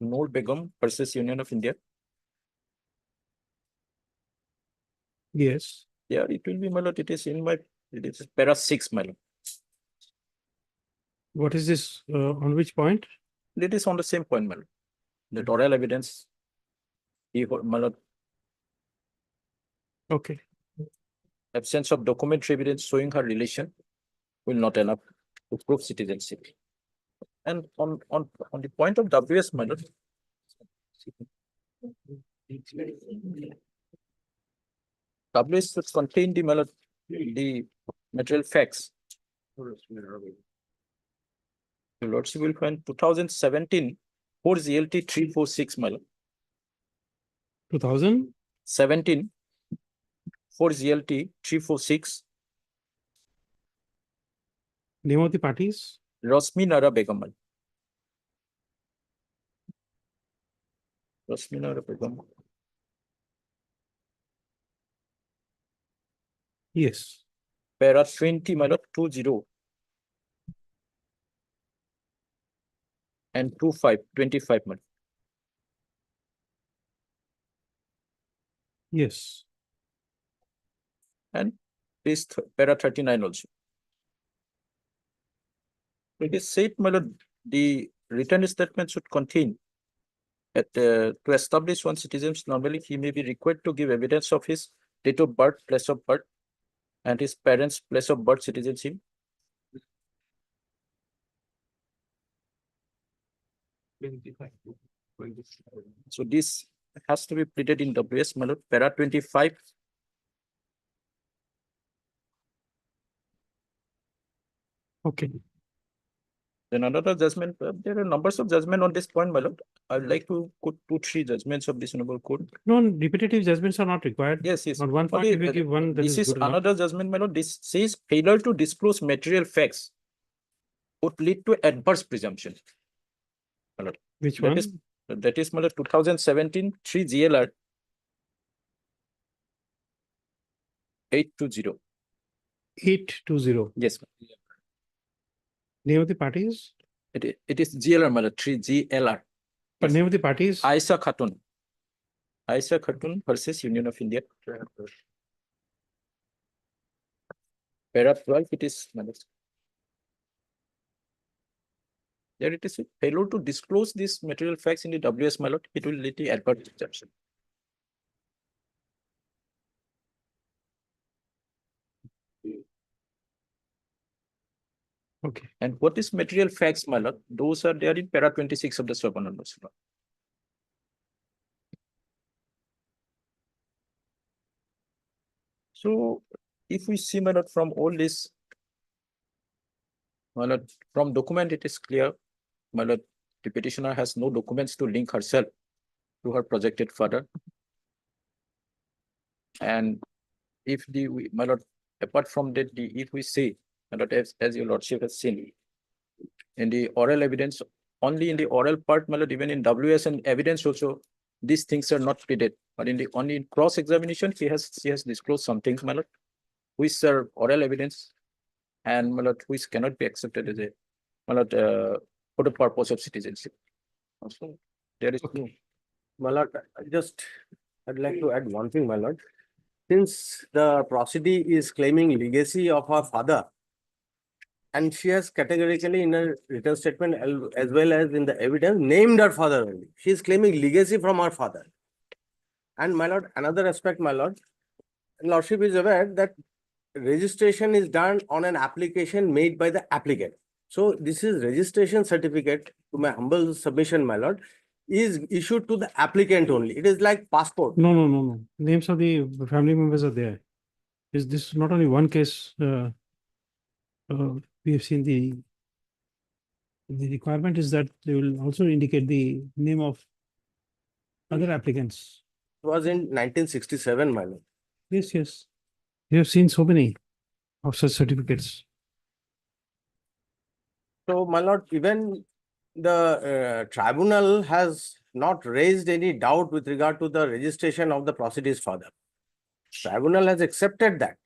Noor Begum versus Union of India. Yes. Yeah, it will be, my lord. It is in my, it is para 6, my lord. What is this, on which point? It is on the same point, my lord. The oral evidence. My lord, Okay. absence of documentary evidence showing her relation will not enough to prove citizenship. And on the point of WS, my lord, WS should contain the, my lord, the material facts. The lordship will find 2017 4 GLT 346, my lord. 2017 4 GLT 346. Name of the parties? Rosmi Nara Begum, my lord. Rosmi Nara Begum. Yes. Para 20, my lord, 20. And 25, my lord. Yes. And this para 39 also. It is said, my lord, the written statement should contain to establish one citizen's normally he may be required to give evidence of his date of birth, place of birth, and his parents' place of birth, citizenship. So this has to be pleaded in WS, my lord, para 25. Okay. Then another judgment, there are numbers of judgment on this point, my lord. I would like to put 2-3 judgments of this honorable court. No, repetitive judgments are not required. Yes, yes. On one point, Only, if you give one, that this is good enough. another judgment, my lord. This says failure to disclose material facts would lead to adverse presumption. My lord. Which That one? is, my lord, 2017 3 GLR 820. 820. Yes. Name of the parties? It is GLR, my lord, 3 GLR. But name of the parties? Aisha Khatun. Aisha Khatun versus Union of India. Para 12, it is, my lord. There it is, failure to disclose these material facts in the WS, my lord, it will lead to adverse presumption. Okay. And what is material facts, my lord? Those are there in para 26 of the Sovereign Laws. So if we see, my lord, from all this, my lord, from document it is clear, my lord, the petitioner has no documents to link herself to her projected father. And if my lord, apart from that, if we say, my lord, as your lordship has seen, in the oral evidence, only in the oral part, my lord, even in WS and evidence also, these things are not pleaded. But in the only in cross examination, she has disclosed some things, my lord. which are oral evidence and my lord, which cannot be accepted as a my lord, for the purpose of citizenship. Also, there is no. My lord, I'd like to add one thing, my lord. Since the proceedee is claiming legacy of her father, and she has categorically in her written statement as well as in the evidence named her father only. She is claiming legacy from her father. And my lord, another aspect, my lord, lordship is aware that registration is done on an application made by the applicant. So this is registration certificate, to my humble submission, my lord, is issued to the applicant only. It is like passport. No. Names of the family members are there. Is this not only one case? We have seen the requirement is that they will also indicate the name of other applicants. It was in 1967, my lord. Yes. We have seen so many of such certificates. So, my lord, even the tribunal has not raised any doubt with regard to the registration of the proceedee's father. Tribunal has accepted that.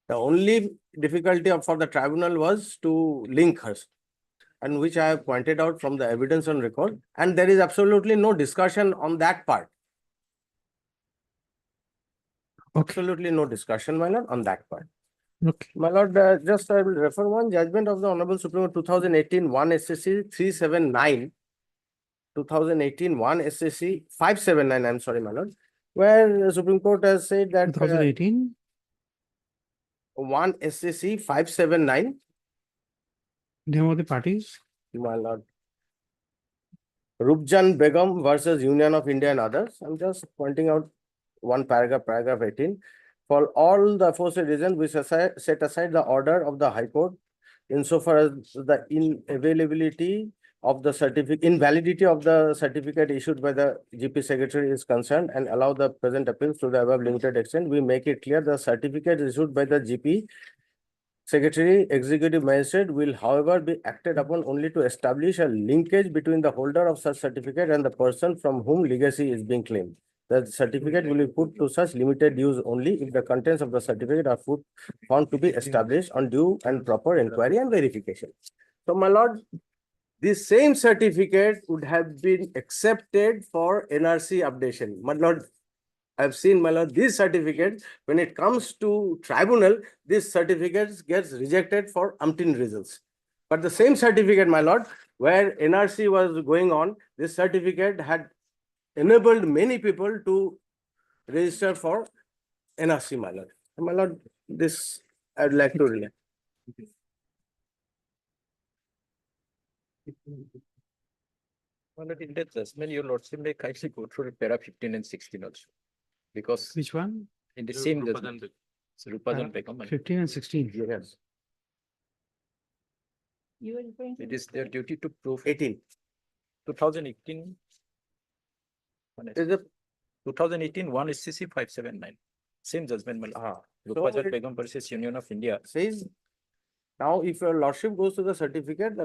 The only difficulty for the tribunal was to link her, and which I have pointed out from the evidence on record, and there is absolutely no discussion on that part. Okay. Absolutely no discussion, my lord, on that part. Okay. My lord, just I will refer one judgment of the Honorable Supreme Court 2018 1 SSC 379, 2018 1 SSC 579, I'm sorry, my lord, where the Supreme Court has said that 2018. 1 SSC 579. Name of the parties? My lord. Rupjan Begum versus Union of India and others. I'm just pointing out one paragraph, paragraph 18. For all the aforesaid reasons, we set aside the order of the High Court insofar as the invalidity of the certificate issued by the GP Secretary is concerned and allow the present appeals to the above limited extent. We make it clear the certificate issued by the GP Secretary Executive Magistrate will, however, be acted upon only to establish a linkage between the holder of such certificate and the person from whom legacy is being claimed. The certificate will be put to such limited use only if the contents of the certificate are found to be established on due and proper inquiry and verification. So, my lord, this same certificate would have been accepted for NRC updation. My lord, I've seen, my lord, this certificate, when it comes to tribunal, this certificate gets rejected for umpteen reasons. But the same certificate, my lord, where NRC was going on, this certificate had enabled many people to register for NRC, my lord. And my lord, this I'd like to relay. Well, in that judgment, your lordship may kindly go through para 15 and 16 also. Because Which one? in the same judgment, so Rupajan Begum. 15 and 16. Yes. You are referring to It is their duty to prove 18. 2018. Is the 2018 1 SCC 579. Same judgment, Rupajan it- Begum versus Union of India. says, now if your lordship goes to the certificate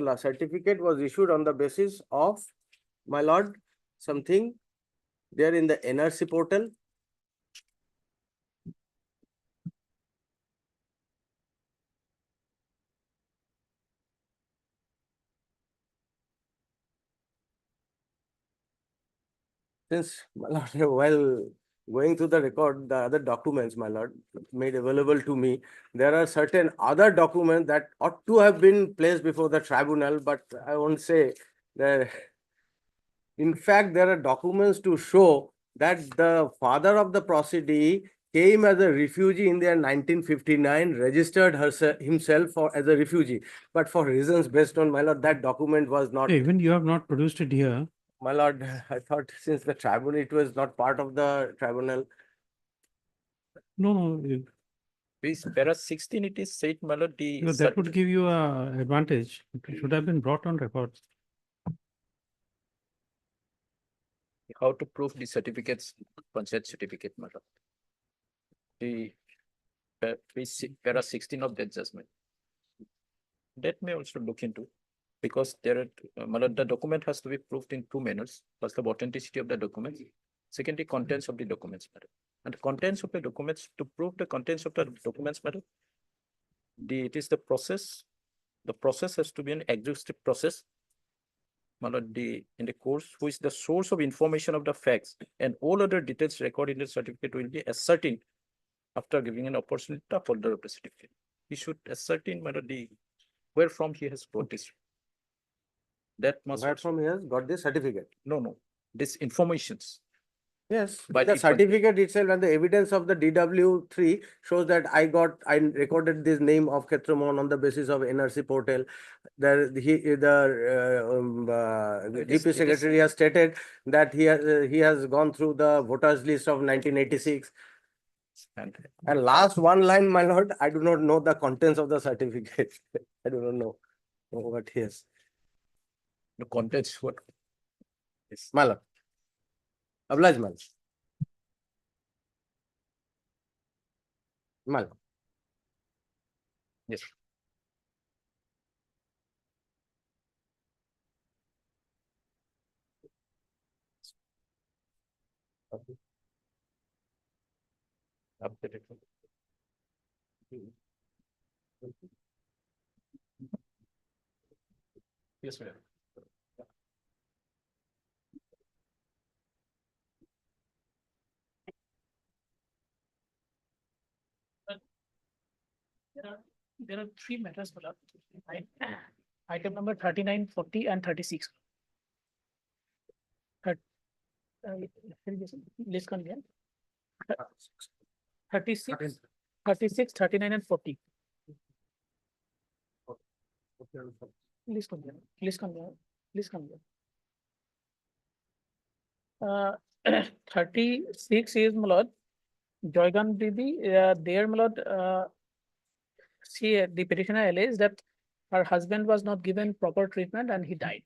was issued on the basis of, my lord, something there in the NRC portal. Since, my lord, while going through the record, the other documents, my lord, made available to me, there are certain other documents that ought to have been placed before the tribunal, but I won't say that. In fact, there are documents to show that the father of the proceedee came as a refugee in the year 1959, registered himself as a refugee, but for reasons based on, my lord, that document was not. Even you have not produced it here. My lord, I thought since the tribunal, it was not part of the tribunal. No. Please, para 16, it is said, my lord, the That would give you a advantage. It should have been brought on record. how to prove the certificates, Panchayat certificate, my lord. The para 16 of that judgment. That may also look into, because there are, my lord, the document has to be proved in two manners. First, the authenticity of the document. Secondly, contents of the documents, madam. And the contents of the documents, to prove the contents of the documents, madam, it is the process has to be an exhaustive process. In the course, which the source of information of the facts and all other details recorded in the certificate will be ascertained after giving an opportunity to upholder of the certificate. He should ascertain where from he has got this. That must. Where from he has got this certificate? No, this informations. Yes, But the it con- certificate itself and the evidence of the DW3 shows that I recorded this name of Khetramon on the basis of NRC portal. The DP secretary has stated that he has gone through the voters list of 1986. And And last one line, my lord, I do not know the contents of the certificate. I do not know what he has. the contents what? My lord. Oblige, my lord. My lord. Yes. Updated. Yes, madam. There are three matters, my lord. Item number 39, 40, and 36. List can get 36, 36, 39, and 40. List can get. 36 is my lord, Joygan Bibi, there my lord, the petitioner alleged that her husband was not given proper treatment and he died.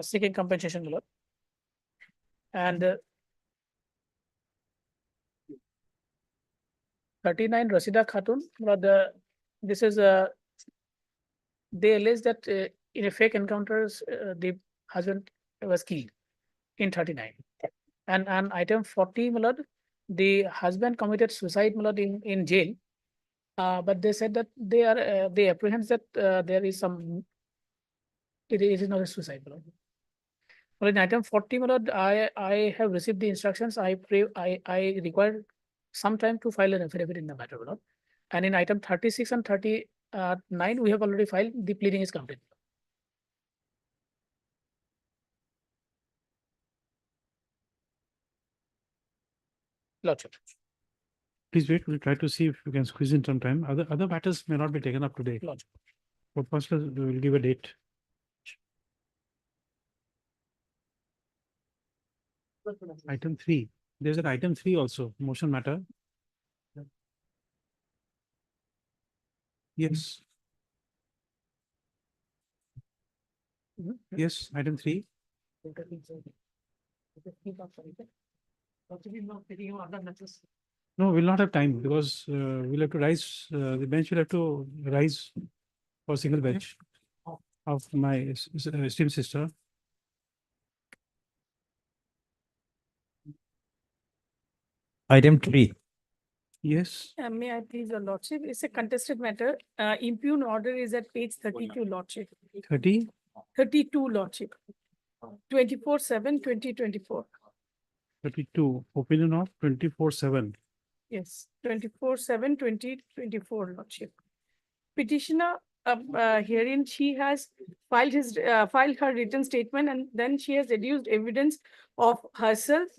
Seeking compensation, my lord. And 39 Rasida Khatun, this is they allege that in a fake encounters, the husband was killed in 39. And item 40, my lord, the husband committed suicide, my lord, in jail. But they said that they apprehend that there is some, it is not a suicide, my lord. Well, in item 40, my lord, I have received the instructions. I require some time to file an affidavit in the matter, my lord. And in item 36 and 39, we have already filed. The pleading is complete. Lordship. Please wait, we'll try to see if we can squeeze in some time. Other matters may not be taken up today. Lordship. But first, we will give a date. Item 3. There's an item 3 also, motion matter. Yes. Yes, item 3. No, we'll not have time because we'll have to rise, the bench will have to rise for single bench of my esteemed sister. Item 3. Yes. May I please, your lordship, it's a contested matter. Impugned order is at page 32, lordship. 30. 32, lordship. 24/7, 2024. 32. Opinion of 24/7. Yes, 24/7, 2024, lordship. Petitioner, herein she has filed her written statement, and then she has deduced evidence of herself.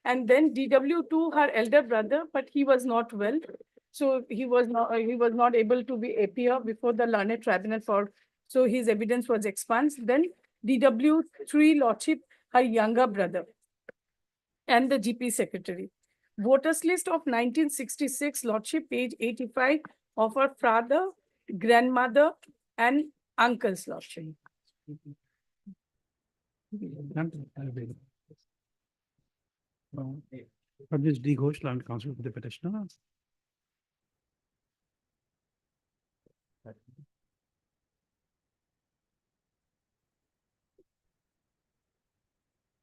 And then DW2, her elder brother, but he was not well. So he was not able to appear before the learned tribunal so his evidence was expunged. Then DW3, lordship, her younger brother, and the GP secretary. Voters list of 1966, lordship, page 85, of her father, grandmother, and uncle's, lordship. This D. Ghosh, Land Council for the petitioner.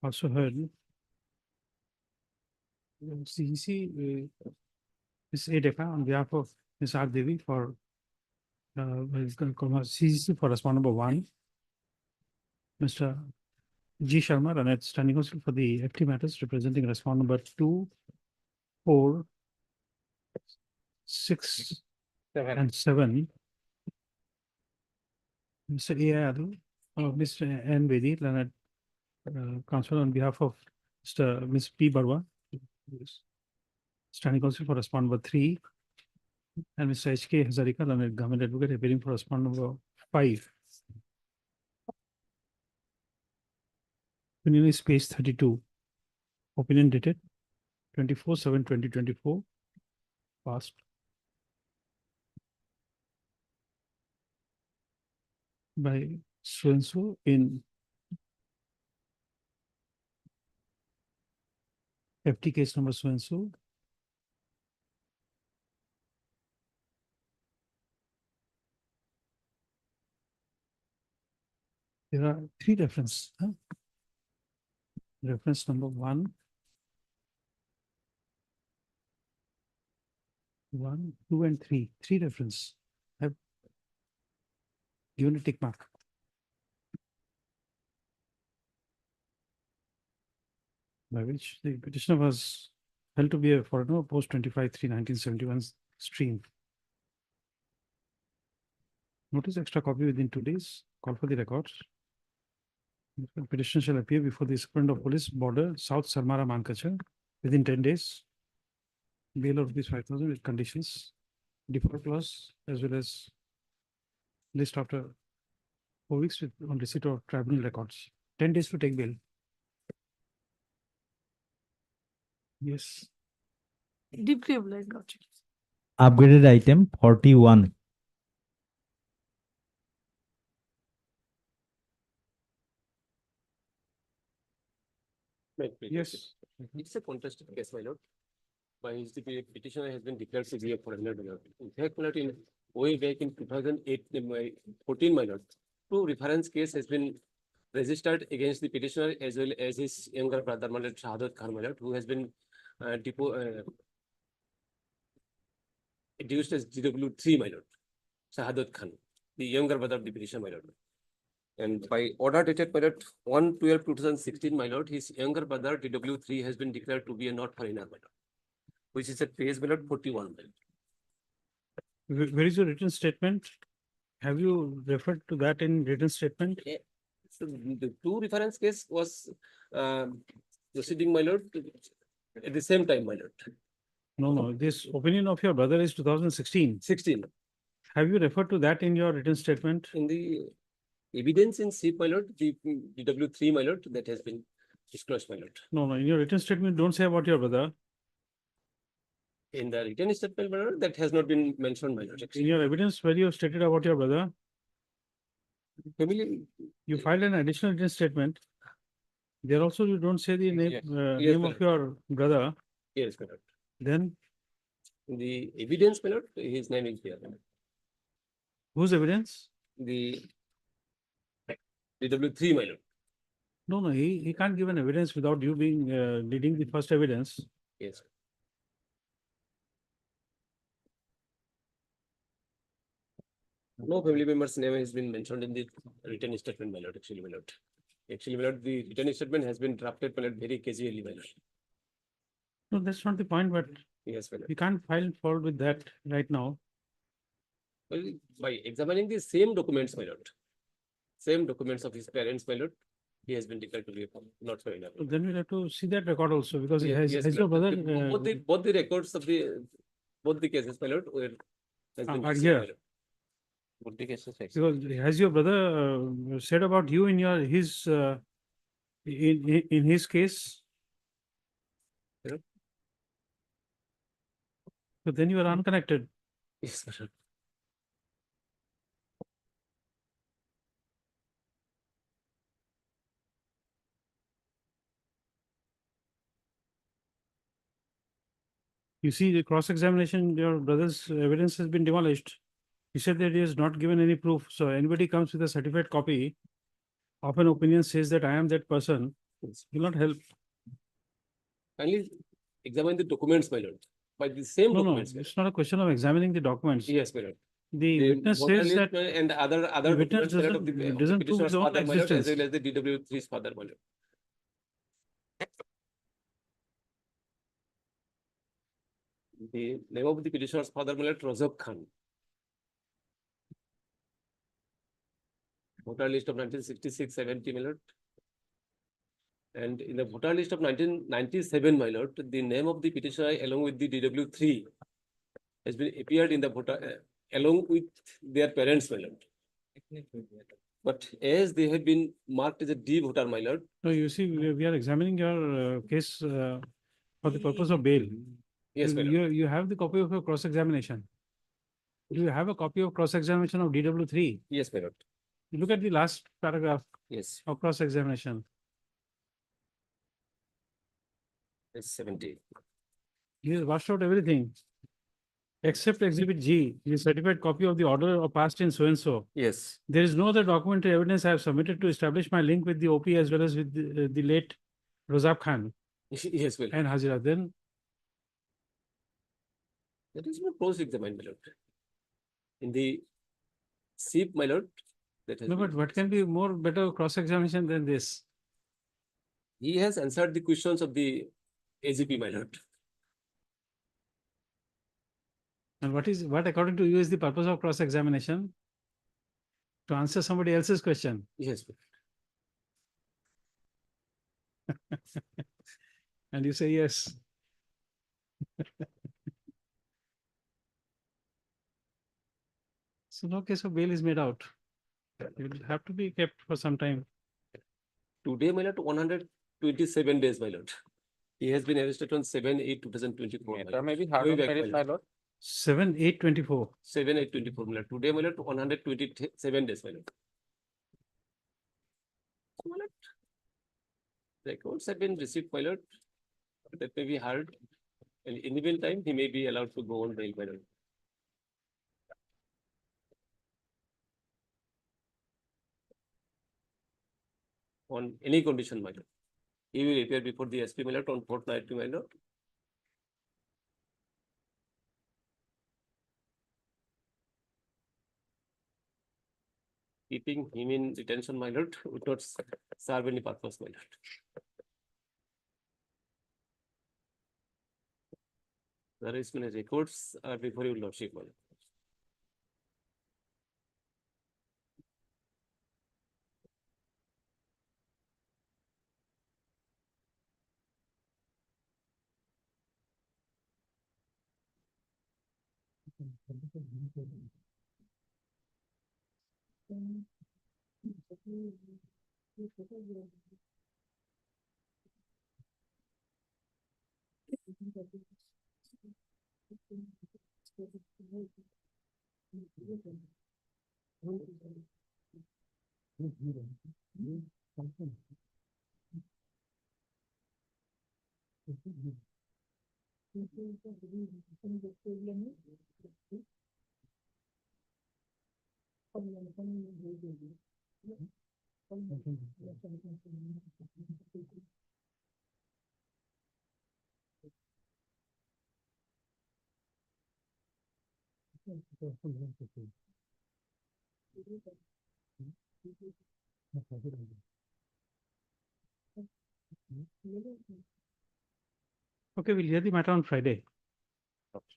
Also heard. CEC Ms. A. Deka on behalf of Ms. R. Devi for is going to come as CC for respondent number 1. Mr. G. Sharma, and it's standing counsel for the FT matters representing respondent number 2, 4, 6, and 7. Mr. A. Adu, Mr. N. Vedi, Leonard, counsel on behalf of Ms. P. Barwa, standing counsel for respondent number 3, and Mr. H.K. Hazarika, Leonard government advocate, appearing for respondent number 5. Opinion is page 32. Opinion dated 24/7/2024. Passed by so-and-so in FT case number so-and-so. There are 3 references. Reference number 1, 2, and 3. 3 reference. I've given a tick mark. By which the petitioner was held to be a foreigner post 25/3/1971 stream. Notice extra copy within 2 days. Call for the records. Petitioner shall appear before the Superintendent of Police, Border, South Sarmara, Mankacha within 10 days. Bail of rupees 5,000 with conditions. Default clause as well as list after 4 weeks with on receipt of tribunal records. 10 days to take bail. Yes. Deeply obliged, Lordship. Upgraded item 41. Yes. It's a contested case, my lord. By which the petitioner has been declared to be a foreigner, my lord. In fact, my lord, in way back in 2014, my lord, 2 reference case has been registered against the petitioner as well as his younger brother, my lord, Shahadat Khan, my lord, who has been deduced as DW3, my lord, Shahadat Khan, the younger brother of the petitioner, my lord. And by order dated by 1/12/2016, my lord, his younger brother DW3 has been declared to be a not foreigner, my lord, which is at page 41. My lord. Where is your written statement? Have you referred to that in written statement? So the 2 reference case was proceeding, my lord, at the same time, my lord. No. This opinion of your brother is 2016. 16. Have you referred to that in your written statement? In the evidence in C, my lord, the DW3, my lord, that has been disclosed, my lord. No. In your written statement, don't say about your brother. In the written statement, my lord, that has not been mentioned, my lord. In Actually, your evidence where you have stated about your brother, family, you filed an additional written statement. There also you don't say the name, Yes. name of your brother. yes, my lord. Then In the evidence, my lord, his name is there. whose evidence? The DW3, my lord. No. He can't give an evidence without you being leading the first evidence. Yes. No family member's name has been mentioned in the written statement, my lord, actually, my lord. Actually, my lord, the written statement has been drafted, my lord, very casually, my lord. No, that's not the point, but Yes, my lord. we can't file forward with that right now. Well, by examining the same documents, my lord, same documents of his parents, my lord, he has been declared to be a not foreigner. So then we'll have to see that record also because Yes, has my your lord. brother Both the records of both the cases, my lord, has been are received, here. my lord. Both the cases. Because has your brother said about you in his in his case? Yeah. So then you are unconnected. Yes, my lord. You see, the cross-examination, your brother's evidence has been demolished. He said that he has not given any proof. So anybody comes with a certified copy of an opinion says that I am that person, will not help. Kindly examine the documents, my lord. By the same No, documents. my it's not a question of examining the documents. lord. Yes, my lord. The witness voter says list that and other witness documents, my lord, of doesn't prove petitioner's his own father, my lord, as existence. well as the DW3's father, my lord. The name of the petitioner's father, my lord, Rozak Khan. Voter list of 1966-70, my lord. And in the voter list of 1997, my lord, the name of the petitioner along with the DW3 has been appeared in the voter along with their parents, my lord. But as they have been marked as a D voter, my lord. So you see, we are examining your case for the purpose of bail. Yes, my lord. You have the copy of your cross-examination. Do you have a copy of cross-examination of DW3? Yes, my lord. Look at the last paragraph Yes, of cross-examination. it's 70. He has washed out everything except Exhibit G, the certified copy of the order or passed in so-and-so. Yes. There is no other documentary evidence I have submitted to establish my link with the OP as well as with the late Rozak Khan Yes, well, and Hazira. Then that is not cross-examined, my lord. In the SIP, my lord, that has no, been- but what can be more better cross-examination than this? he has answered the questions of the AGP, my lord. And what according to you is the purpose of cross-examination? To answer somebody else's question. Yes, And you say yes. So no case of bail is made out. It will have to be kept for some time. today, my lord, 127 days, my lord. He has been arrested on 7/8/2024. my There lord. may be hard Way on back, merit, my my lord. lord. 7/8/24. 7/8/24, my lord. Today, my lord, 127 days, my lord. So, my lord, records have been received, my lord. That may be hard. And in the meantime, he may be allowed to go on bail, my lord. On any condition, my lord. He will appear before the SP, my lord, on fortnightly, my lord. Keeping him in detention, my lord, would not serve any purpose, my lord. There is many records before your lordship, my lord. Okay, we'll hear the matter on Friday.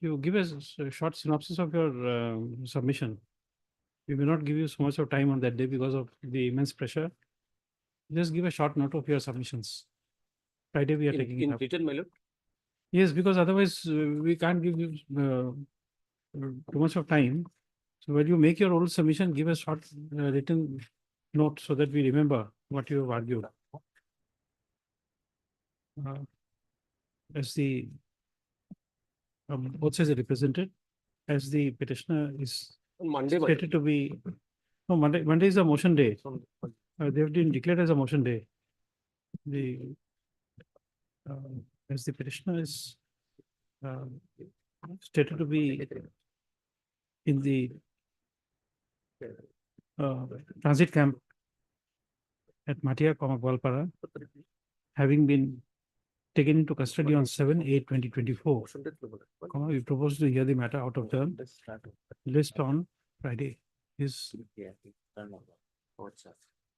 You give us a short synopsis of your submission. We may not give you so much of time on that day because of the immense pressure. Just give a short note of your submissions. Friday we are taking it In up. written, my lord. Yes, because otherwise we can't give you too much of time. So when you make your oral submission, give a short written note so that we remember what you have argued. As the both sides are represented, as the petitioner is On Monday, my lord. stated to be, no, Monday is a motion day. They have been declared as a motion day. The as the petitioner is stated to be in the transit camp at Matia, Gwalpara, having been taken into custody on 7/8/2024. We propose to hear the matter out of turn, list on Friday is Yeah.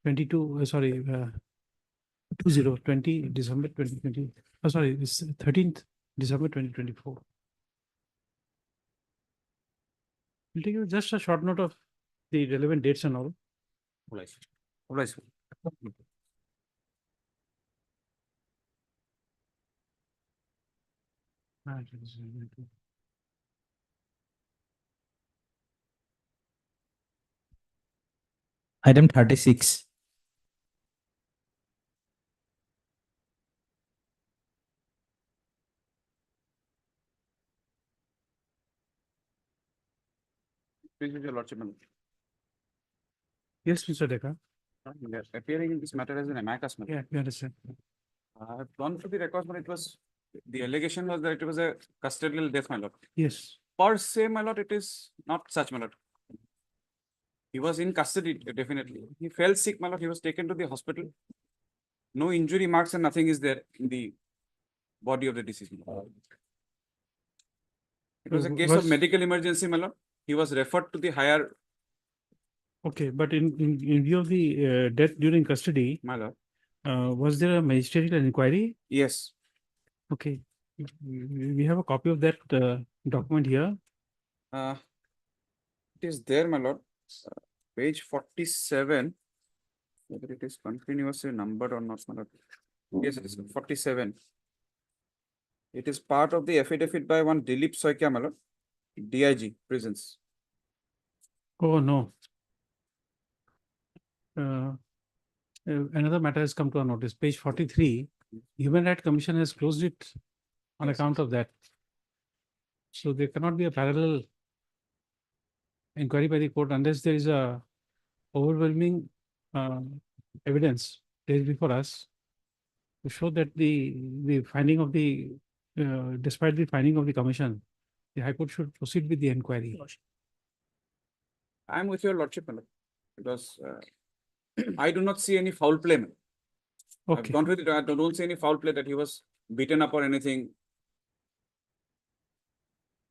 22, sorry, 20 December 2020. Oh, sorry, it's 13th December 2024. We'll take you just a short note of the relevant dates and all. Item 36. Please, with your lordship, Yes, Mr. Dekar. appearing in this matter as an amicus matter. Yeah, we understand. I've gone through the records, but it was, the allegation was that it was a custodial death, my lord. Yes. Per se, my lord, it is not such, my lord. He was in custody, definitely. He fell sick, my lord. He was taken to the hospital. No injury marks and nothing is there in the body of the deceased. my lord. It was a case of medical emergency, my lord. He was referred to the higher, Okay, but in view of the death during custody, my lord. was there a magisterial inquiry? Yes. Okay. We have a copy of that document here. It is there, my lord. Page 47. Whether it is continuously numbered or not, my lord. Yes, it is 47. It is part of the affidavit by one Dilip Soikia, my lord. DIG, prisons. Oh, no. Another matter has come to our notice. Page 43, Human Rights Commission has closed it on account of that. So there cannot be a parallel inquiry by the court unless there is a overwhelming evidence placed before us to show that the finding of the despite the finding of the commission, the High Court should proceed with the inquiry. I am with your lordship, my lord. Because I do not see any foul play. I've Okay. gone with it. I don't see any foul play that he was beaten up or anything.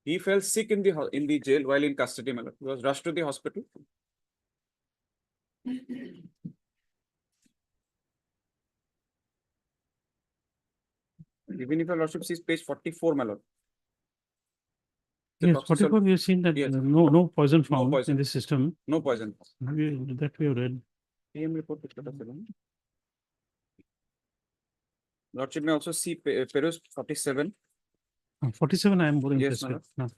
He fell sick in the jail while in custody, my lord. He was rushed to the hospital. Even if your lordship sees page 44, my lord. The Yes, toxicology- 44, we have seen that Yes. no poison found poison. in the system. No poison. That we have read. PM report. Lordship may also see Perus 47. 47, I am more Yes, interested. madam.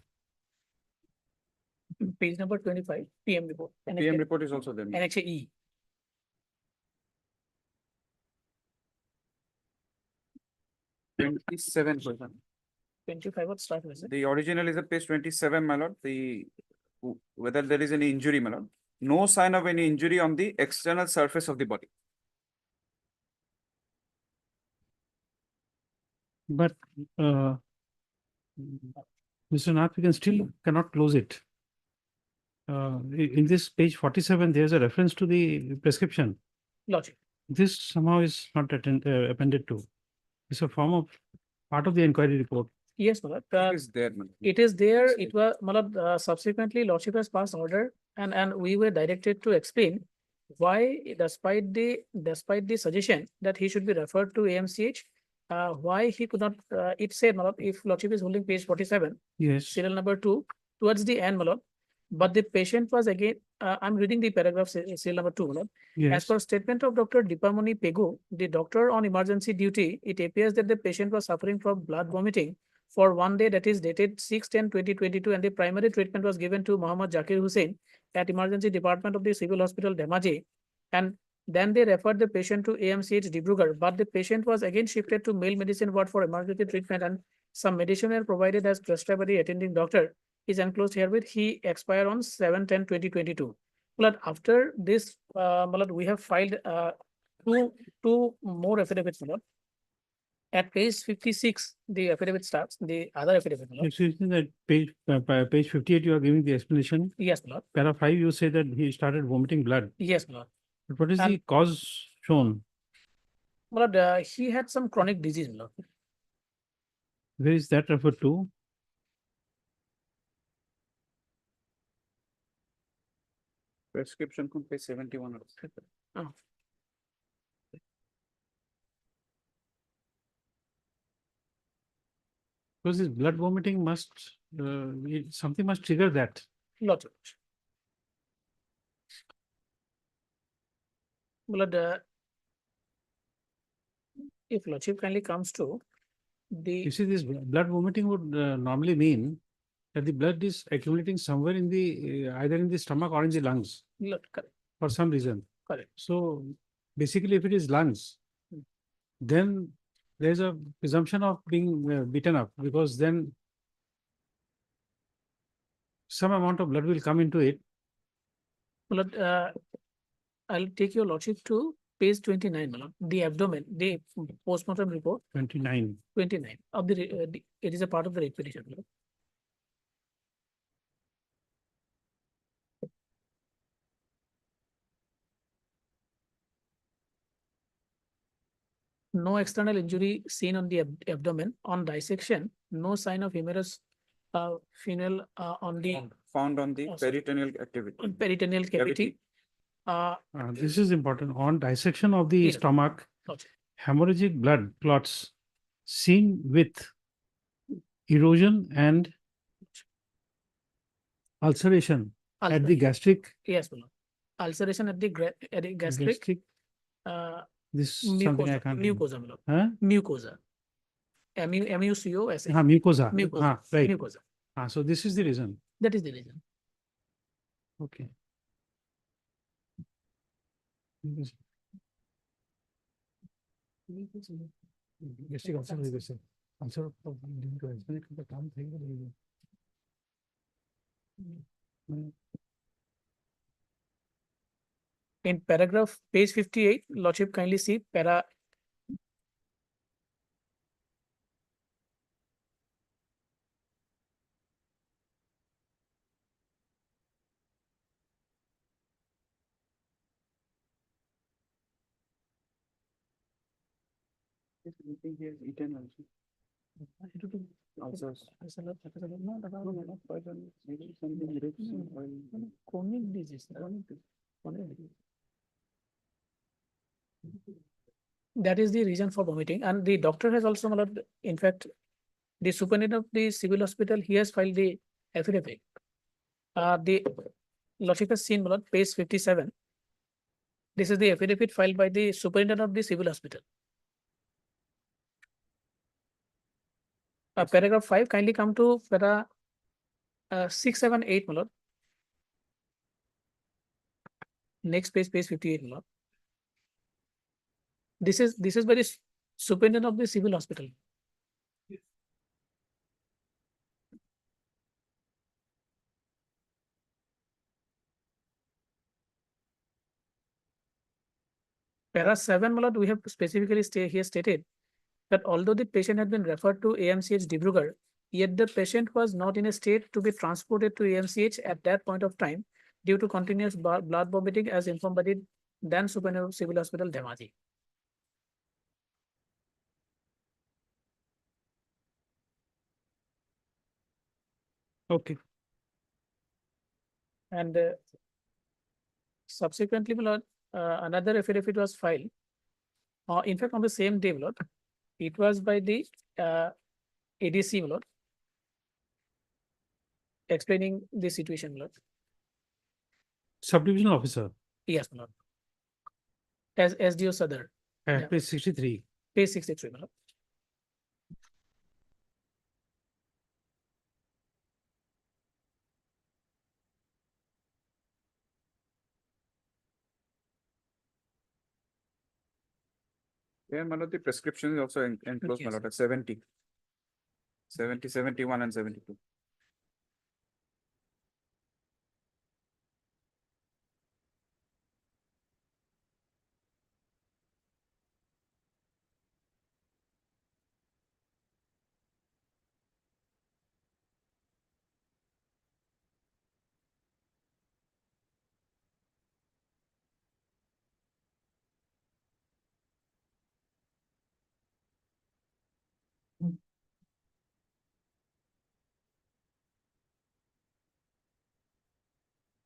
No. Page number 25, PM report. PM report is also there. Annexa E. 27%. 25 what start was it? The original is at page 27, my lord. Whether there is any injury, my lord. No sign of any injury on the external surface of the body. But Mr. Nath, we can still cannot close it. In this page 47, there's a reference to the prescription. Logic. This somehow is not appended to. It's a form of part of the inquiry report. Yes, Malad. It is there, my lord. It is there. It was Malad, subsequently Lordship has passed order and we were directed to explain why despite the suggestion that he should be referred to AMCH, why he could not, it said Malad, if Lordship is holding page 47, Yes. serial number 2, towards the end, Malad. But the patient was again, I'm reading the paragraph serial number 2, Malad. Yes. As per statement of Dr. Dipamoni Pegu, the doctor on emergency duty, it appears that the patient was suffering from blood vomiting for 1 day, that is dated 6/10/2022, and the primary treatment was given to Mohammad Zakir Hussain at emergency department of the civil hospital Dhemaji, and then they referred the patient to AMCH Dibrugarh, but the patient was again shifted to male medicine ward for emergency treatment, and some medicine were provided as prescribed by the attending doctor. Is enclosed herewith. He expired on 7/10/2022. But after this, Malad, we have filed two more affidavits, Malad. At page 56, the affidavit starts, the other affidavit, Malad. Excuse me, that page 58, you are giving the explanation. Yes, Malad. Para 5, you say that he started vomiting blood. Yes, Malad. But what is the And- cause shown? Malad, he had some chronic disease, Malad. Where is that referred to? Prescription from page 71. Oh. Because this blood vomiting must, something must trigger that. Lordship. Blood, if Lordship kindly comes to the. You see, this blood vomiting would normally mean that the blood is accumulating somewhere in the, either in the stomach or in the lungs Correct, for some reason. correct. So basically, if it is lungs, then there's a presumption of being beaten up, because then some amount of blood will come into it. Blood, I'll take your Lordship to page 29, my lord. The abdomen, the postmortem report, 29. 29 of the, it is a part of the repetition. My lord. No external injury seen on the abdomen. On dissection, no sign of humerus funnel on the Found on the Oh, sorry. peritoneal activity. peritoneal cavity. This is important. On dissection of the Yes. stomach, Lordship. hemorrhagic blood clots seen with erosion and ulceration at the Ulceration. gastric. Yes, my lord. Ulceration at the gastric. This is something I can't. Mucosa, my lord. Huh? Mucosa. MUCOSA. Mucosa. Mucosa. Right. Mucosa. So this is the reason. That is the reason. Okay. Gastric ulcer हो गया sir. Ulcer of link है. इसमें एक काम था ही नहीं. In paragraph page 58, Lordship kindly see para. He has eaten also. Ulcers. Maybe something rich in oil. Chronic disease. Chronic disease. That is the reason for vomiting, and the doctor has also, in fact, the superintendent of the civil hospital, he has filed the affidavit. The Lordship has seen, page 57. This is the affidavit filed by the superintendent of the civil hospital. Paragraph 5, kindly come to para 6, 7, 8, my lord. Next page, page 58, my lord. This is by the superintendent of the civil hospital. Para 7, my lord, we have specifically here stated that although the patient had been referred to AMCH Dibrugarh, yet the patient was not in a state to be transported to AMCH at that point of time due to continuous blood vomiting, as informed by the then superintendent of civil hospital, Dhemaji. Okay. And subsequently, my lord, another affidavit was filed. In fact, on the same day, my lord, it was by the ADC, my lord, explaining the situation, my lord. Subdivisional officer. Yes, my lord. As SDO Sadar. Yeah. Page 63. Page 63, my lord. Yeah, my lord, the prescription is also enclosed, my Yes. lord, at 70. 70, 71 and 72.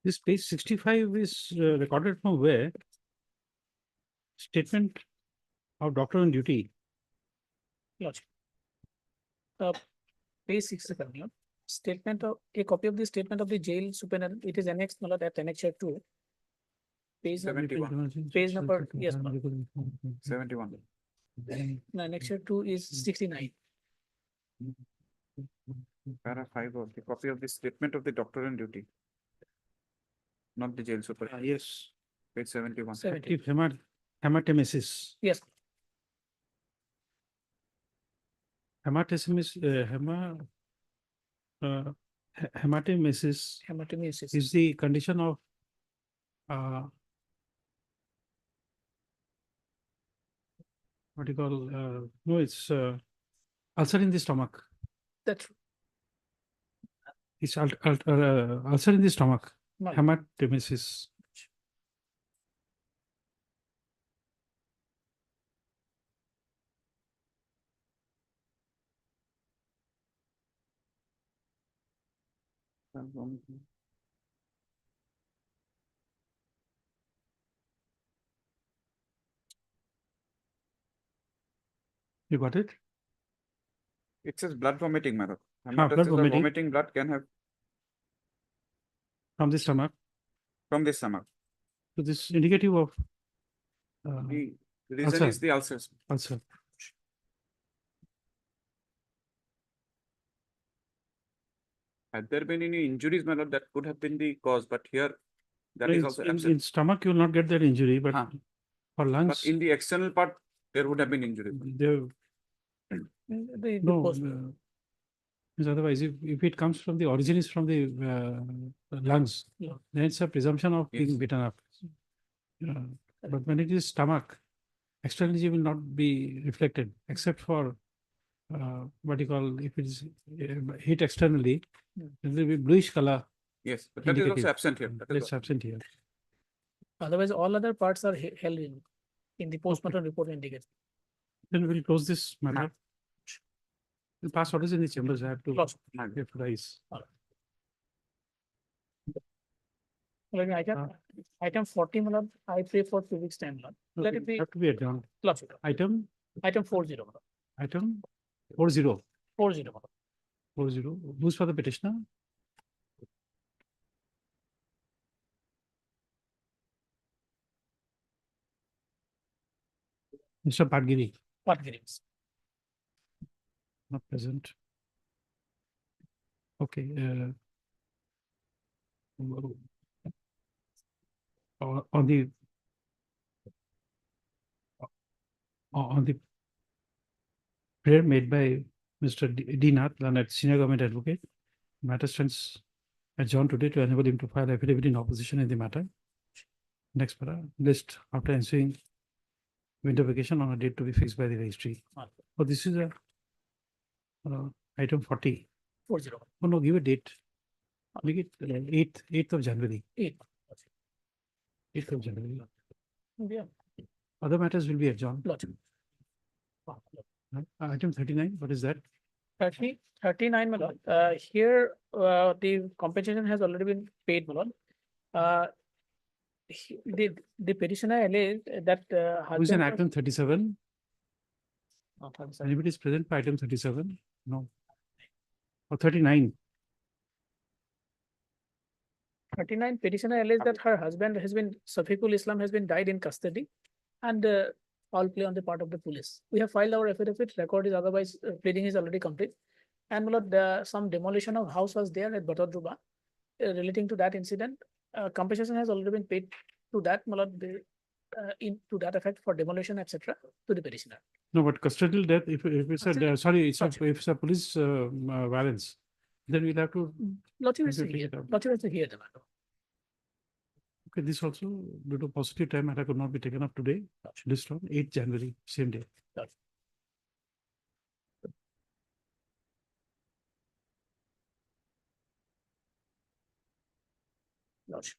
This page 65 is recorded from where? Statement of doctor on duty. Lordship. Page 67, my lord. Statement of, a copy of the statement of the jail superintendent, it is annexed, my lord, at annexure 2. Page number, 71. page number, yes, my lord. 71. No, annexure 2 is 69. Para 5 of the copy of the statement of the doctor on duty. Not the jail super. Yes. Page 71. 70. Active hematemesis. Yes, Hematemesis, hematemesis hematemesis. is the condition of what do you call, no, it's ulcer in the stomach. That's true. It's ulcer in the stomach, My lord. hematemesis. You got it? It says blood vomiting, madam. Blood Hematosis or vomiting. vomiting blood can have From the stomach. from the stomach. So this indicative of The reason ulcer. is the ulcers. ulcer. Had there been any injuries, madam, that could have been the cause, but here that No, is in- also in absent. stomach, you will not get that injury, but Huh. for But lungs, in the external part, there would have been injury. there, The no, post- because otherwise, if it comes from the origin is from the lungs, Yeah. then it's a presumption of being Yes. beaten up. But when it is stomach, externally will not be reflected except for what you call, if it is hit externally, Hmm. it will be bluish color. Yes, but that is also indicative. absent here. That is It's absent here. Otherwise, all other parts are held in the postmortem report indicates. Then we'll close this matter. We'll pass orders in the chambers. I have to Close. authorize. Let me item 40, my lord, I pray for 2 weeks time, lord. Let it be, Have to be adjourned. Lordship. Item, Item 40, my lord. item 40. 40, my lord. 40. Who's for the petitioner? Mr. Padgiri, Patgiri. not present. Okay. On the on the prayer made by Mr. D. Nath, Leonard, Senior Government Advocate, matter stands adjourned today to enable him to file affidavit in opposition in the matter. Next para, list after ensuing winter vacation on a date to be fixed by the registry. Oh, this is a item 40. 40. Oh, no, give a date. Make it 8th of January. 8. 8th of January. Yeah, Other matters will be adjourned. Lordship. Item 39, what is that? 39, my lord. Here, the compensation has already been paid, my lord. The petitioner alleged that Who's in husband item 37? was- 37. Anybody is present for item 37? No. Or 39? 39 petitioner alleged that her husband has been, Safiqul Islam has been died in custody and foul play on the part of the police. We have filed our affidavit, record is otherwise, pleading is already complete. And my lord, some demolition of house was there at Batadruba relating to that incident. Compensation has already been paid to that, my lord, to that effect for demolition, etc. to the petitioner. No, but custodial death, if it's a, Custodial- sorry, it's a, Gotcha. if it's a police violence, then we'll have to, Lordship has to Completely hear, it out. Lordship has to hear the matter. okay, this also due to positive time matter could not be taken up today. List on 8th January, same day. Lordship.